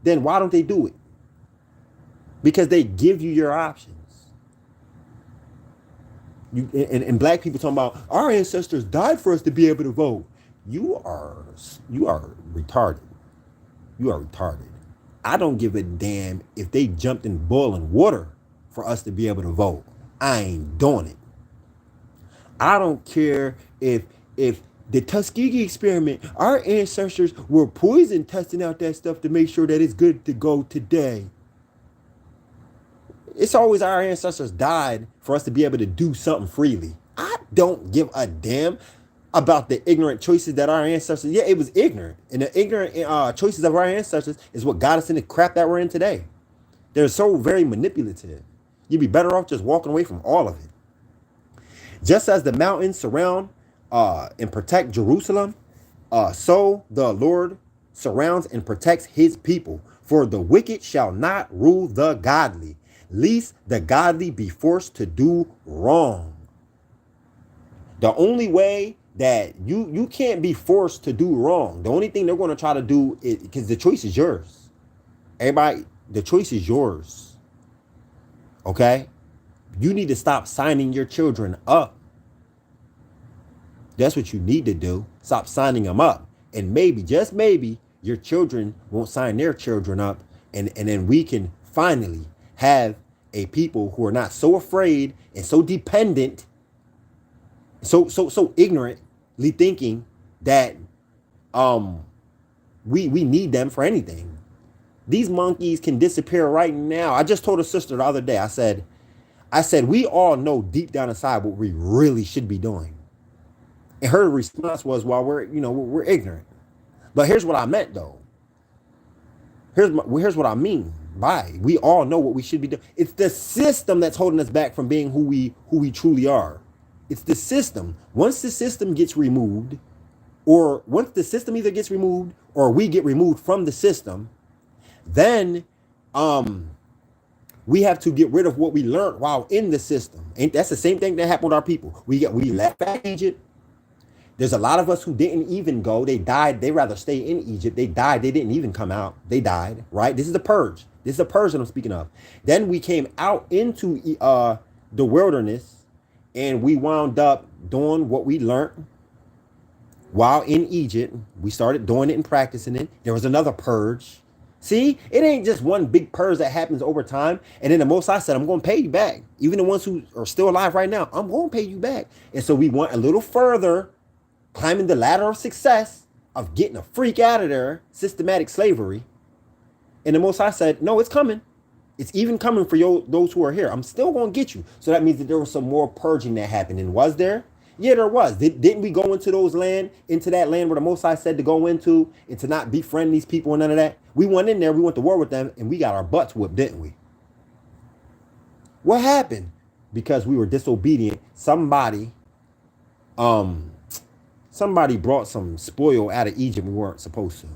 Then why don't they do it? Because they give you your options. And black people talking about our ancestors died for us to be able to vote. You are retarded. You are retarded. I don't give a damn if they jumped in boiling water for us to be able to vote. I ain't doing it. I don't care if the Tuskegee experiment, our ancestors were poison testing out that stuff to make sure that it's good to go today. It's always our ancestors died for us to be able to do something freely. I don't give a damn about the ignorant choices that our ancestors, it was ignorant. And the ignorant choices of our ancestors is what got us in the crap that we're in today. They're so very manipulative. You'd be better off just walking away from all of it. Just as the mountains surround and protect Jerusalem, so the Lord surrounds and protects his people. For the wicked shall not rule the godly. lest the godly be forced to do wrong. The only way that you can't be forced to do wrong. The only thing they're going to try to do is, because the choice is yours. Everybody, the choice is yours. Okay? You need to stop signing your children up. That's what you need to do. Stop signing them up. And maybe, just maybe, your children won't sign their children up. And then we can finally have a people who are not so afraid and so dependent, so ignorantly thinking that we need them for anything. These monkeys can disappear right now. I just told a sister the other day, I said, we all know deep down inside what we really should be doing. And her response was, well, we're ignorant. But here's what I meant, though. Here's what I mean by we all know what we should be doing. It's the system that's holding us back from being who we truly are. It's the system. Once the system gets removed, or once the system either gets removed or we get removed from the system, then we have to get rid of what we learned while in the system. And that's the same thing that happened with our people. We left back Egypt. There's a lot of us who didn't even go. They died. They rather stay in Egypt. They died. They didn't even come out. They died, right? This is the purge. This is the purge that I'm speaking of. Then we came out into the wilderness, and we wound up doing what we learned while in Egypt. We started doing it and practicing it. There was another purge. See, it ain't just one big purge that happens over time. And then the Most High said, I'm going to pay you back. Even the ones who are still alive right now, I'm going to pay you back. And so we went a little further, climbing the ladder of success of getting a freak out of there, systematic slavery. And the Most High said, no, it's coming. It's even coming for those who are here. I'm still going to get you. So that means that there was some more purging that happened. And was there? Yeah, there was. Didn't we go into that land where the Most High said to go into and to not befriend these people and none of that? We went in there, we went to war with them, and we got our butts whooped, didn't we? What happened? Because we were disobedient. Somebody brought some spoil out of Egypt we weren't supposed to.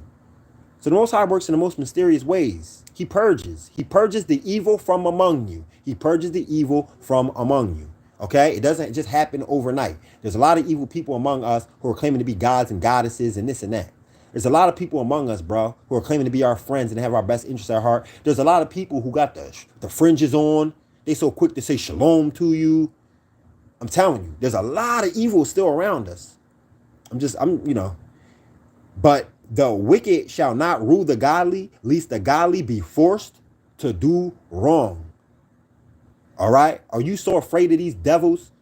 So the Most High works in the most mysterious ways. He purges. He purges the evil from among you. He purges the evil from among you. Okay? It doesn't just happen overnight. There's a lot of evil people among us who are claiming to be gods and goddesses and this and that. There's a lot of people among us, bro, who are claiming to be our friends and have our best interests at heart. There's a lot of people who got the fringes on. They so quick to say shalom to you. I'm telling you, there's a lot of evil still around us. But the wicked shall not rule the godly, lest the godly be forced to do wrong. All right? Are you so afraid of these devils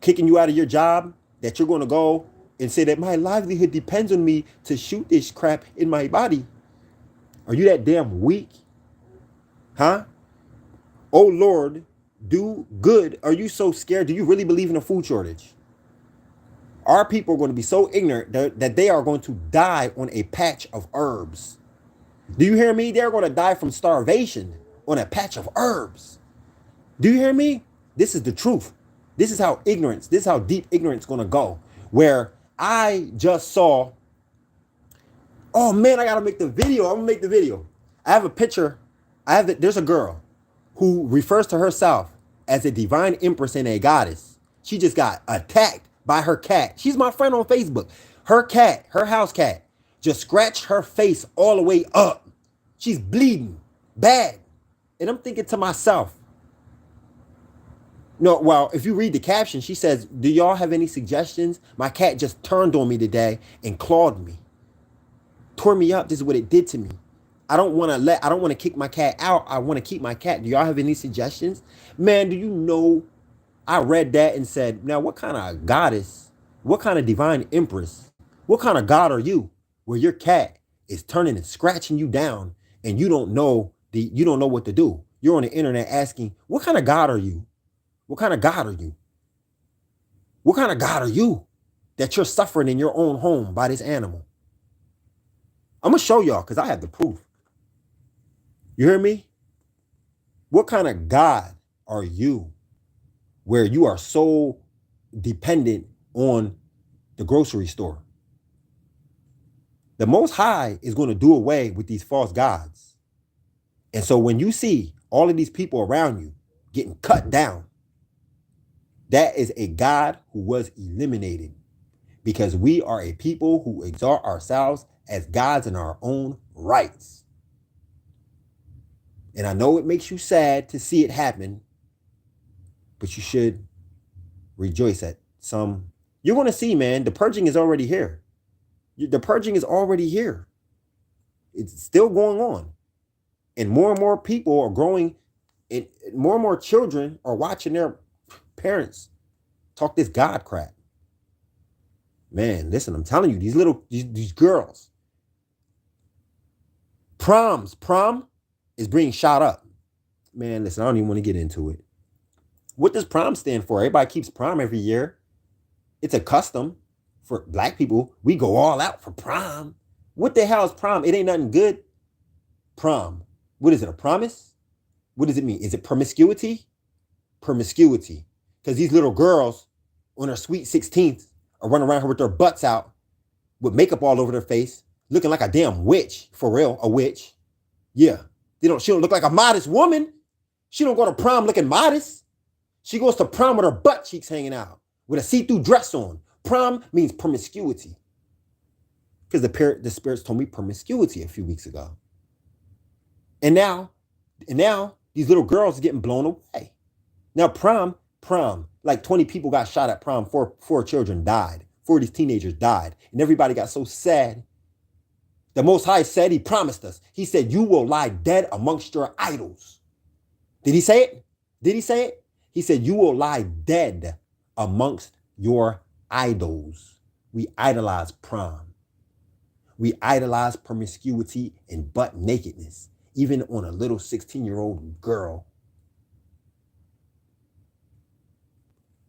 kicking you out of your job that you're going to go and say that my livelihood depends on me to shoot this crap in my body? Are you that damn weak? Huh? Oh, Lord, do good. Are you so scared? Do you really believe in a food shortage? Our people are going to be so ignorant that they are going to die on a patch of herbs. Do you hear me? They're going to die from starvation on a patch of herbs. Do you hear me? This is the truth. This is how deep ignorance is going to go. Where I just saw, oh man, I got to make the video. I'm going to make the video. I have a picture. There's a girl who refers to herself as a divine empress and a goddess. She just got attacked by her cat. She's my friend on Facebook. Her cat, her house cat, just scratched her face all the way up. She's bleeding bad. And I'm thinking to myself, no, well, if you read the caption, she says, do y'all have any suggestions? My cat just turned on me today and clawed me. Tore me up. This is what it did to me. I don't want to kick my cat out. I want to keep my cat. Do y'all have any suggestions? Man, do you know, I read that and said, now what kind of goddess, what kind of divine empress, what kind of god are you where your cat is turning and scratching you down and you don't know what to do? You're on the internet asking, what kind of god are you? What kind of God are you? What kind of God are you that you're suffering in your own home by this animal? I'm going to show y'all because I have the proof. You hear me? What kind of God are you where you are so dependent on the grocery store? The Most High is going to do away with these false gods. And so when you see all of these people around you getting cut down. That is a God who was eliminated, because we are a people who exalt ourselves as gods in our own rights. And I know it makes you sad to see it happen, but you should rejoice at some. You're going to see, man, the purging is already here. The purging is already here. It's still going on. And more people are growing, and more children are watching their parents talk this God crap. Man, listen, I'm telling you, these girls, prom is being shot up. Man, listen, I don't even want to get into it. What does prom stand for? Everybody keeps prom every year. It's a custom for black people. We go all out for prom. What the hell is prom? It ain't nothing good. Prom. What is it, a promise? What does it mean? Is it promiscuity? Promiscuity. Because these little girls on their sweet 16th are running around here with their butts out, with makeup all over their face, looking like a damn witch. For real, a witch. Yeah. She don't look like a modest woman. She don't go to prom looking modest. She goes to prom with her butt cheeks hanging out, with a see-through dress on. Prom means promiscuity. Because the spirits told me promiscuity a few weeks ago. And now these little girls are getting blown away. Now prom, like 20 people got shot at prom. Four children died. 4 of these teenagers died. And everybody got so sad. The Most High said, he promised us. He said, you will lie dead amongst your idols. Did he say it? Did he say it? He said, you will lie dead amongst your idols. We idolize prom. We idolize promiscuity and butt nakedness, even on a little 16-year-old girl.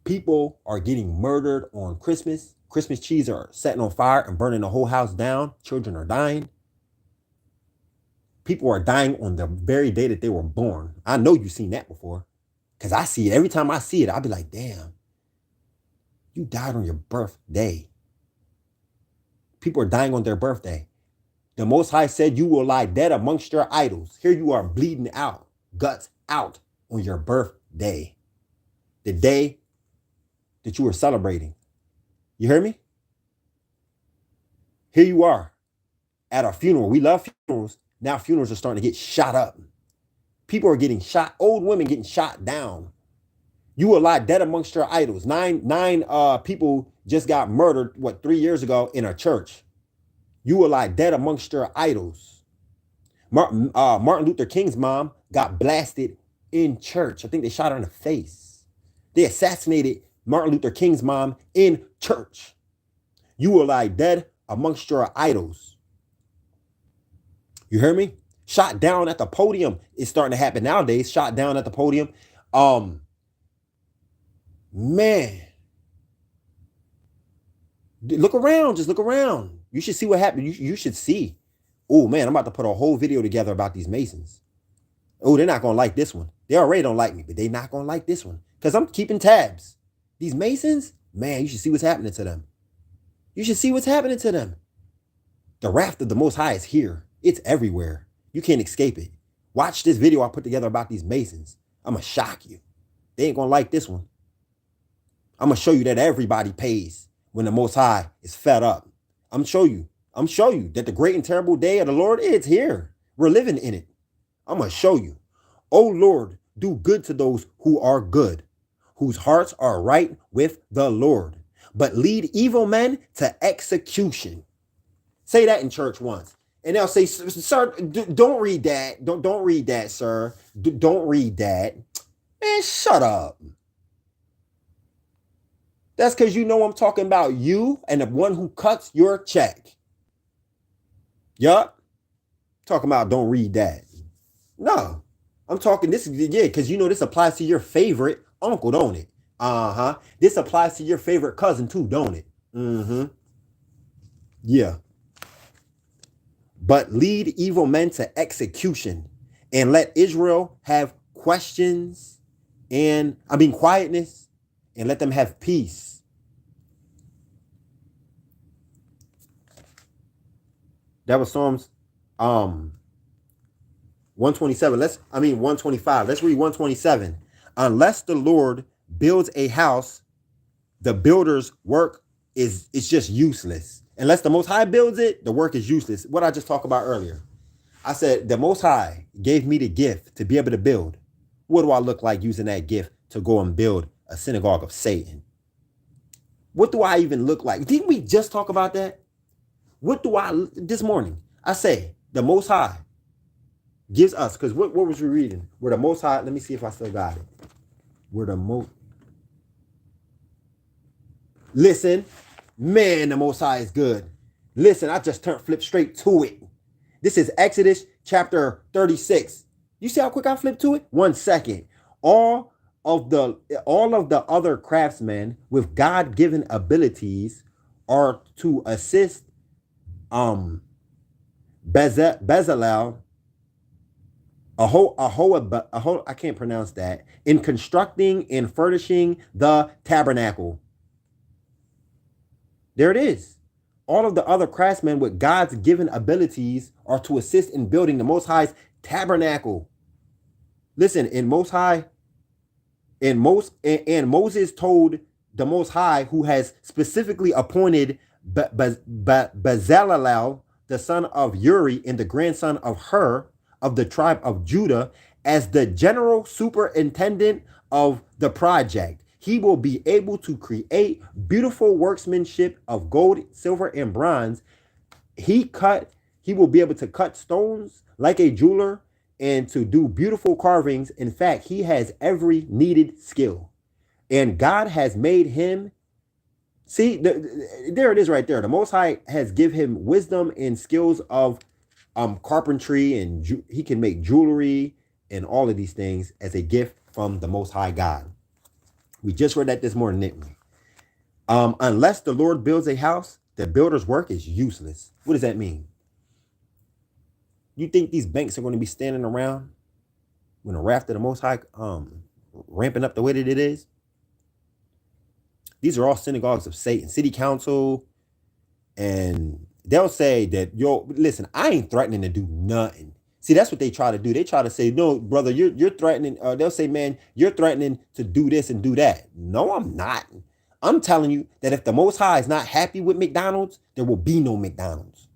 People are getting murdered on Christmas. Christmas trees are setting on fire and burning the whole house down. Children are dying. People are dying on the very day that they were born. I know you've seen that before, because I see it. Every time I see it, I'll be like, damn, you died on your birthday. People are dying on their birthday. The Most High said you will lie dead amongst your idols. Here you are bleeding out, guts out on your birthday. The day that you were celebrating. You hear me? Here you are at a funeral. We love funerals. Now funerals are starting to get shot up. People are getting shot. Old women getting shot down. You will lie dead amongst your idols. Nine people just got murdered, 3 years ago in a church. You will lie dead amongst your idols. Martin Luther King's mom got blasted in church. I think they shot her in the face. They assassinated Martin Luther King's mom in church. You will lie dead amongst your idols. You hear me? Shot down at the podium. It's starting to happen nowadays. Shot down at the podium. Man. Look around. Just look around. You should see what happened. You should see. Oh, man, I'm about to put a whole video together about these Masons. Oh, they're not going to like this one. They already don't like me, but they're not going to like this one. Because I'm keeping tabs. These Masons, man, you should see what's happening to them. You should see what's happening to them. The wrath of the Most High is here. It's everywhere. You can't escape it. Watch this video I put together about these Masons. I'm going to shock you. They ain't going to like this one. I'm going to show you that everybody pays when the Most High is fed up. I'm show you that the great and terrible day of the Lord is here. We're living in it. I'm going to show you. Oh Lord, do good to those who are good, whose hearts are right with the Lord, but lead evil men to execution. Say that in church once. And they'll say, sir, don't read that. Don't read that, sir. Don't read that. Man, shut up. That's because you know I'm talking about you and the one who cuts your check. Yup. Talking about don't read that. No. I'm talking this, yeah, because you know this applies to your favorite uncle, don't it? Uh-huh. This applies to your favorite cousin too, don't it? Mm-hmm. Yeah. But lead evil men to execution, and let Israel have quietness, and let them have peace. That was Psalms 127. 125. Let's read 127. Unless the Lord builds a house, the builder's work is just useless. Unless the Most High builds it, the work is useless. What I just talked about earlier. I said the Most High gave me the gift to be able to build. What do I look like using that gift to go and build a synagogue of Satan? What do I even look like? Didn't we just talk about that? What do I, this morning, I say the Most High gives us, because what was we reading? Where the Most High, let me see if I still got it. Where the most, listen, man, the Most High is good. Listen, I just flip straight to it. This is Exodus chapter 36. You see how quick I flipped to it? 1 second. All of the other craftsmen with God-given abilities are to assist Bezalel, I can't pronounce that, in constructing and furnishing the tabernacle. There it is. All of the other craftsmen with God's given abilities are to assist in building the Most High's tabernacle. Listen, Moses told the Most High, who has specifically appointed Bezalel, the son of Uri and the grandson of Hur, of the tribe of Judah, as the general superintendent of the project. He will be able to create beautiful workmanship of gold, silver, and bronze. He will be able to cut stones like a jeweler and to do beautiful carvings. In fact, he has every needed skill. And God has made him, see, there it is right there. The Most High has given him wisdom and skills of carpentry, and he can make jewelry and all of these things as a gift from the Most High God. We just read that this morning, didn't we? Unless the Lord builds a house, the builder's work is useless. What does that mean? You think these banks are going to be standing around when the wrath of the Most High ramping up the way that it is? These are all synagogues of Satan, city council, and they'll say that, listen, I ain't threatening to do nothing. See, that's what they try to do. They try to say, no, brother, you're threatening. They'll say, man, you're threatening to do this and do that. No, I'm not. I'm telling you that if the Most High is not happy with McDonald's, there will be no McDonald's.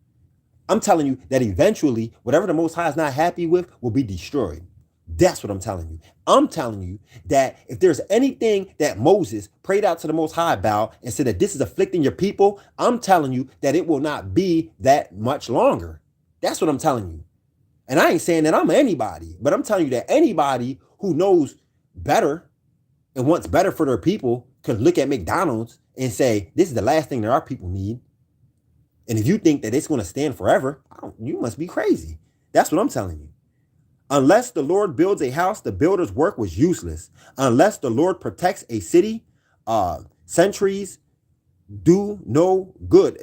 I'm telling you that eventually, whatever the Most High is not happy with will be destroyed. That's what I'm telling you. I'm telling you that if there's anything that Moses prayed out to the Most High about and said that this is afflicting your people, I'm telling you that it will not be that much longer. That's what I'm telling you. And I ain't saying that I'm anybody, but I'm telling you that anybody who knows better and wants better for their people could look at McDonald's and say, this is the last thing that our people need. And if you think that it's going to stand forever, you must be crazy. That's what I'm telling you. Unless the Lord builds a house, the builder's work was useless. Unless the Lord protects a city, sentries do no good.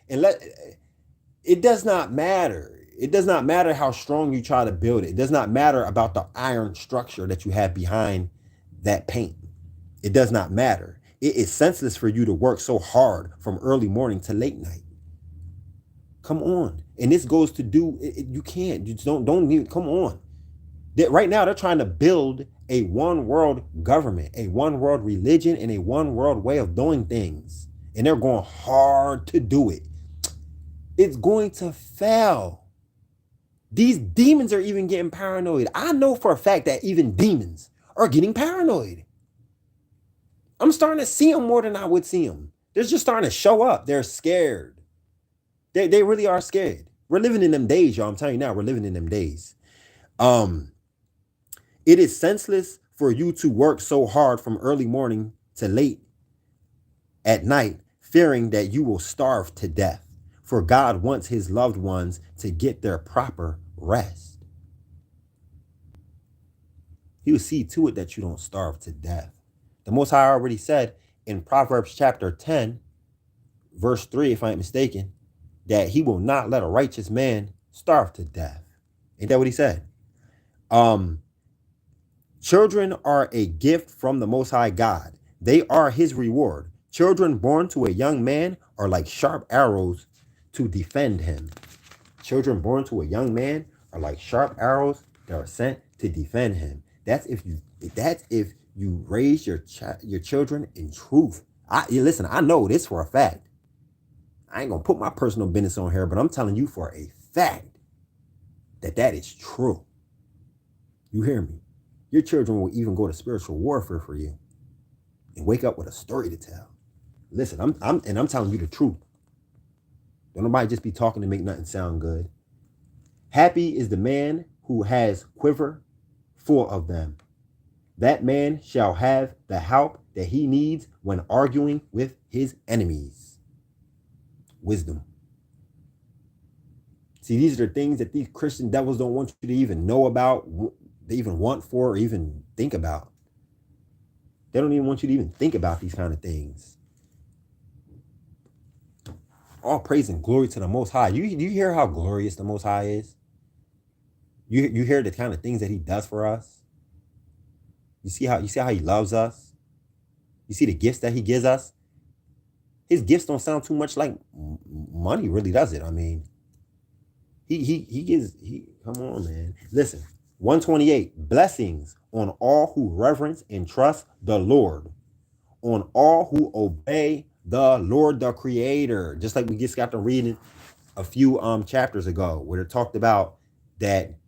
It does not matter. It does not matter how strong you try to build it. It does not matter about the iron structure that you have behind that paint. It does not matter. It is senseless for you to work so hard from early morning to late night. Come on. And this goes to you can't. You just don't even, come on. Right now, they're trying to build a one world government, a one world religion, and a one world way of doing things. And they're going hard to do it. It's going to fail. These demons are even getting paranoid. I know for a fact that even demons are getting paranoid. I'm starting to see them more than I would see them. They're just starting to show up. They're scared. They really are scared. We're living in them days, y'all. I'm telling you now, we're living in them days. It is senseless for you to work so hard from early morning to late at night, fearing that you will starve to death. For God wants his loved ones to get their proper rest. He will see to it that you don't starve to death. The Most High already said in Proverbs chapter 10, verse 3, if I ain't mistaken, that he will not let a righteous man starve to death. Ain't that what he said? Children are a gift from the Most High God. They are his reward. Children born to a young man are like sharp arrows to defend him. Children born to a young man are like sharp arrows that are sent to defend him. That's if you raise your children in truth. Listen, I know this for a fact. I ain't gonna put my personal business on here, but I'm telling you for a fact that is true. You hear me? Your children will even go to spiritual warfare for you and wake up with a story to tell. Listen, I'm telling you the truth. Don't nobody just be talking to make nothing sound good. Happy is the man who has quiver full of them. That man shall have the help that he needs when arguing with his enemies. Wisdom. See, these are the things that these Christian devils don't want you to even know about, they even want for, or even think about. They don't even want you to even think about these kind of things. All praise and glory to the Most High. You hear how glorious the Most High is? You hear the kind of things that he does for us? You see how he loves us? You see the gifts that he gives us? His gifts don't sound too much like money, really, does it? I mean, come on, man. Listen, 128, blessings on all who reverence and trust the Lord, on all who obey the Lord, the Creator. Just like we just got to reading a few chapters ago, where it talked about that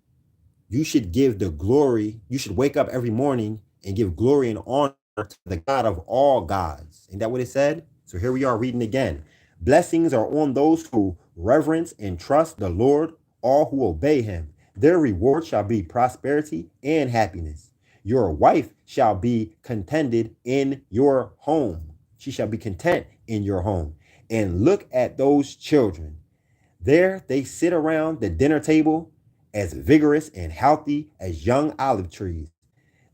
you should give the glory. You should wake up every morning and give glory and honor to the God of all gods. Ain't that what it said? So here we are reading again. Blessings are on those who reverence and trust the Lord, all who obey him. Their reward shall be prosperity and happiness. Your wife shall be contented in your home. She shall be content in your home. And look at those children. There they sit around the dinner table as vigorous and healthy as young olive trees.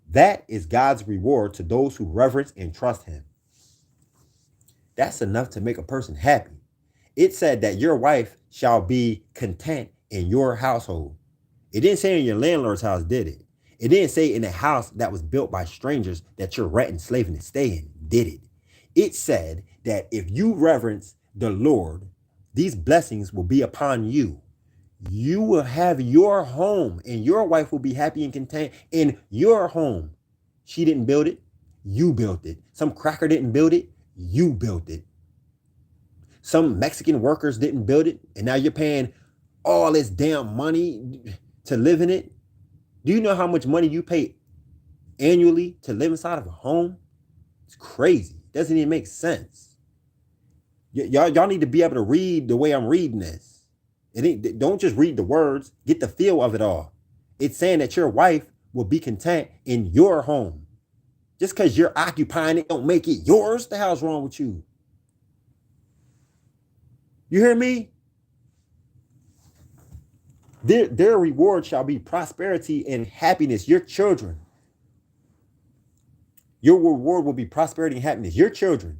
That is God's reward to those who reverence and trust him. That's enough to make a person happy. It said that your wife shall be content in your household. It didn't say in your landlord's house, did it? It didn't say in a house that was built by strangers that you're renting, slaving to stay in, did it? It said that if you reverence the Lord, these blessings will be upon you. You will have your home and your wife will be happy and content in your home. She didn't build it. You built it. Some cracker didn't build it. You built it. Some Mexican workers didn't build it. And now you're paying all this damn money to live in it. Do you know how much money you pay annually to live inside of a home? It's crazy. It doesn't even make sense. Y'all need to be able to read the way I'm reading this. Don't just read the words, get the feel of it all. It's saying that your wife will be content in your home. Just because you're occupying it don't make it yours. The hell's wrong with you? You hear me? Their reward shall be prosperity and happiness. Your children. Your reward will be prosperity and happiness. Your children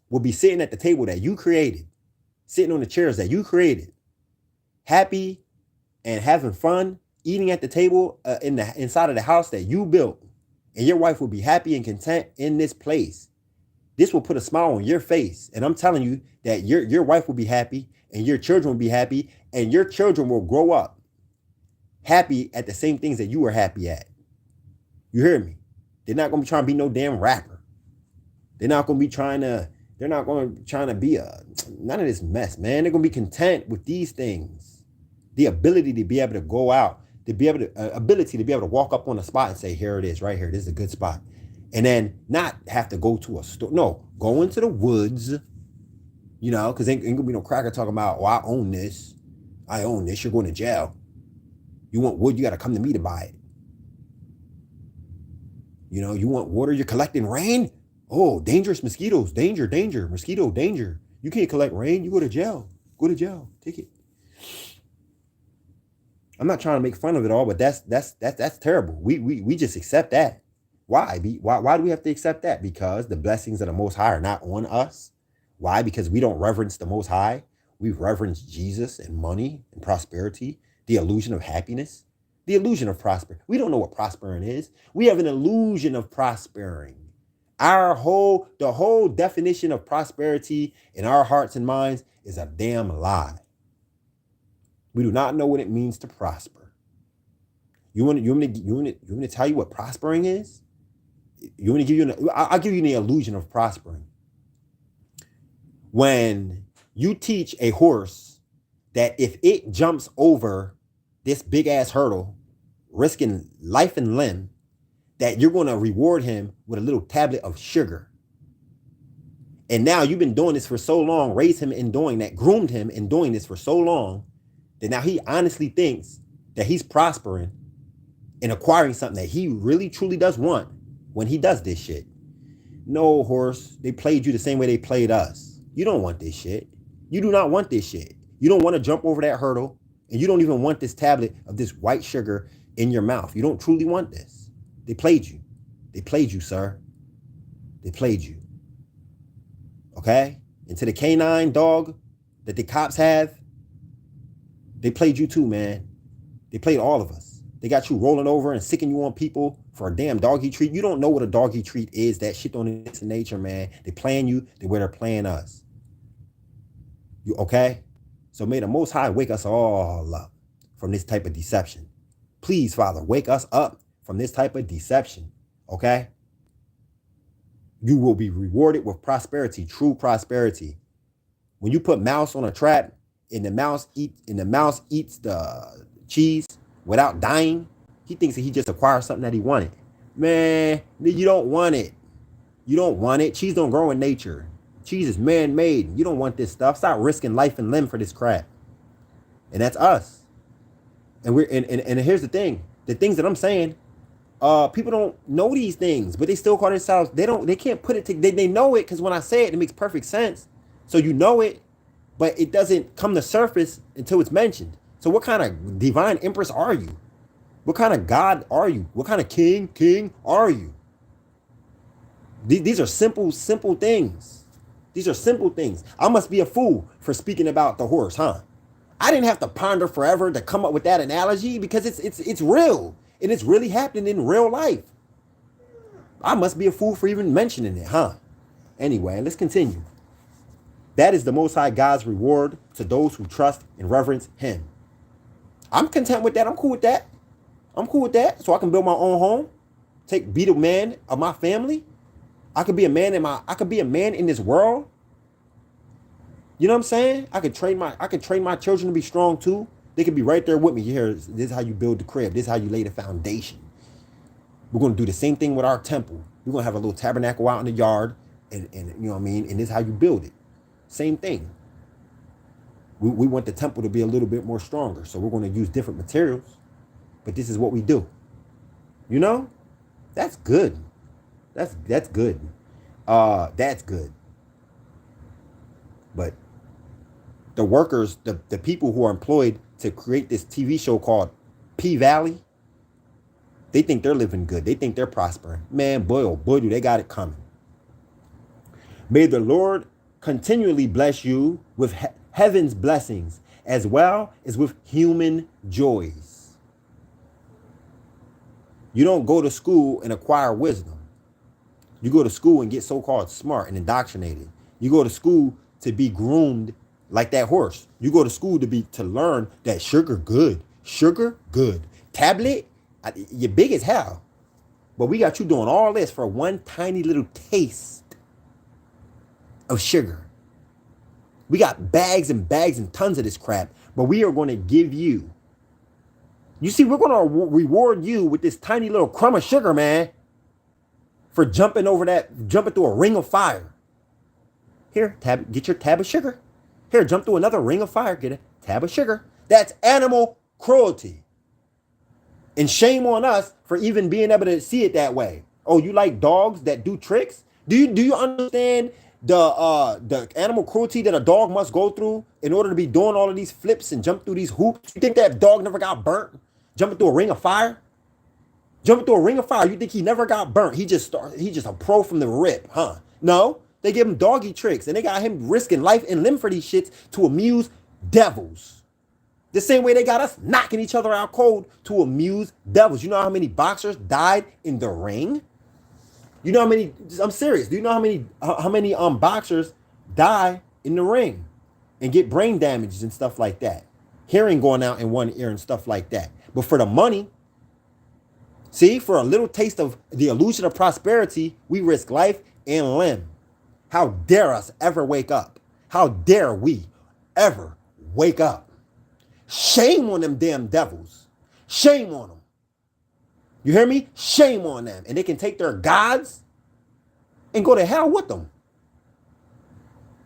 will be sitting at the table that you created, sitting on the chairs that you created, happy and having fun, eating at the table inside of the house that you built. And your wife will be happy and content in this place. This will put a smile on your face. And I'm telling you that your wife will be happy and your children will be happy and your children will grow up happy at the same things that you were happy at. You hear me? They're not going to be trying to be no damn rapper. They're not going to be trying to be none of this mess, man. They're going to be content with these things. The ability to be able to go out, ability to be able to walk up on a spot and say, here it is, right here. This is a good spot. And then not have to go to a store. No, go into the woods, because ain't going to be no cracker talking about, oh, I own this. You're going to jail. You want wood, you got to come to me to buy it. You want water, you're collecting rain? Oh, dangerous mosquitoes, danger, mosquito, danger. You can't collect rain, you go to jail. Go to jail, take it. I'm not trying to make fun of it all, but that's terrible. We just accept that. Why do we have to accept that? Because the blessings of the Most High are not on us. Why? Because we don't reverence the Most High. We reverence Jesus and money and prosperity, the illusion of happiness, the illusion of prospering. We don't know what prospering is. We have an illusion of prospering. The whole definition of prosperity in our hearts and minds is a damn lie. We do not know what it means to prosper. You want me to tell you what prospering is? You want to give you I'll give you the illusion of prospering. When you teach a horse that if it jumps over this big ass hurdle, risking life and limb, that you're going to reward him with a little tablet of sugar. And now you've been doing this for so long, raised him in doing that, groomed him in doing this for so long, that now he honestly thinks that he's prospering and acquiring something that he really truly does want when he does this shit. No, horse, they played you the same way they played us. You don't want this shit. You do not want this shit. You don't want to jump over that hurdle, and you don't even want this tablet of this white sugar in your mouth. You don't truly want this. They played you. They played you, sir. They played you. Okay? And to the canine dog that the cops have, they played you too, man. They played all of us. They got you rolling over and sicking you on people for a damn doggy treat. You don't know what a doggy treat is. That shit don't exist in nature, man. They playing you the way they're playing us. You okay? So may the Most High wake us all up from this type of deception. Please, Father, wake us up from this type of deception. Okay? You will be rewarded with prosperity, true prosperity. When you put mouse on a trap and the mouse eats the cheese without dying, he thinks that he just acquired something that he wanted. Man, you don't want it. You don't want it. Cheese don't grow in nature. Cheese is man-made. You don't want this stuff. Stop risking life and limb for this crap. And that's us. And here's the thing. The things that I'm saying, people don't know these things, but they still call themselves, they can't put it to, they know it because when I say it, it makes perfect sense. So you know it, but it doesn't come to surface until it's mentioned. So what kind of divine empress are you? What kind of God are you? What kind of king are you? These are simple things. These are simple things. I must be a fool for speaking about the horse, huh? I didn't have to ponder forever to come up with that analogy because it's real. And it's really happening in real life. I must be a fool for even mentioning it, huh? Anyway, let's continue. That is the Most High God's reward to those who trust and reverence him. I'm content with that. I'm cool with that. I'm cool with that. So I can build my own home. Be the man of my family. I could be a man in this world. You know what I'm saying? I could train my children to be strong too. They could be right there with me. Here, this is how you build the crib. This is how you lay the foundation. We're going to do the same thing with our temple. We're going to have a little tabernacle out in the yard. And you know what I mean? And this is how you build it. Same thing. We want the temple to be a little bit more stronger. So we're going to use different materials. But this is what we do. You know? That's good. That's good. That's good. But the workers, the people who are employed to create this TV show called P-Valley, they think they're living good. They think they're prospering. Man, boy, oh boy, do they got it coming. May the Lord continually bless you with heaven's blessings as well as with human joys. You don't go to school and acquire wisdom. You go to school and get so-called smart and indoctrinated. You go to school to be groomed like that horse. You go to school to learn that sugar good. Sugar good. Tablet, you're big as hell. But we got you doing all this for one tiny little taste of sugar. We got bags and bags and tons of this crap, but we are going to give you. You see, we're going to reward you with this tiny little crumb of sugar, man, for jumping through a ring of fire. Here, get your tab of sugar. Here, jump through another ring of fire. Get a tab of sugar. That's animal cruelty. And shame on us for even being able to see it that way. Oh, you like dogs that do tricks? Do you understand the animal cruelty that a dog must go through in order to be doing all of these flips and jump through these hoops? You think that dog never got burnt jumping through a ring of fire? Jumping through a ring of fire, you think he never got burnt? He just a pro from the rip, huh? No, they give him doggy tricks and they got him risking life and limb for these shits to amuse devils. The same way they got us knocking each other out cold to amuse devils. You know how many boxers died in the ring? You know how many? I'm serious. Do you know how many boxers die in the ring and get brain damages and stuff like that? Hearing going out in one ear and stuff like that. But for the money, See, for a little taste of the illusion of prosperity, we risk life and limb. How dare us ever wake up? How dare we ever wake up? Shame on them damn devils. Shame on them. You hear me? Shame on them. And they can take their gods and go to hell with them.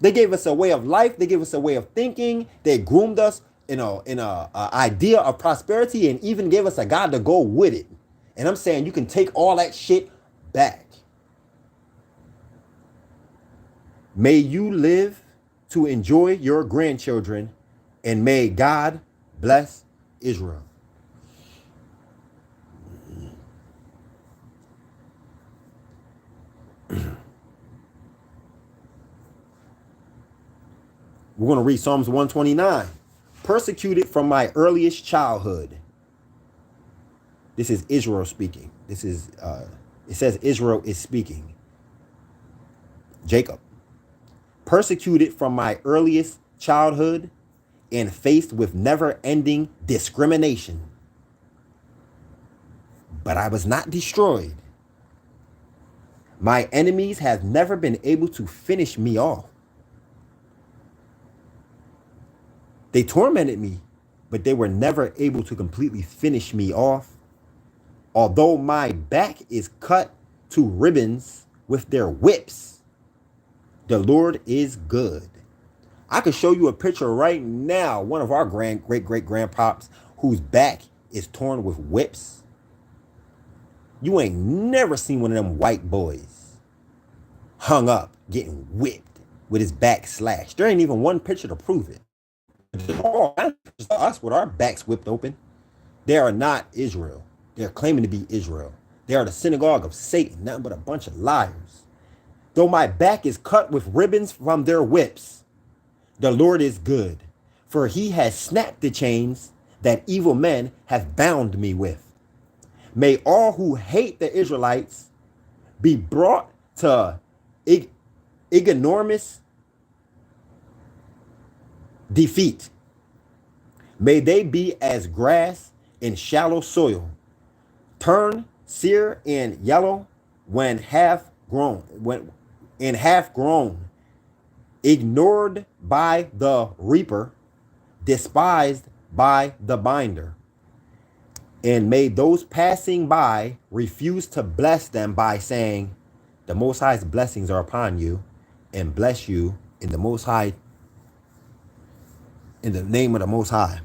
They gave us a way of life. They gave us a way of thinking. They groomed us in a idea of prosperity and even gave us a God to go with it. And I'm saying you can take all that shit back. May you live to enjoy your grandchildren, and may God bless Israel. We're going to read Psalms 129. Persecuted from my earliest childhood. This is Israel speaking. This is, it says Israel is speaking. Jacob. Persecuted from my earliest childhood and faced with never-ending discrimination. But I was not destroyed. My enemies have never been able to finish me off. They tormented me, but they were never able to completely finish me off. Although my back is cut to ribbons with their whips, the Lord is good. I could show you a picture right now, one of our great-great-grandpops whose back is torn with whips. You ain't never seen one of them white boys hung up, getting whipped with his back slashed. There ain't even one picture to prove it. It's us with our backs whipped open. They are not Israel. They're claiming to be Israel. They are the synagogue of Satan, nothing but a bunch of liars. Though my back is cut with ribbons from their whips, the Lord is good, for he has snapped the chains that evil men have bound me with. May all who hate the Israelites be brought to ignominious defeat. May they be as grass in shallow soil, turn sere and yellow when half grown, ignored by the reaper, despised by the binder. And may those passing by refuse to bless them by saying, the Most High's blessings are upon you, and bless you in the Most High, in the name of the Most High.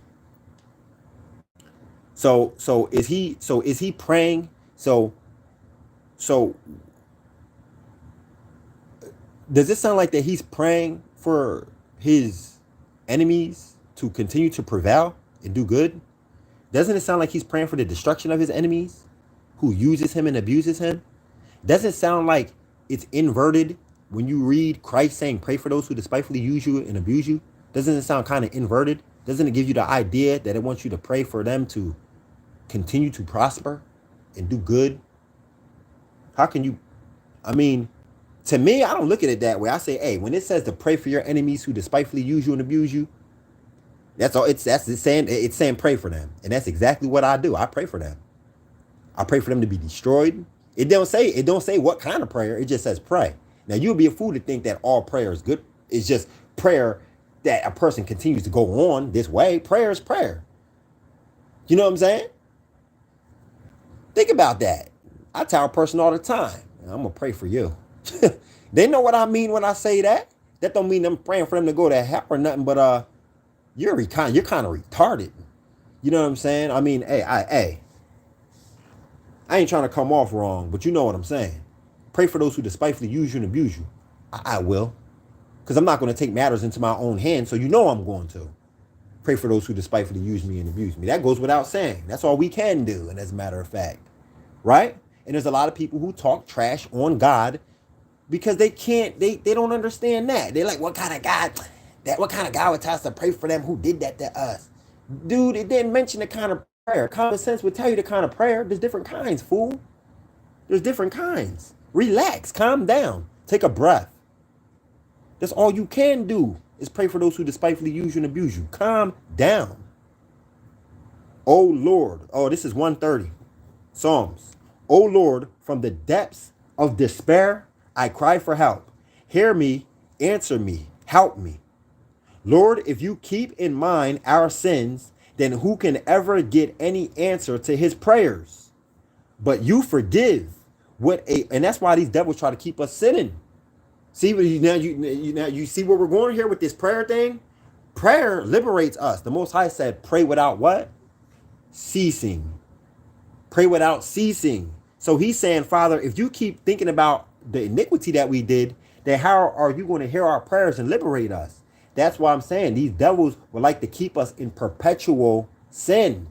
So is he praying? So does it sound like that he's praying for his enemies to continue to prevail and do good? Doesn't it sound like he's praying for the destruction of his enemies who uses him and abuses him? Doesn't it sound like it's inverted when you read Christ saying, pray for those who despitefully use you and abuse you? Doesn't it sound kind of inverted? Doesn't it give you the idea that it wants you to pray for them to continue to prosper and do good? How can you, I mean, to me, I don't look at it that way. I say, hey, when it says to pray for your enemies who despitefully use you and abuse you, that's all it's saying pray for them. And that's exactly what I do. I pray for them. I pray for them to be destroyed. It don't say what kind of prayer. It just says pray. Now you'll be a fool to think that all prayer is good. It's just prayer that a person continues to go on this way. Prayer is prayer. You know what I'm saying? Think about that. I tell a person all the time, I'm gonna pray for you. They know what I mean when I say that. That don't mean I'm praying for them to go to hell or nothing, but you're kind of retarded. You know what I'm saying? I mean, hey, I ain't trying to come off wrong, but you know what I'm saying. Pray for those who despitefully use you and abuse you. I will. Because I'm not going to take matters into my own hands, so you know I'm going to. Pray for those who despitefully use me and abuse me. That goes without saying. That's all we can do, and as a matter of fact. Right? And there's a lot of people who talk trash on God because they don't understand that. They're like, what kind of God would tell us to pray for them who did that to us? Dude, it didn't mention the kind of prayer. Common sense would tell you the kind of prayer. There's different kinds, fool. There's different kinds. Relax, calm down, take a breath. That's all you can do is pray for those who despitefully use you and abuse you. Calm down. Oh Lord. Oh, this is 130. Psalms. O Lord, from the depths of despair, I cry for help. Hear me, answer me, help me. Lord, if you keep in mind our sins, then who can ever get any answer to his prayers? But you forgive and that's why these devils try to keep us sinning. See, now you see where we're going here with this prayer thing? Prayer liberates us. The Most High said, pray without what? Ceasing. Pray without ceasing. So he's saying, Father, if you keep thinking about the iniquity that we did, then how are you going to hear our prayers and liberate us? That's why I'm saying these devils would like to keep us in perpetual sin.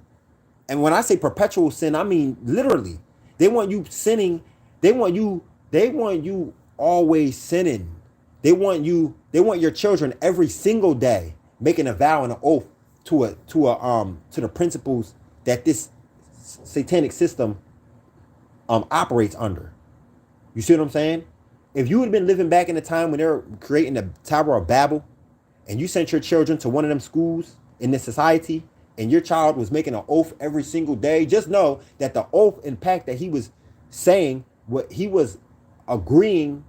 And when I say perpetual sin, I mean literally. They want you sinning. They want you always sinning. They want your children every single day making a vow and an oath to the principles that this satanic system operates under. You see what I'm saying? If you had been living back in the time when they were creating the Tower of Babel, and you sent your children to one of them schools in this society, and your child was making an oath every single day, just know that the oath impact that he was saying, what he was agreeing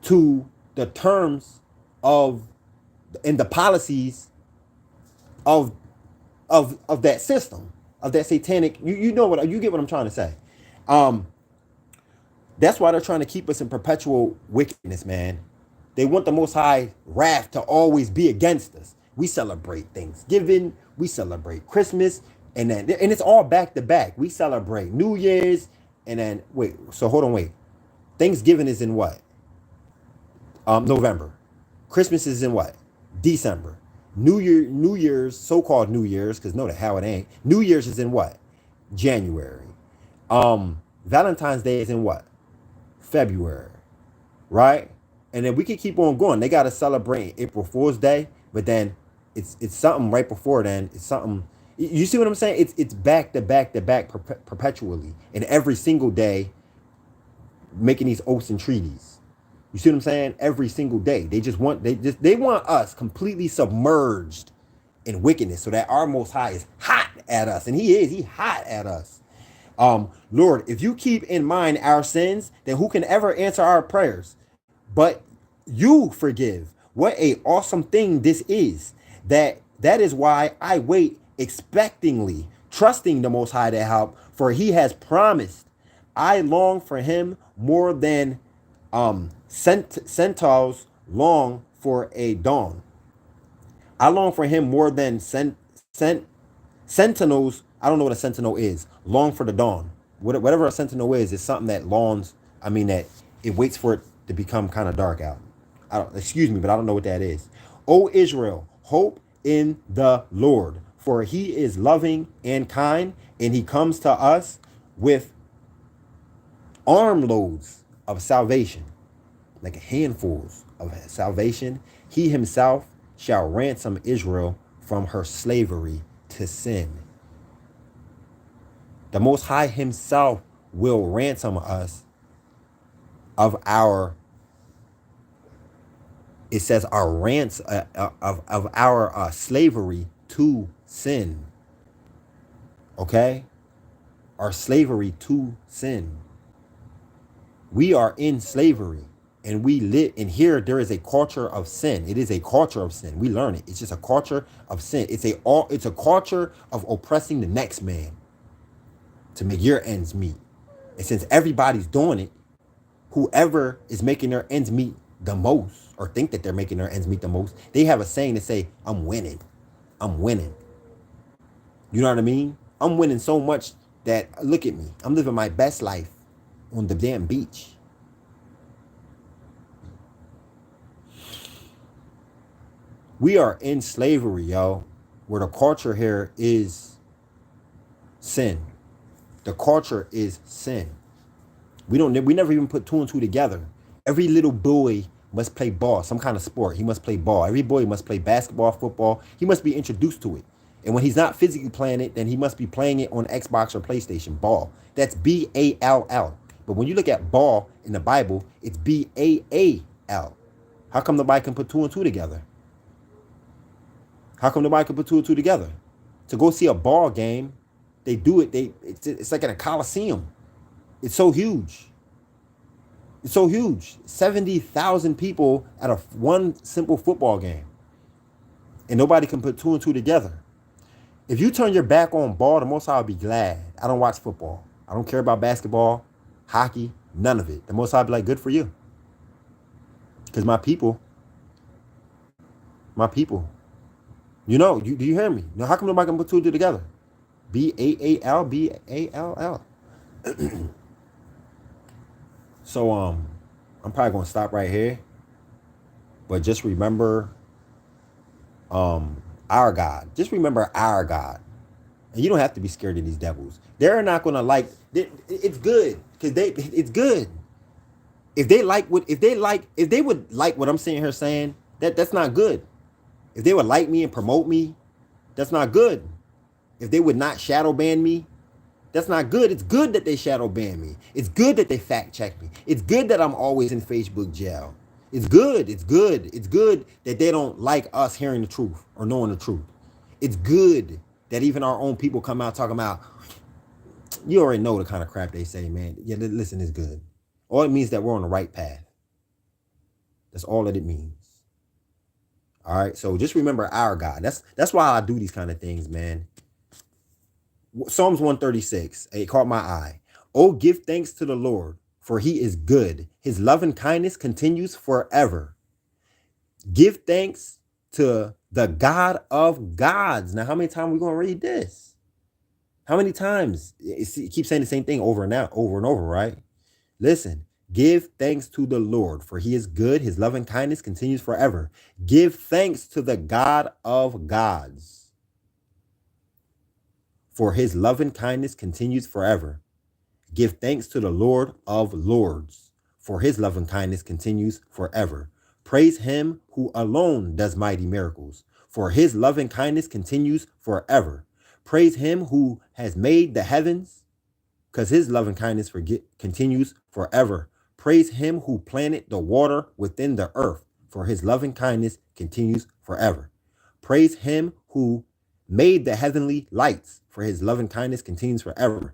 to the terms of and the policies of that system, of that satanic, you know what, you get what I'm trying to say. That's why they're trying to keep us in perpetual wickedness, man. They want the Most High wrath to always be against us. We celebrate Thanksgiving, we celebrate Christmas, and it's all back to back. We celebrate New Year's, and then wait. Thanksgiving is in what? November. Christmas is in what? December. New Year's, so-called New Year's, because no the hell it ain't. New Year's is in what? January. Valentine's Day is in what? February. Right? And then we can keep on going. They got to celebrate April Fool's Day, but then it's something right before then. It's something. You see what I'm saying? It's back to back to back perpetually, and every single day, making these oaths and treaties. You see what I'm saying? Every single day, they want us completely submerged in wickedness, so that our Most High is hot at us, and He's hot at us. Lord, if you keep in mind our sins, then who can ever answer our prayers? But you forgive. What a awesome thing this is. That is why I wait expectingly, trusting the Most High to help, for he has promised. I long for him more than centaurs long for a dawn. I long for him more than sentinels. I don't know what a sentinel is. Long for the dawn. Whatever a sentinel is something that that it waits for it to become kind of dark out. Excuse me, but I don't know what that is. O Israel, hope in the Lord, for he is loving and kind, and he comes to us with armloads of salvation, like handfuls of salvation. He himself shall ransom Israel from her slavery to sin. The Most High himself will ransom us of our, it says our ransom of our slavery to sin. Okay? Our slavery to sin. We are in slavery, and we live, and here there is a culture of sin. It is a culture of sin. We learn it. It's just a culture of sin. It's a culture of oppressing the next man to make your ends meet. And since everybody's doing it, whoever is making their ends meet the most, or think that they're making their ends meet the most, they have a saying to say, I'm winning. I'm winning. You know what I mean? I'm winning so much that, look at me. I'm living my best life on the damn beach. We are in slavery, yo, where the culture here is sin. The culture is sin. We never even put two and two together. Every little boy must play ball, some kind of sport. He must play ball. Every boy must play basketball, football. He must be introduced to it. And when he's not physically playing it, then he must be playing it on Xbox or PlayStation. Ball. That's B-A-L-L. But when you look at ball in the Bible, it's B-A-A-L. How come nobody can put two and two together? How come nobody can put two and two together? To go see a ball game, They do it. It's like in a coliseum. It's so huge. It's so huge. 70,000 people at a one simple football game, and nobody can put two and two together. If you turn your back on ball, the Most High will be glad. I don't watch football. I don't care about basketball, hockey, none of it. The Most High will be like, good for you, because my people. Do you hear me? Now, how come nobody can put two and two together? Ball. So I'm probably gonna stop right here. But just remember our God. Just remember our God. And you don't have to be scared of these devils. They're not gonna like it's good. It's good. If they would like what I'm saying here saying, that's not good. If they would like me and promote me, that's not good. If they would not shadow ban me, that's not good. It's good that they shadow ban me. It's good that they fact check me. It's good that I'm always in Facebook jail. It's good. It's good. It's good that they don't like us hearing the truth or knowing the truth. It's good that even our own people come out talking about, you already know the kind of crap they say, man. Yeah, listen, it's good. All it means that we're on the right path. That's all that it means. All right. So just remember our God. That's why I do these kind of things, man. Psalms 136, it caught my eye. Oh, give thanks to the Lord, for he is good. His loving kindness continues forever. Give thanks to the God of gods. Now, how many times are we going to read this? How many times? It keeps saying the same thing over and over, right? Listen, give thanks to the Lord, for he is good. His loving kindness continues forever. Give thanks to the God of gods, for his loving kindness continues forever. Give thanks to the Lord of lords, for his loving kindness continues forever. Praise him who alone does mighty miracles, for his loving kindness continues forever. Praise him who has made the heavens, because his loving kindness continues forever. Praise him who planted the water within the earth, for his loving kindness continues forever. Praise him who made the heavenly lights, for his loving kindness continues forever.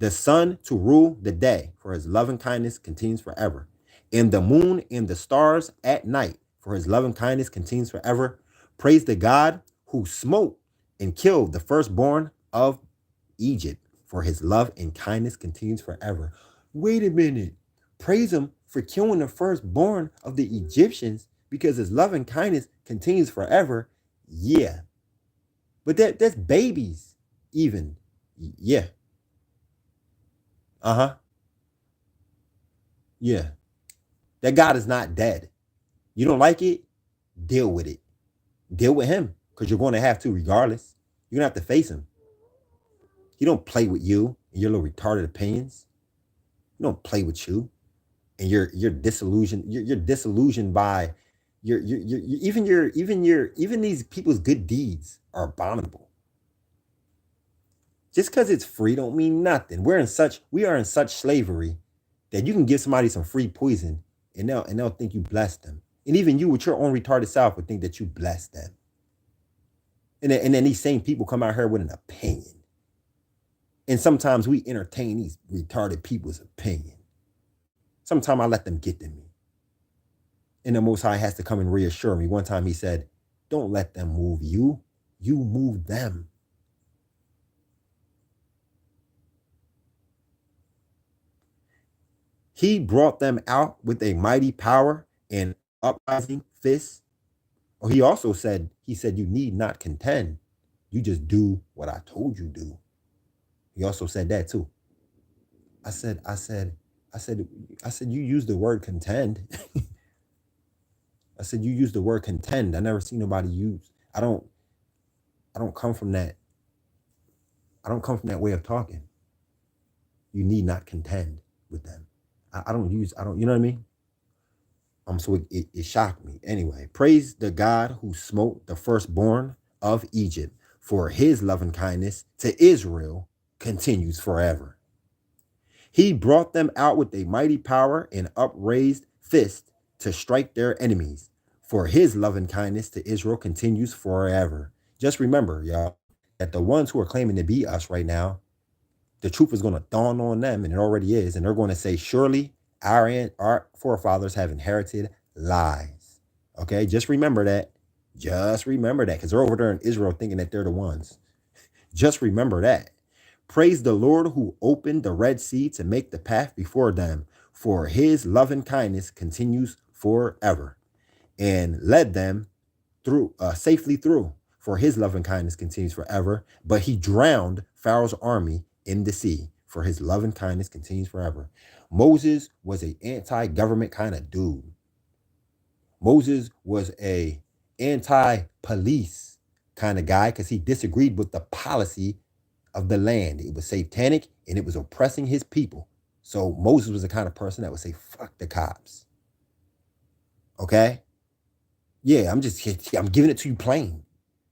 The sun to rule the day, for his loving kindness continues forever. And the moon and the stars at night, for his loving kindness continues forever. Praise the God who smote and killed the firstborn of Egypt, for his love and kindness continues forever. Wait a minute. Praise him for killing the firstborn of the Egyptians because his love and kindness continues forever. Yeah. But that's babies even. Yeah. Uh-huh. Yeah. That God is not dead. You don't like it? Deal with it. Deal with him, because you're going to have to regardless. You're going to have to face him. He don't play with you and your little retarded opinions. He don't play with you and you're disillusioned. You're disillusioned by even these people's good deeds are abominable. Just because it's free don't mean nothing. We are in such slavery that you can give somebody some free poison and they'll think you blessed them. And even you with your own retarded self would think that you blessed them. And then these same people come out here with an opinion. And sometimes we entertain these retarded people's opinion. Sometimes I let them get to me. And the Most High has to come and reassure me. One time he said, don't let them move you. You move them. He brought them out with a mighty power and uprising fist. Or he also said, you need not contend. You just do what I told you do. He also said that too. I said, you use the word contend. I said, you use the word contend. I never seen nobody use. I don't come from that. I don't come from that way of talking. You need not contend with them. I don't, you know what I mean? So it shocked me. Anyway, praise the God who smote the firstborn of Egypt, for his loving kindness to Israel continues forever. He brought them out with a mighty power and upraised fist to strike their enemies, for his loving kindness to Israel continues forever. Just remember, y'all, that the ones who are claiming to be us right now, the truth is going to dawn on them, and it already is. And they're going to say, surely our forefathers have inherited lies. Okay, just remember that. Just remember that, because they're over there in Israel thinking that they're the ones. Just remember that. Praise the Lord who opened the Red Sea to make the path before them, for his loving kindness continues forever, and led them through safely through, for his loving kindness continues forever. But he drowned Pharaoh's army in the sea, for his loving kindness continues forever. Moses was an anti-government kind of dude. Moses was a anti-police kind of guy because he disagreed with the policy of the land. It was satanic and it was oppressing his people. So Moses was the kind of person that would say, fuck the cops. Okay? Yeah, I'm giving it to you plain.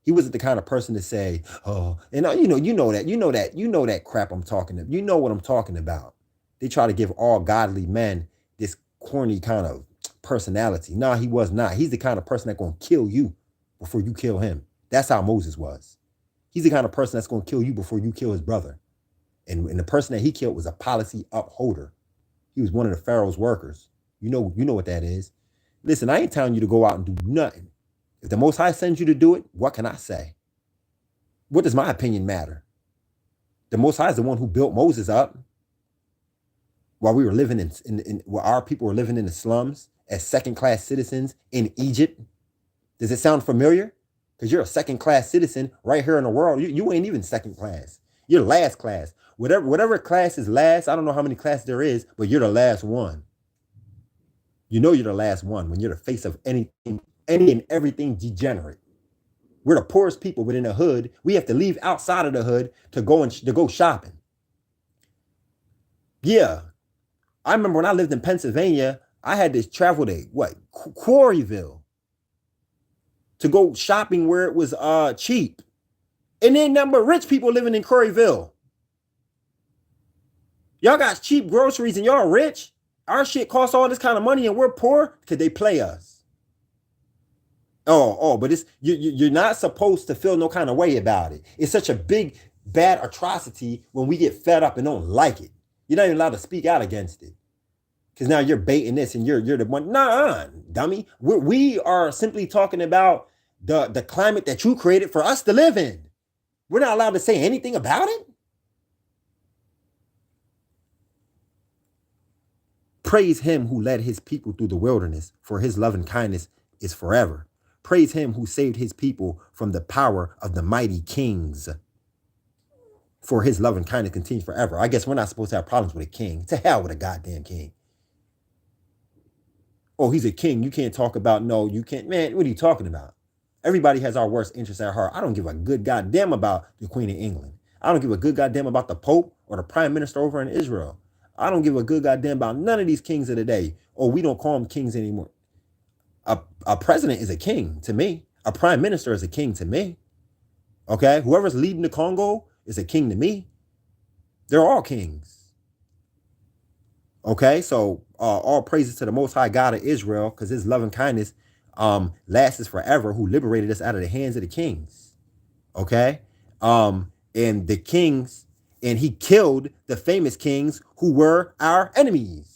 He wasn't the kind of person to say, oh, and you know that crap I'm talking about. You know what I'm talking about. They try to give all godly men this corny kind of personality. Nah, he was not. He's the kind of person that's going to kill you before you kill him. That's how Moses was. He's the kind of person that's going to kill you before you kill his brother. And the person that he killed was a policy upholder. He was one of the Pharaoh's workers. You know what that is. Listen, I ain't telling you to go out and do nothing. If the Most High sends you to do it, what can I say? What does my opinion matter? The Most High is the one who built Moses up while we were living while our people were living in the slums as second-class citizens in Egypt. Does it sound familiar? Because you're a second-class citizen right here in the world. You ain't even second class. You're last class. Whatever class is last, I don't know how many classes there is, but you're the last one. You know you're the last one when you're the face of any and everything degenerate. We're the poorest people within the hood. We have to leave outside of the hood to go shopping. Yeah. I remember when I lived in Pennsylvania, I had to travel to Quarryville to go shopping where it was cheap. And then number rich people living in Quarryville. Y'all got cheap groceries and y'all rich. Our shit costs all this kind of money and we're poor because they play us. But it's you're not supposed to feel no kind of way about it. It's such a big, bad atrocity when we get fed up and don't like it. You're not even allowed to speak out against it. Because now you're baiting this and you're the one. Nah, dummy. We are simply talking about the climate that you created for us to live in. We're not allowed to say anything about it. Praise him who led his people through the wilderness, for his loving kindness is forever. Praise him who saved his people from the power of the mighty kings, for his loving kindness continues forever. I guess we're not supposed to have problems with a king. To hell with a goddamn king. Oh, he's a king. You can't talk about, no, you can't. Man, what are you talking about? Everybody has our worst interests at heart. I don't give a good goddamn about the Queen of England. I don't give a good goddamn about the Pope or the Prime Minister over in Israel. I don't give a good goddamn about none of these kings of the day. Oh, we don't call them kings anymore. A president is a king to me. A prime minister is a king to me. Okay? Whoever's leading the Congo is a king to me. They're all kings. Okay? So all praises to the Most High God of Israel, because his loving kindness lasts forever, who liberated us out of the hands of the kings. Okay? And the kings, and he killed the famous kings who were our enemies.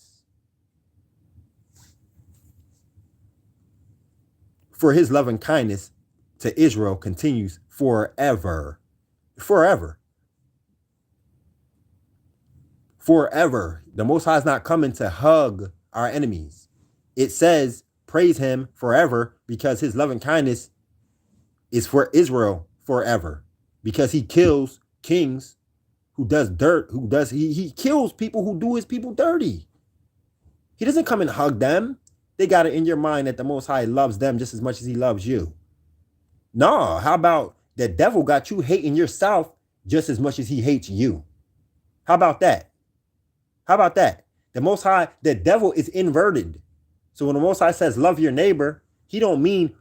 For his loving kindness to Israel continues forever. Forever. Forever. The Most High is not coming to hug our enemies. It says, praise him forever, because his loving kindness is for Israel forever. Because he kills kings who does dirt, he kills people who do his people dirty. He doesn't come and hug them. They got it in your mind that the Most High loves them just as much as he loves you. No, how about the devil got you hating yourself just as much as he hates you? How about that? How about that? The Most High, the devil is inverted. So when the Most High says love your neighbor, he don't mean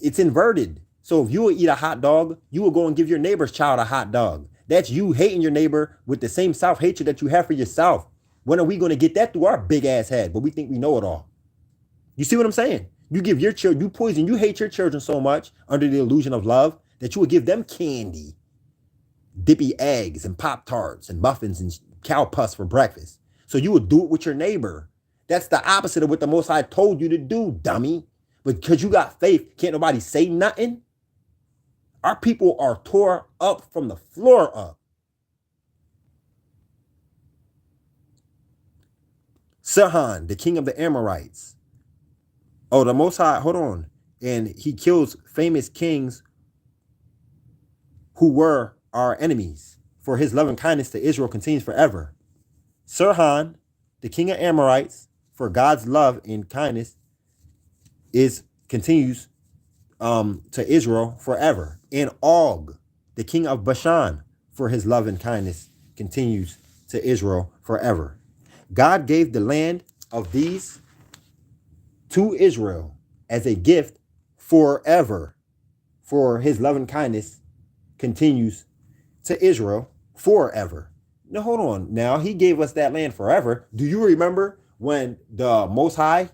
it's inverted. So if you will eat a hot dog, you will go and give your neighbor's child a hot dog. That's you hating your neighbor with the same self-hatred that you have for yourself. When are we going to get that through our big ass head? But we think we know it all. You see what I'm saying? You give your children, you hate your children so much under the illusion of love that you would give them candy. dippy eggs and Pop-Tarts and muffins and cow pus for breakfast. So you would do it with your neighbor. That's the opposite of what the Most High told you to do, dummy. But because you got faith, can't nobody say nothing? Our people are tore up from the floor up. Sihon, the king of the Amorites. Oh, the Most High, hold on. And he kills famous kings who were our enemies, for his loving kindness to Israel continues forever. Sihon, the king of Amorites, for God's love and kindness continues to Israel forever. And Og, the king of Bashan, for his love and kindness continues to Israel forever. God gave the land of these to Israel as a gift forever, for his loving kindness continues to Israel forever. Now, hold on. Now, he gave us that land forever. Do you remember when the Most High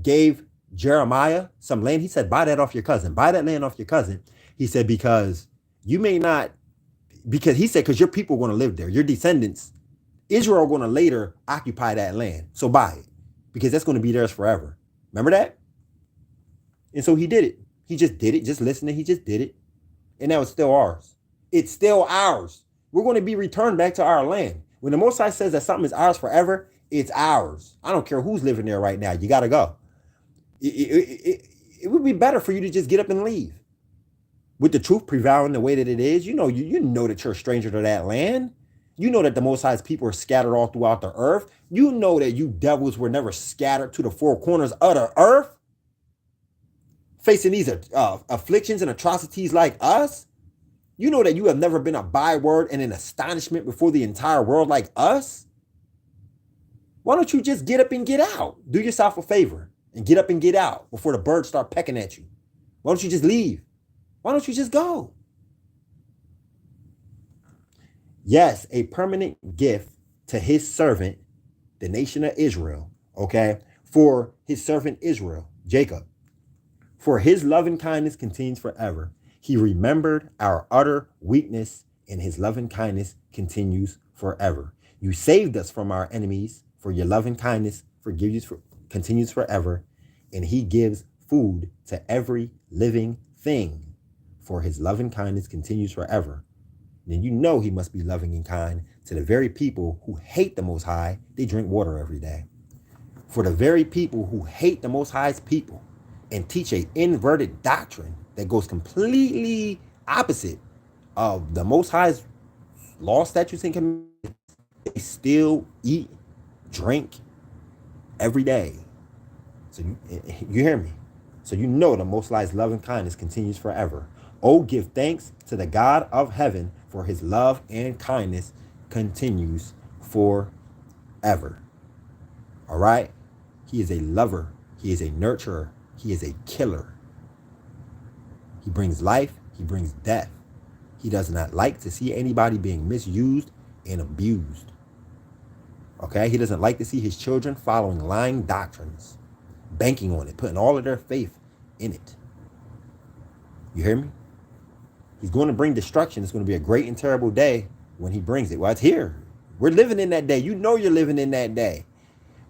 gave Jeremiah some land? He said, buy that off your cousin. Buy that land off your cousin. He said, because you may not, because he said, because your people are going to live there. Your descendants, Israel, are going to later occupy that land. So buy it, because that's going to be theirs forever. Remember that? And so he did it. He just did it. Just listening. He just did it. And now it's still ours. It's still ours. We're going to be returned back to our land. When the Most High says that something is ours forever, it's ours. I don't care who's living there right now. You got to go. It would be better for you to just get up and leave. With the truth prevailing the way that it is, you know that you're a stranger to that land. You know that the Most High's people are scattered all throughout the earth. You know that you devils were never scattered to the four corners of the earth, facing these afflictions and atrocities like us. You know that you have never been a byword and an astonishment before the entire world like us. Why don't you just get up and get out? Do yourself a favor and get up and get out before the birds start pecking at you. Why don't you just leave? Why don't you just go? Yes, a permanent gift to his servant, the nation of Israel, okay? For his servant Israel, Jacob. For his loving kindness continues forever. He remembered our utter weakness, and his loving kindness continues forever. You saved us from our enemies, for your loving kindness continues forever, and he gives food to every living thing, for his loving kindness continues forever. Then you know he must be loving and kind to the very people who hate the Most High. They drink water every day. For the very people who hate the Most High's people and teach an inverted doctrine that goes completely opposite of the Most High's law, statutes, and commandments, they still eat, drink every day. So you hear me? So you know the Most High's love and kindness continues forever. Oh, give thanks to the God of heaven, for his love and kindness continues forever. All right? He is a lover. He is a nurturer. He is a killer. He brings life. He brings death. He does not like to see anybody being misused and abused. Okay? He doesn't like to see his children following lying doctrines, banking on it, putting all of their faith in it. You hear me? He's going to bring destruction. It's going to be a great and terrible day when he brings it. Well, it's here. We're living in that day. You know you're living in that day.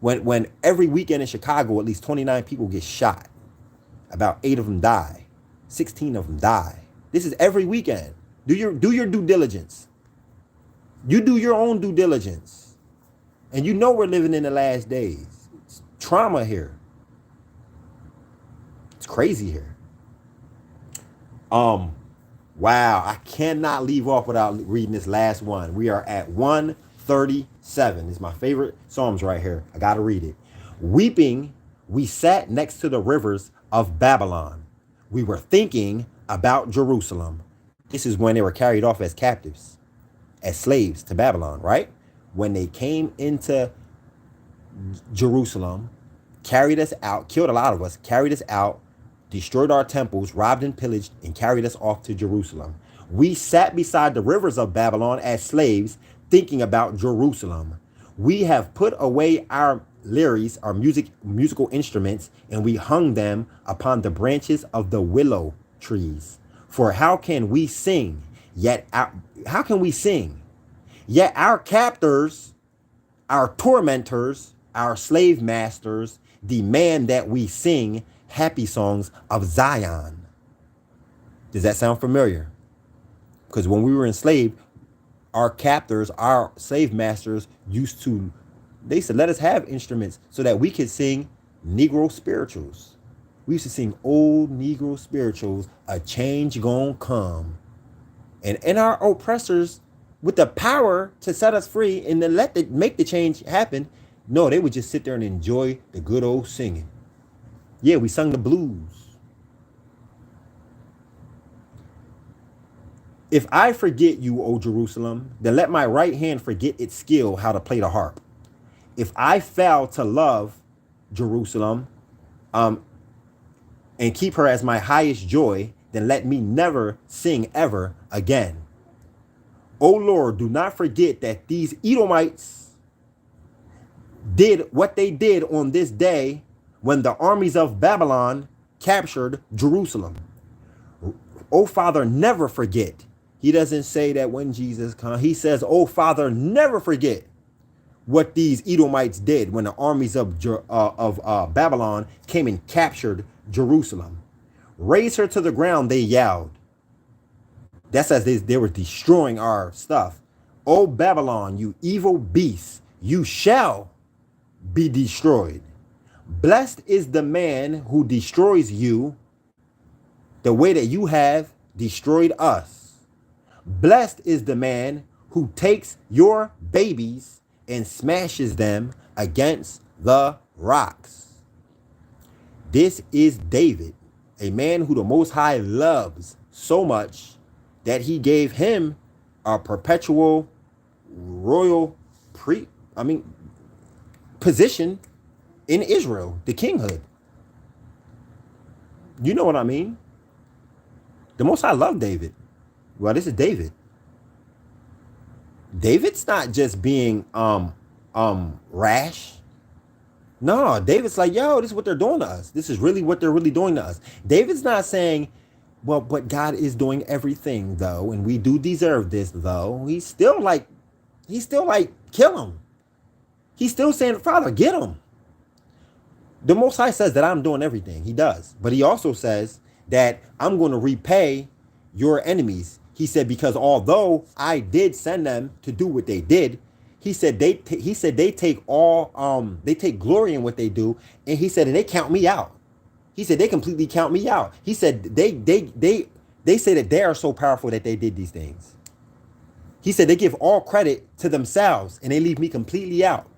When every weekend in Chicago, at least 29 people get shot. About 8 of them die. 16 of them die. This is every weekend. Do your due diligence. You do your own due diligence. And you know we're living in the last days. It's trauma here. It's crazy here. Wow, I cannot leave off without reading this last one. We are at 137. It's my favorite Psalms right here. I got to read it. Weeping, we sat next to the rivers of Babylon. We were thinking about Jerusalem. This is when they were carried off as captives, as slaves to Babylon, right? When they came into Jerusalem, carried us out, killed a lot of us, carried us out, destroyed our temples, robbed and pillaged, and carried us off to Jerusalem. We sat beside the rivers of Babylon as slaves, thinking about Jerusalem. We have put away our lyres, our musical instruments, and we hung them upon the branches of the willow trees. For how can we sing? how can we sing? Yet our captors, our tormentors, our slave masters demand that we sing happy songs of Zion. Does that sound familiar? Because when we were enslaved, our captors, our slave masters they said, let us have instruments so that we could sing Negro spirituals. We used to sing old Negro spirituals, a change gonna come. And our oppressors, with the power to set us free and then make the change happen, no, they would just sit there and enjoy the good old singing. Yeah, we sung the blues. If I forget you, O Jerusalem, then let my right hand forget its skill how to play the harp. If I fail to love Jerusalem, and keep her as my highest joy, then let me never sing ever again. O Lord, do not forget that these Edomites did what they did on this day when the armies of Babylon captured Jerusalem. O Father, never forget. He doesn't say that when Jesus comes. He says, O Father, never forget what these Edomites did when the armies of Babylon came and captured Jerusalem. Raise her to the ground, they yelled. That's as they were destroying our stuff. O Babylon, you evil beast, you shall be destroyed. Blessed is the man who destroys you the way that you have destroyed us. Blessed is the man who takes your babies and smashes them against the rocks. This is David, a man who the Most High loves so much that he gave him a perpetual royal position in Israel, the kinghood. You know what I mean? The Most High loved David. Well, this is David. David's not just being rash. No, David's like, yo, this is what they're doing to us. This is really what they're really doing to us. David's not saying, well, but God is doing everything though, and we do deserve this though. He's still like, kill him. He's still saying, Father, get him. The Most High says that I'm doing everything. He does. But he also says that I'm going to repay your enemies. He said, because although I did send them to do what they did, he said they take glory in what they do, and he said, and they count me out. He said they completely count me out. He said they say that they are so powerful that they did these things. He said they give all credit to themselves and they leave me completely out.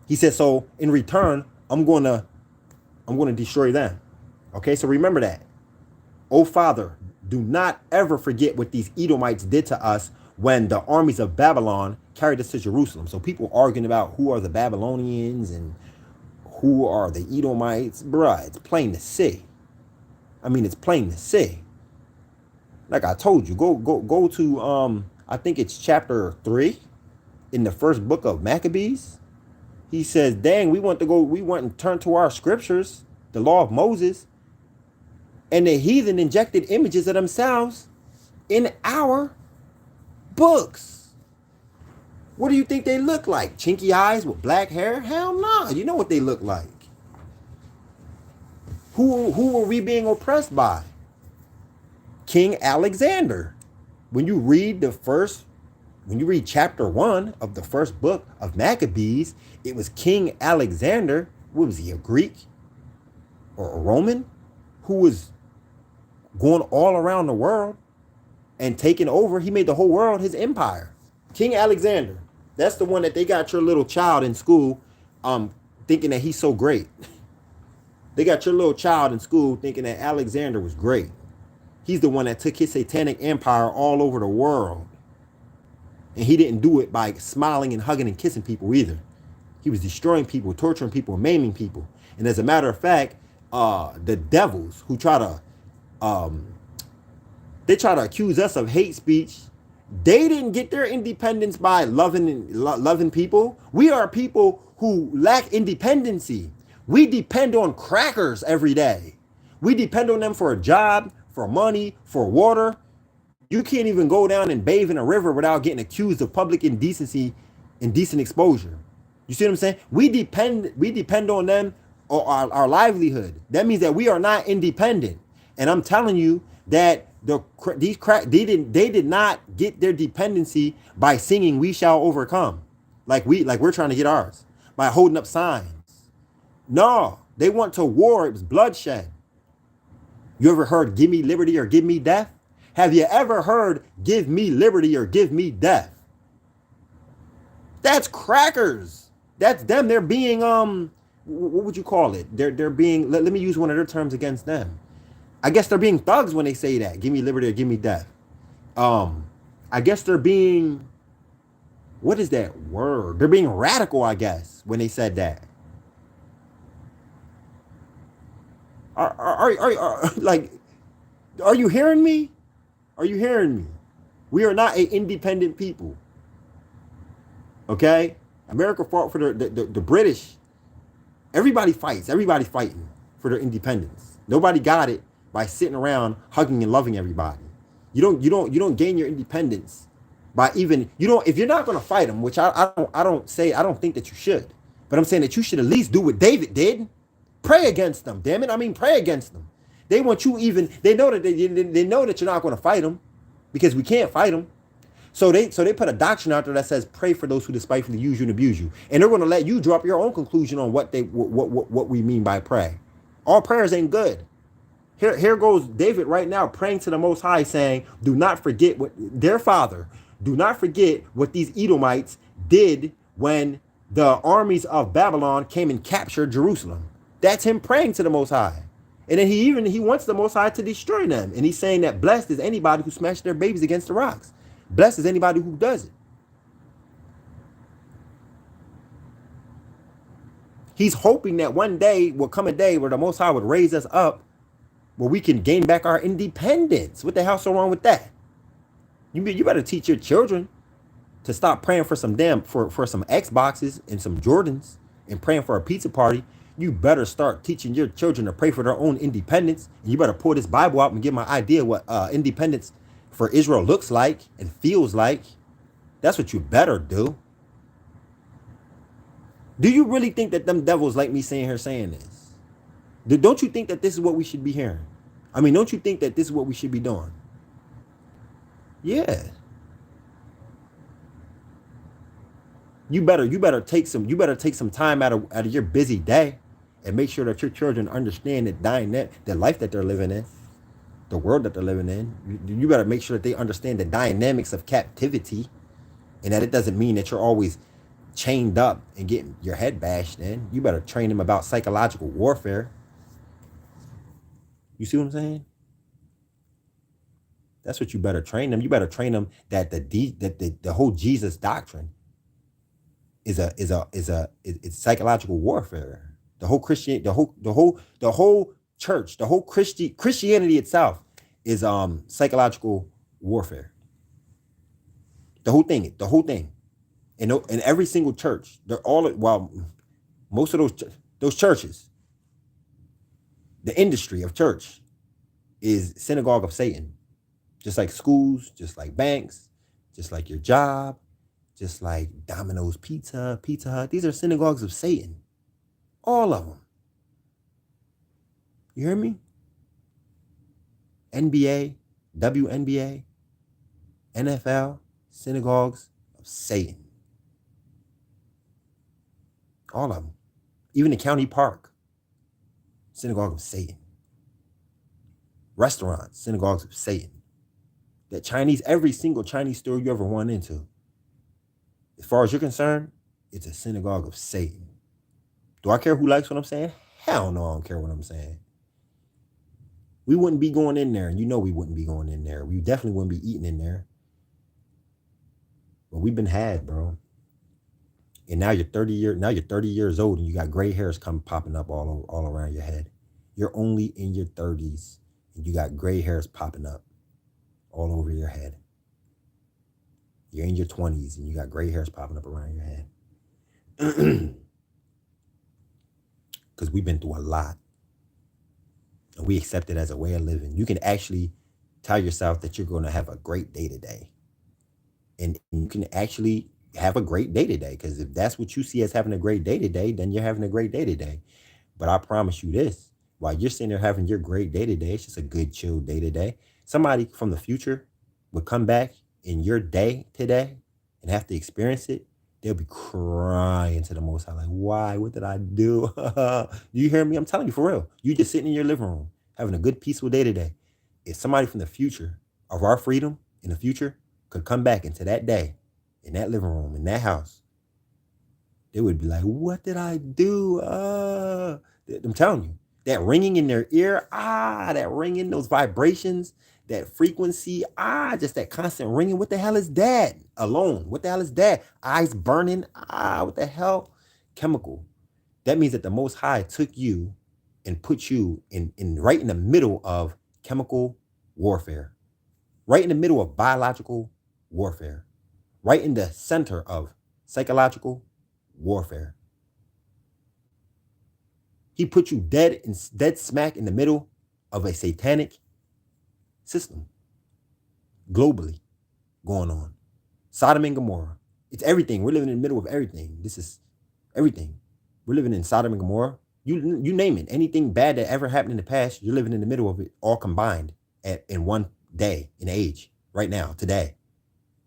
He said, so in return, I'm going to destroy them. Okay, so remember that. Oh Father, do not ever forget what these Edomites did to us when the armies of Babylon carried us to Jerusalem. So people arguing about who are the Babylonians and who are the Edomites. Bruh, it's plain to see. I mean, it's plain to see. Like I told you, go to I think it's chapter 3 in the first book of Maccabees. He says, dang, we went and turned to our scriptures, the law of Moses, and the heathen injected images of themselves in our books. What do you think they look like? Chinky eyes with black hair? Hell no. You know what they look like. Who were we being oppressed by? King Alexander. When you read chapter 1 of the first book of Maccabees, it was King Alexander. What was he, a Greek or a Roman, who was going all around the world and taking over? He made the whole world his empire. King Alexander. That's the one that they got your little child in school thinking that he's so great. They got your little child in school thinking that Alexander was great. He's the one that took his satanic empire all over the world. And he didn't do it by smiling and hugging and kissing people either. He was destroying people, torturing people, maiming people. And as a matter of fact, the devils who try to accuse us of hate speech, they didn't get their independence by loving people. We are people who lack independency. We depend on crackers every day. We depend on them for a job, for money, for water. You can't even go down and bathe in a river without getting accused of public indecency, indecent exposure. You see what I'm saying? We depend on them or our livelihood. That means that we are not independent. And I'm telling you that they did not get their dependency by singing "We Shall Overcome," like we're trying to get ours by holding up signs. No, they went to war. It was bloodshed. You ever heard "Give me liberty" or "Give me death"? Have you ever heard "Give me liberty" or "Give me death"? That's crackers. That's them. They're being what would you call it? They're being. Let me use one of their terms against them. I guess they're being thugs when they say that. Give me liberty or give me death. I guess they're being. What is that word? They're being radical, I guess, when they said that. Like, are you hearing me? Are you hearing me? We are not an independent people. Okay? America fought for the British. Everybody fights. Everybody fighting for their independence. Nobody got it by sitting around hugging and loving everybody. You don't gain your independence by even you don't if you're not going to fight them, which I don't think that you should. But I'm saying that you should at least do what David did. Pray against them. Damn it. I mean, pray against them. They want you even they know that they know that you're not going to fight them because we can't fight them. So they put a doctrine out there that says pray for those who despitefully use you and abuse you, and they're going to let you drop your own conclusion on what we mean by pray. All prayers ain't good. Here goes David right now praying to the Most High, saying, "Do not forget what their father. Do not forget what these Edomites did when the armies of Babylon came and captured Jerusalem." That's him praying to the Most High. And then he wants the Most High to destroy them. And he's saying that blessed is anybody who smashed their babies against the rocks. Blessed is anybody who does it. He's hoping that one day will come a day where the Most High would raise us up where we can gain back our independence. What the hell's so wrong with that? You better teach your children to stop praying for some for some Xboxes and some Jordans and praying for a pizza party. You better start teaching your children to pray for their own independence. And you better pull this Bible out and get my idea what independence for Israel looks like and feels like. That's what you better do. Do you really think that them devils like me saying this? Don't you think that this is what we should be hearing? I mean, don't you think that this is what we should be doing? Yeah. You better take some time out of your busy day and make sure that your children understand the life that they're living in, the world that they're living in. You better make sure that they understand the dynamics of captivity, and that it doesn't mean that you're always chained up and getting your head bashed in. You better train them about psychological warfare. You see what I'm saying? That's what you better train them. You better train them that the whole Jesus doctrine is psychological warfare. The whole church, the whole Christianity itself is psychological warfare. The whole thing. And every single church, they're all most of those churches, the industry of church is synagogue of Satan. Just like schools, just like banks, just like your job, just like Domino's Pizza, Pizza Hut. These are synagogues of Satan. All of them. You hear me? NBA, WNBA, NFL, synagogues of Satan. All of them. Even the county park, synagogue of Satan. Restaurants, synagogues of Satan. That every single Chinese store you ever went into, as far as you're concerned, it's a synagogue of Satan. Do I care who likes what I'm saying? Hell no, I don't care what I'm saying. We wouldn't be going in there, and you know we wouldn't be going in there. We definitely wouldn't be eating in there. But we've been had, bro. And now you're 30 years old, and you got gray hairs popping up all around your head. You're only in your 30s, and you got gray hairs popping up all over your head. You're in your 20s and you got gray hairs popping up around your head. Because we've been through a lot. And we accept it as a way of living. You can actually Tell yourself that you're going to have a great day today. And you can actually have a great day today. Because if that's what you see as having a great day today, then you're having a great day today. But I promise you this, while you're sitting there having your great day today, it's just a good, chill day today. Somebody from the future would come back in your day today and have to experience it. They'll be crying to the Most High, like, why? What did I do? Do you hear me? I'm telling you for real. You just sitting in your living room, having a good, peaceful day today. If somebody from the future of our freedom in the future could come back into that day, in that living room, in that house, they would be like, what did I do? I'm telling you, that ringing in their ear, that ringing, those vibrations, that frequency, just that constant ringing. What the hell is that? Alone. What the hell is that? Eyes burning, what the hell? Chemical. That means that the Most High took you and put you in right in the middle of chemical warfare, right in the middle of biological warfare, right in the center of psychological warfare. He put you dead smack in the middle of a satanic system globally going on. Sodom and Gomorrah. It's everything. We're living in the middle of everything. This is everything. We're living in Sodom and Gomorrah. You name it. Anything bad that ever happened in the past, you're living in the middle of it, all combined in one day, in age, right now, today.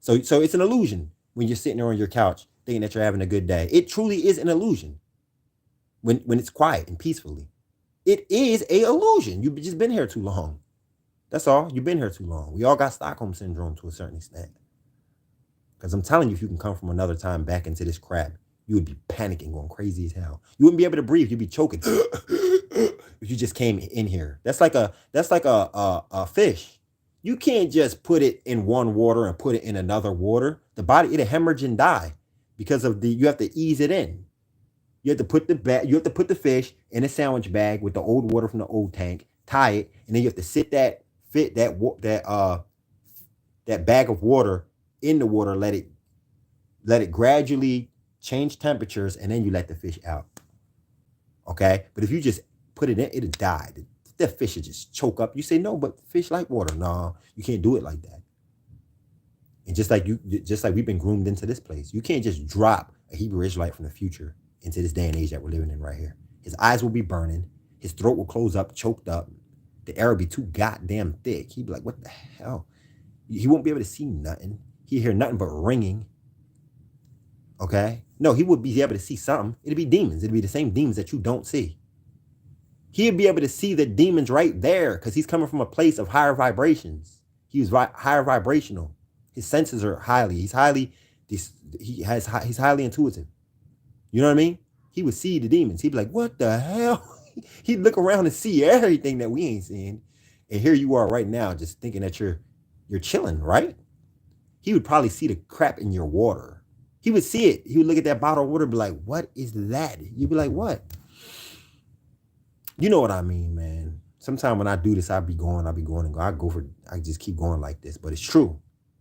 So it's an illusion when you're sitting there on your couch thinking that you're having a good day. It truly is an illusion when it's quiet and peacefully. It is a illusion. You've just been here too long. That's all. You've been here too long. We all got Stockholm syndrome to a certain extent. Because I'm telling you, if you can come from another time back into this crap, you would be panicking, going crazy as hell. You wouldn't be able to breathe. You'd be choking if you just came in here. That's like a fish. You can't just put it in one water and put it in another water. The body, it'll hemorrhage and die because of you have to ease it in. You have to put the fish in a sandwich bag with the old water from the old tank, tie it, and then you have to that bag of water in the water, let it gradually change temperatures, and then you let the fish out. Okay? But if you just put it in, it'll die. The fish will just choke up. You say, no, but fish like water. No, you can't do it like that. And just like we've been groomed into this place, you can't just drop a Hebrew Israelite from the future into this day and age that we're living in right here. His eyes will be burning. His throat will close up, choked up. The air will be too goddamn thick. He'd be like, what the hell? He won't be able to see nothing. He'd hear nothing but ringing. Okay? No, he would be able to see something. It'd be demons. It'd be the same demons that you don't see. He'd be able to see the demons right there because he's coming from a place of higher vibrations. He was higher vibrational. His senses are he's highly intuitive. You know what I mean? He would see the demons. He'd be like, what the hell? He'd look around and see everything that we ain't seeing. And here you are right now just thinking that you're chilling, right? He would probably see the crap in your water. He would see it. He would look at that bottle of water and be like, what is that? You'd be like, what? You know what I mean, man. Sometimes when I do this, I be going and go. I just keep going like this, but it's true.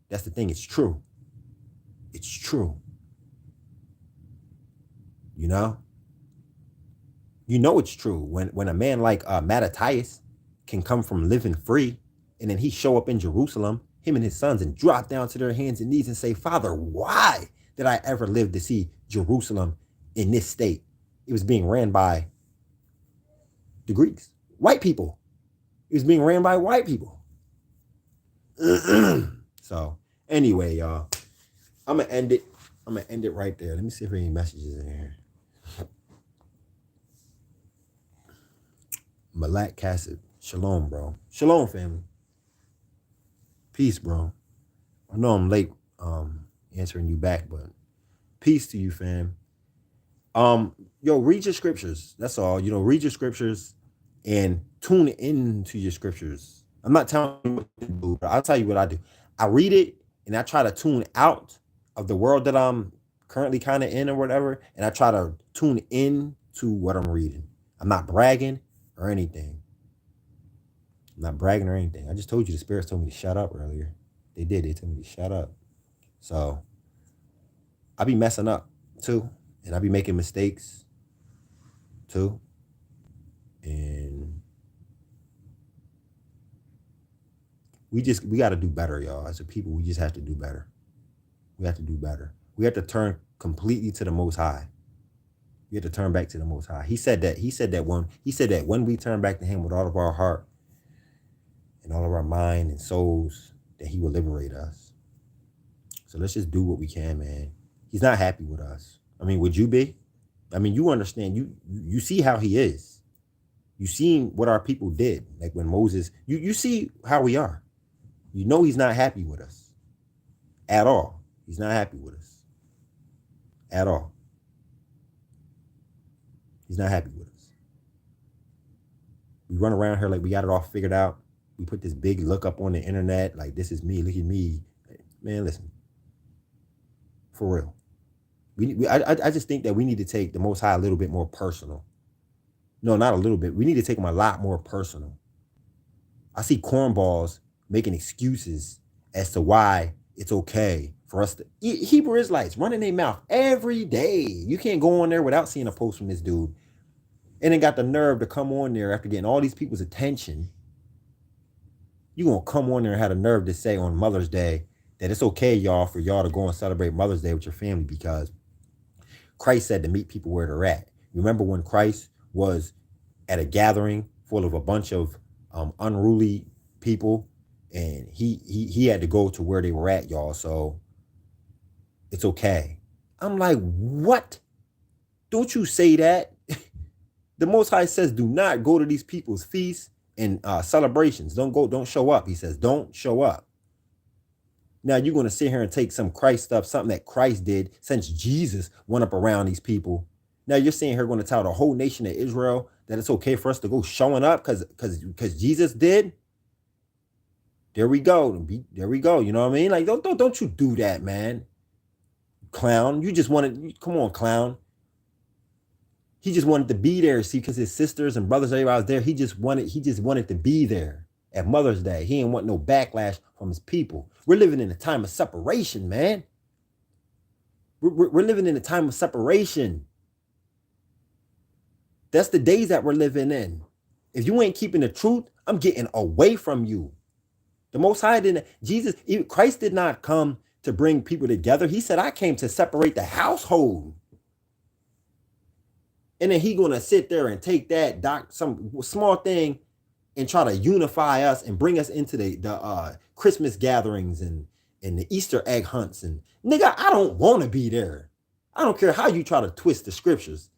That's the thing. It's true. It's true. You know it's true when a man like Mattathias can come from living free, and then he show up in Jerusalem, him and his sons, and drop down to their hands and knees and say, Father, why did I ever live to see Jerusalem in this state? It was being ran by the Greeks, white people. It was being ran by white people. So anyway, y'all, I'm gonna end it right there. Let me see if there are any messages in here. Malak Cassett, shalom, bro. Shalom, family. Peace, bro. I know I'm late answering you back, but peace to you, fam. Yo, read your scriptures. That's all. Read your scriptures and tune into your scriptures. I'm not telling you what to do, but I'll tell you what I do. I read it and I try to tune out of the world that I'm currently kind of in or whatever, and I try to tune in to what I'm reading. I'm not bragging or anything. I'm not bragging or anything. I just told you the spirits told me to shut up earlier. They did. They told me to shut up. So I be messing up too, and I be making mistakes too. And we got to do better, y'all. As a people, we just have to do better. We have to do better. We have to turn completely to the Most High. We have to turn back to the Most High. He said that when we turn back to Him with all of our heart and all of our mind and souls, that He will liberate us. So let's just do what we can, man. He's not happy with us. I mean, would you be? I mean, you understand. You see how He is. You seen what our people did, like when Moses. You see how we are. You know He's not happy with us at all. He's not happy with us at all. He's not happy with us. We run around here like we got it all figured out. We put this big look up on the internet, like this is me, look at me. Man, listen. For real. I just think that we need to take the Most High a little bit more personal. No, not a little bit. We need to take him a lot more personal. I see cornballs making excuses as to why it's okay for us to Hebrew Israelites running their mouth every day. You can't go on there without seeing a post from this dude. And then got the nerve to come on there after getting all these people's attention. You gonna come on there and have the nerve to say on Mother's Day that it's okay, y'all, for y'all to go and celebrate Mother's Day with your family because Christ said to meet people where they're at. Remember when Christ was at a gathering full of a bunch of unruly people, and he had to go to where they were at, y'all. So it's okay. I'm like, what? Don't you say that? The Most High says, do not go to these people's feasts and celebrations. Don't show up. He says, don't show up. Now you're going to sit here and take some Christ stuff, something that Christ did since Jesus went up around these people. Now you're sitting here going to tell the whole nation of Israel that it's okay for us to go showing up because Jesus did. There we go. There we go. You know what I mean? Like, don't you do that, man. Clown. You just wanted, come on, clown. He just wanted to be there, see, because his sisters and brothers, everybody was there. He just wanted to be there at Mother's Day. He didn't want no backlash from his people. We're living in a time of separation, man. We're living in a time of separation. That's the days that we're living in. If you ain't keeping the truth, I'm getting away from you. The Most High didn't, Christ did not come to bring people together. He said, I came to separate the household. And then he gonna sit there and take that some small thing and try to unify us and bring us into the Christmas gatherings and the Easter egg hunts. And nigga, I don't want to be there. I don't care how you try to twist the scriptures.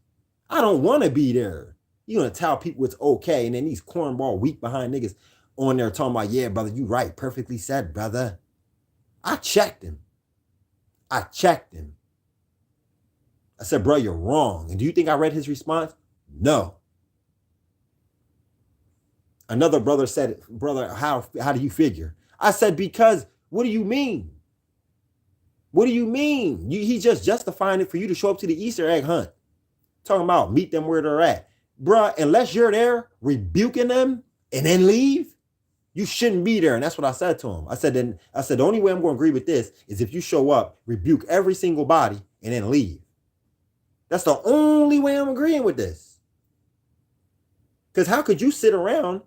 I don't want to be there. You're gonna tell people it's okay, and then these cornball weak behind niggas on there talking about, yeah, brother, you right, perfectly said, brother. I checked him. I said, bro, you're wrong. And do you think I read his response? No. Another brother said, brother, how do you figure? I said, because what do you mean? What do you mean? He's just justifying it for you to show up to the Easter egg hunt. Talking about meet them where they're at. Bruh, unless you're there rebuking them and then leave, you shouldn't be there. And that's what I said to him. I said, the only way I'm going to agree with this is if you show up, rebuke every single body, and then leave. That's the only way I'm agreeing with this. Because how could you sit around?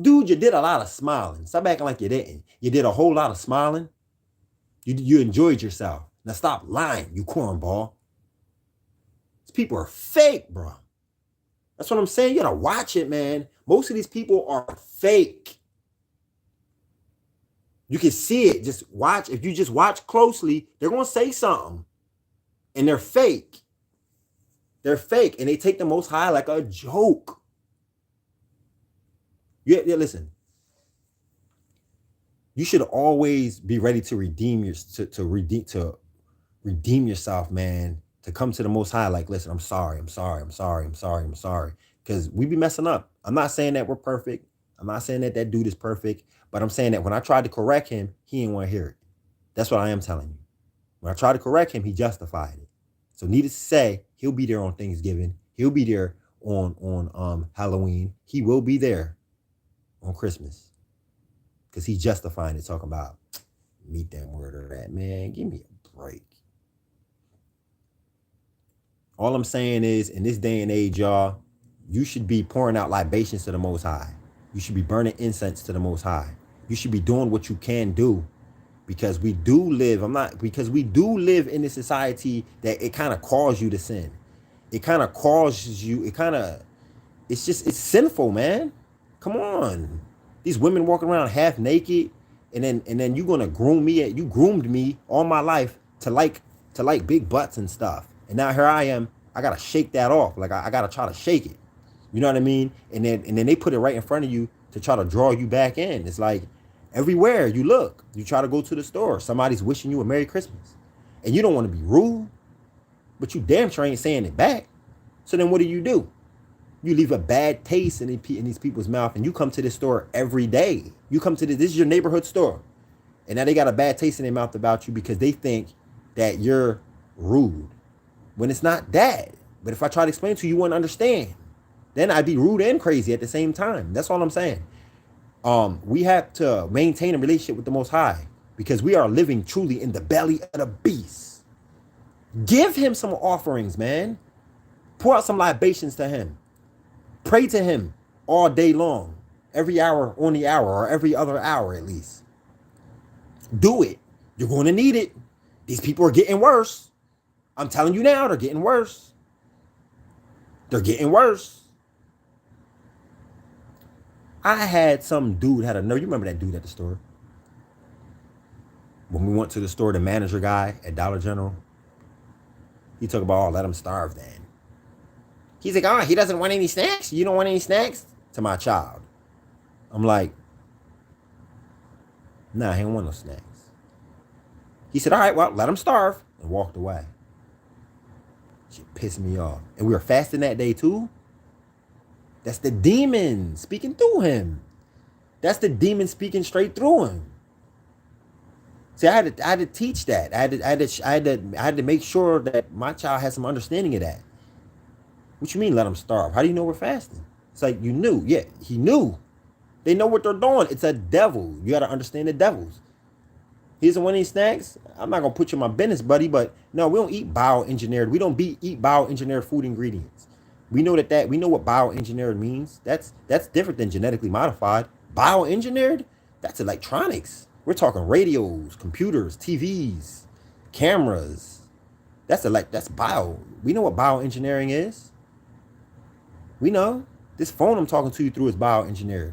Dude, you did a lot of smiling. Stop acting like you didn't. You did a whole lot of smiling. You enjoyed yourself. Now stop lying, you cornball. These people are fake, bro. That's what I'm saying. You gotta watch it, man. Most of these people are fake. You can see it. Just watch. If you just watch closely, they're going to say something. And they're fake. They're fake. And they take the Most High like a joke. Yeah, listen. You should always be ready to redeem redeem yourself, man. To come to the Most High like, listen, I'm sorry. Because we be messing up. I'm not saying that we're perfect. I'm not saying that dude is perfect. But I'm saying that when I tried to correct him, he didn't want to hear it. That's what I am telling you. When I tried to correct him, he justified it. So needless to say, he'll be there on Thanksgiving. He'll be there on Halloween. He will be there on Christmas. Because he's justifying it, talking about meet them where they're at. Man, give me a break. All I'm saying is, in this day and age, y'all, you should be pouring out libations to the Most High. You should be burning incense to the Most High. You should be doing what you can do, because we do live, because we do live in a society that it kind of calls you to sin. It kind of causes you, it's sinful, man. Come on. These women walking around half naked, and then you're gonna groom me. You groomed me all my life to like big butts and stuff. And now here I am. I gotta shake that off. Like I gotta try to shake it. You know what I mean? And then they put it right in front of you to try to draw you back in. It's like everywhere you look, you try to go to the store, somebody's wishing you a Merry Christmas. And you don't want to be rude, but you damn sure ain't saying it back. So then what do? You leave a bad taste in these people's mouth, and you come to this store every day. You come to this is your neighborhood store. And now they got a bad taste in their mouth about you because they think that you're rude. When it's not that. But if I try to explain to you, you wouldn't understand. Then I'd be rude and crazy at the same time. That's all I'm saying. We have to maintain a relationship with the Most High because we are living truly in the belly of the beast. Give him some offerings, man. Pour out some libations to him. Pray to him all day long, every hour on the hour, or every other hour at least. Do it. You're going to need it. These people are getting worse. I'm telling you now, they're getting worse. They're getting worse. I had some dude had a nerve. You remember that dude at the store? When we went to the store, the manager guy at Dollar General, he talked about, oh, let him starve then. He's like, oh, he doesn't want any snacks? You don't want any snacks? To my child. I'm like, nah, he don't want no snacks. He said, all right, well, let him starve, and walked away. Shit pissed me off. And we were fasting that day too. That's the demon speaking through him. That's the demon speaking straight through him. See, I had to teach that. I had to make sure that my child had some understanding of that. What you mean, let them starve? How do you know we're fasting? It's like, you knew. Yeah, he knew. They know what they're doing. It's a devil. You got to understand the devils. He doesn't want any snacks. I'm not going to put you in my business, buddy, but no, we don't eat bioengineered. We don't eat bioengineered food ingredients. We know we know what bioengineered means. That's different than genetically modified. Bioengineered, that's electronics. We're talking radios, computers, TVs, cameras. That's bio. We know what bioengineering is. We know. This phone I'm talking to you through is bioengineered.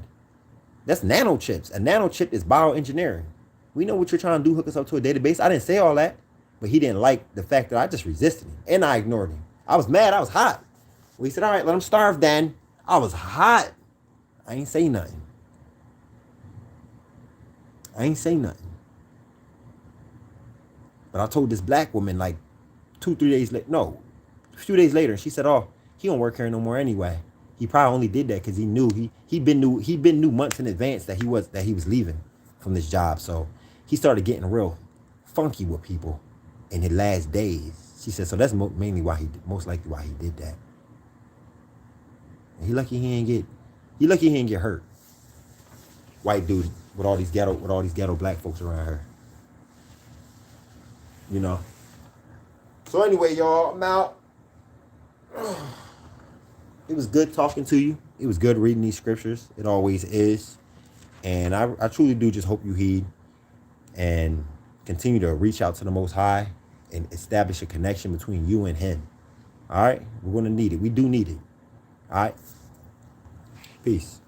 That's nanochips. A nanochip is bioengineering. We know what you're trying to do, hook us up to a database. I didn't say all that, but he didn't like the fact that I just resisted him and I ignored him. I was mad. I was hot. We said, all right, let him starve, Dan. I was hot. I ain't say nothing. But I told this black woman like 2-3 days later, no, a few days later, and she said, oh, he don't work here no more anyway. He probably only did that because he knew he'd been knew months in advance that he was leaving from this job. So he started getting real funky with people in his last days. She said, so that's mainly most likely why he did that. And he lucky he ain't get hurt. White dude with all these ghetto black folks around her. You know. So anyway, y'all, I'm out. It was good talking to you. It was good reading these scriptures. It always is. And I truly do just hope you heed and continue to reach out to the Most High and establish a connection between you and him. All right? We're going to need it. We do need it. All right? Peace.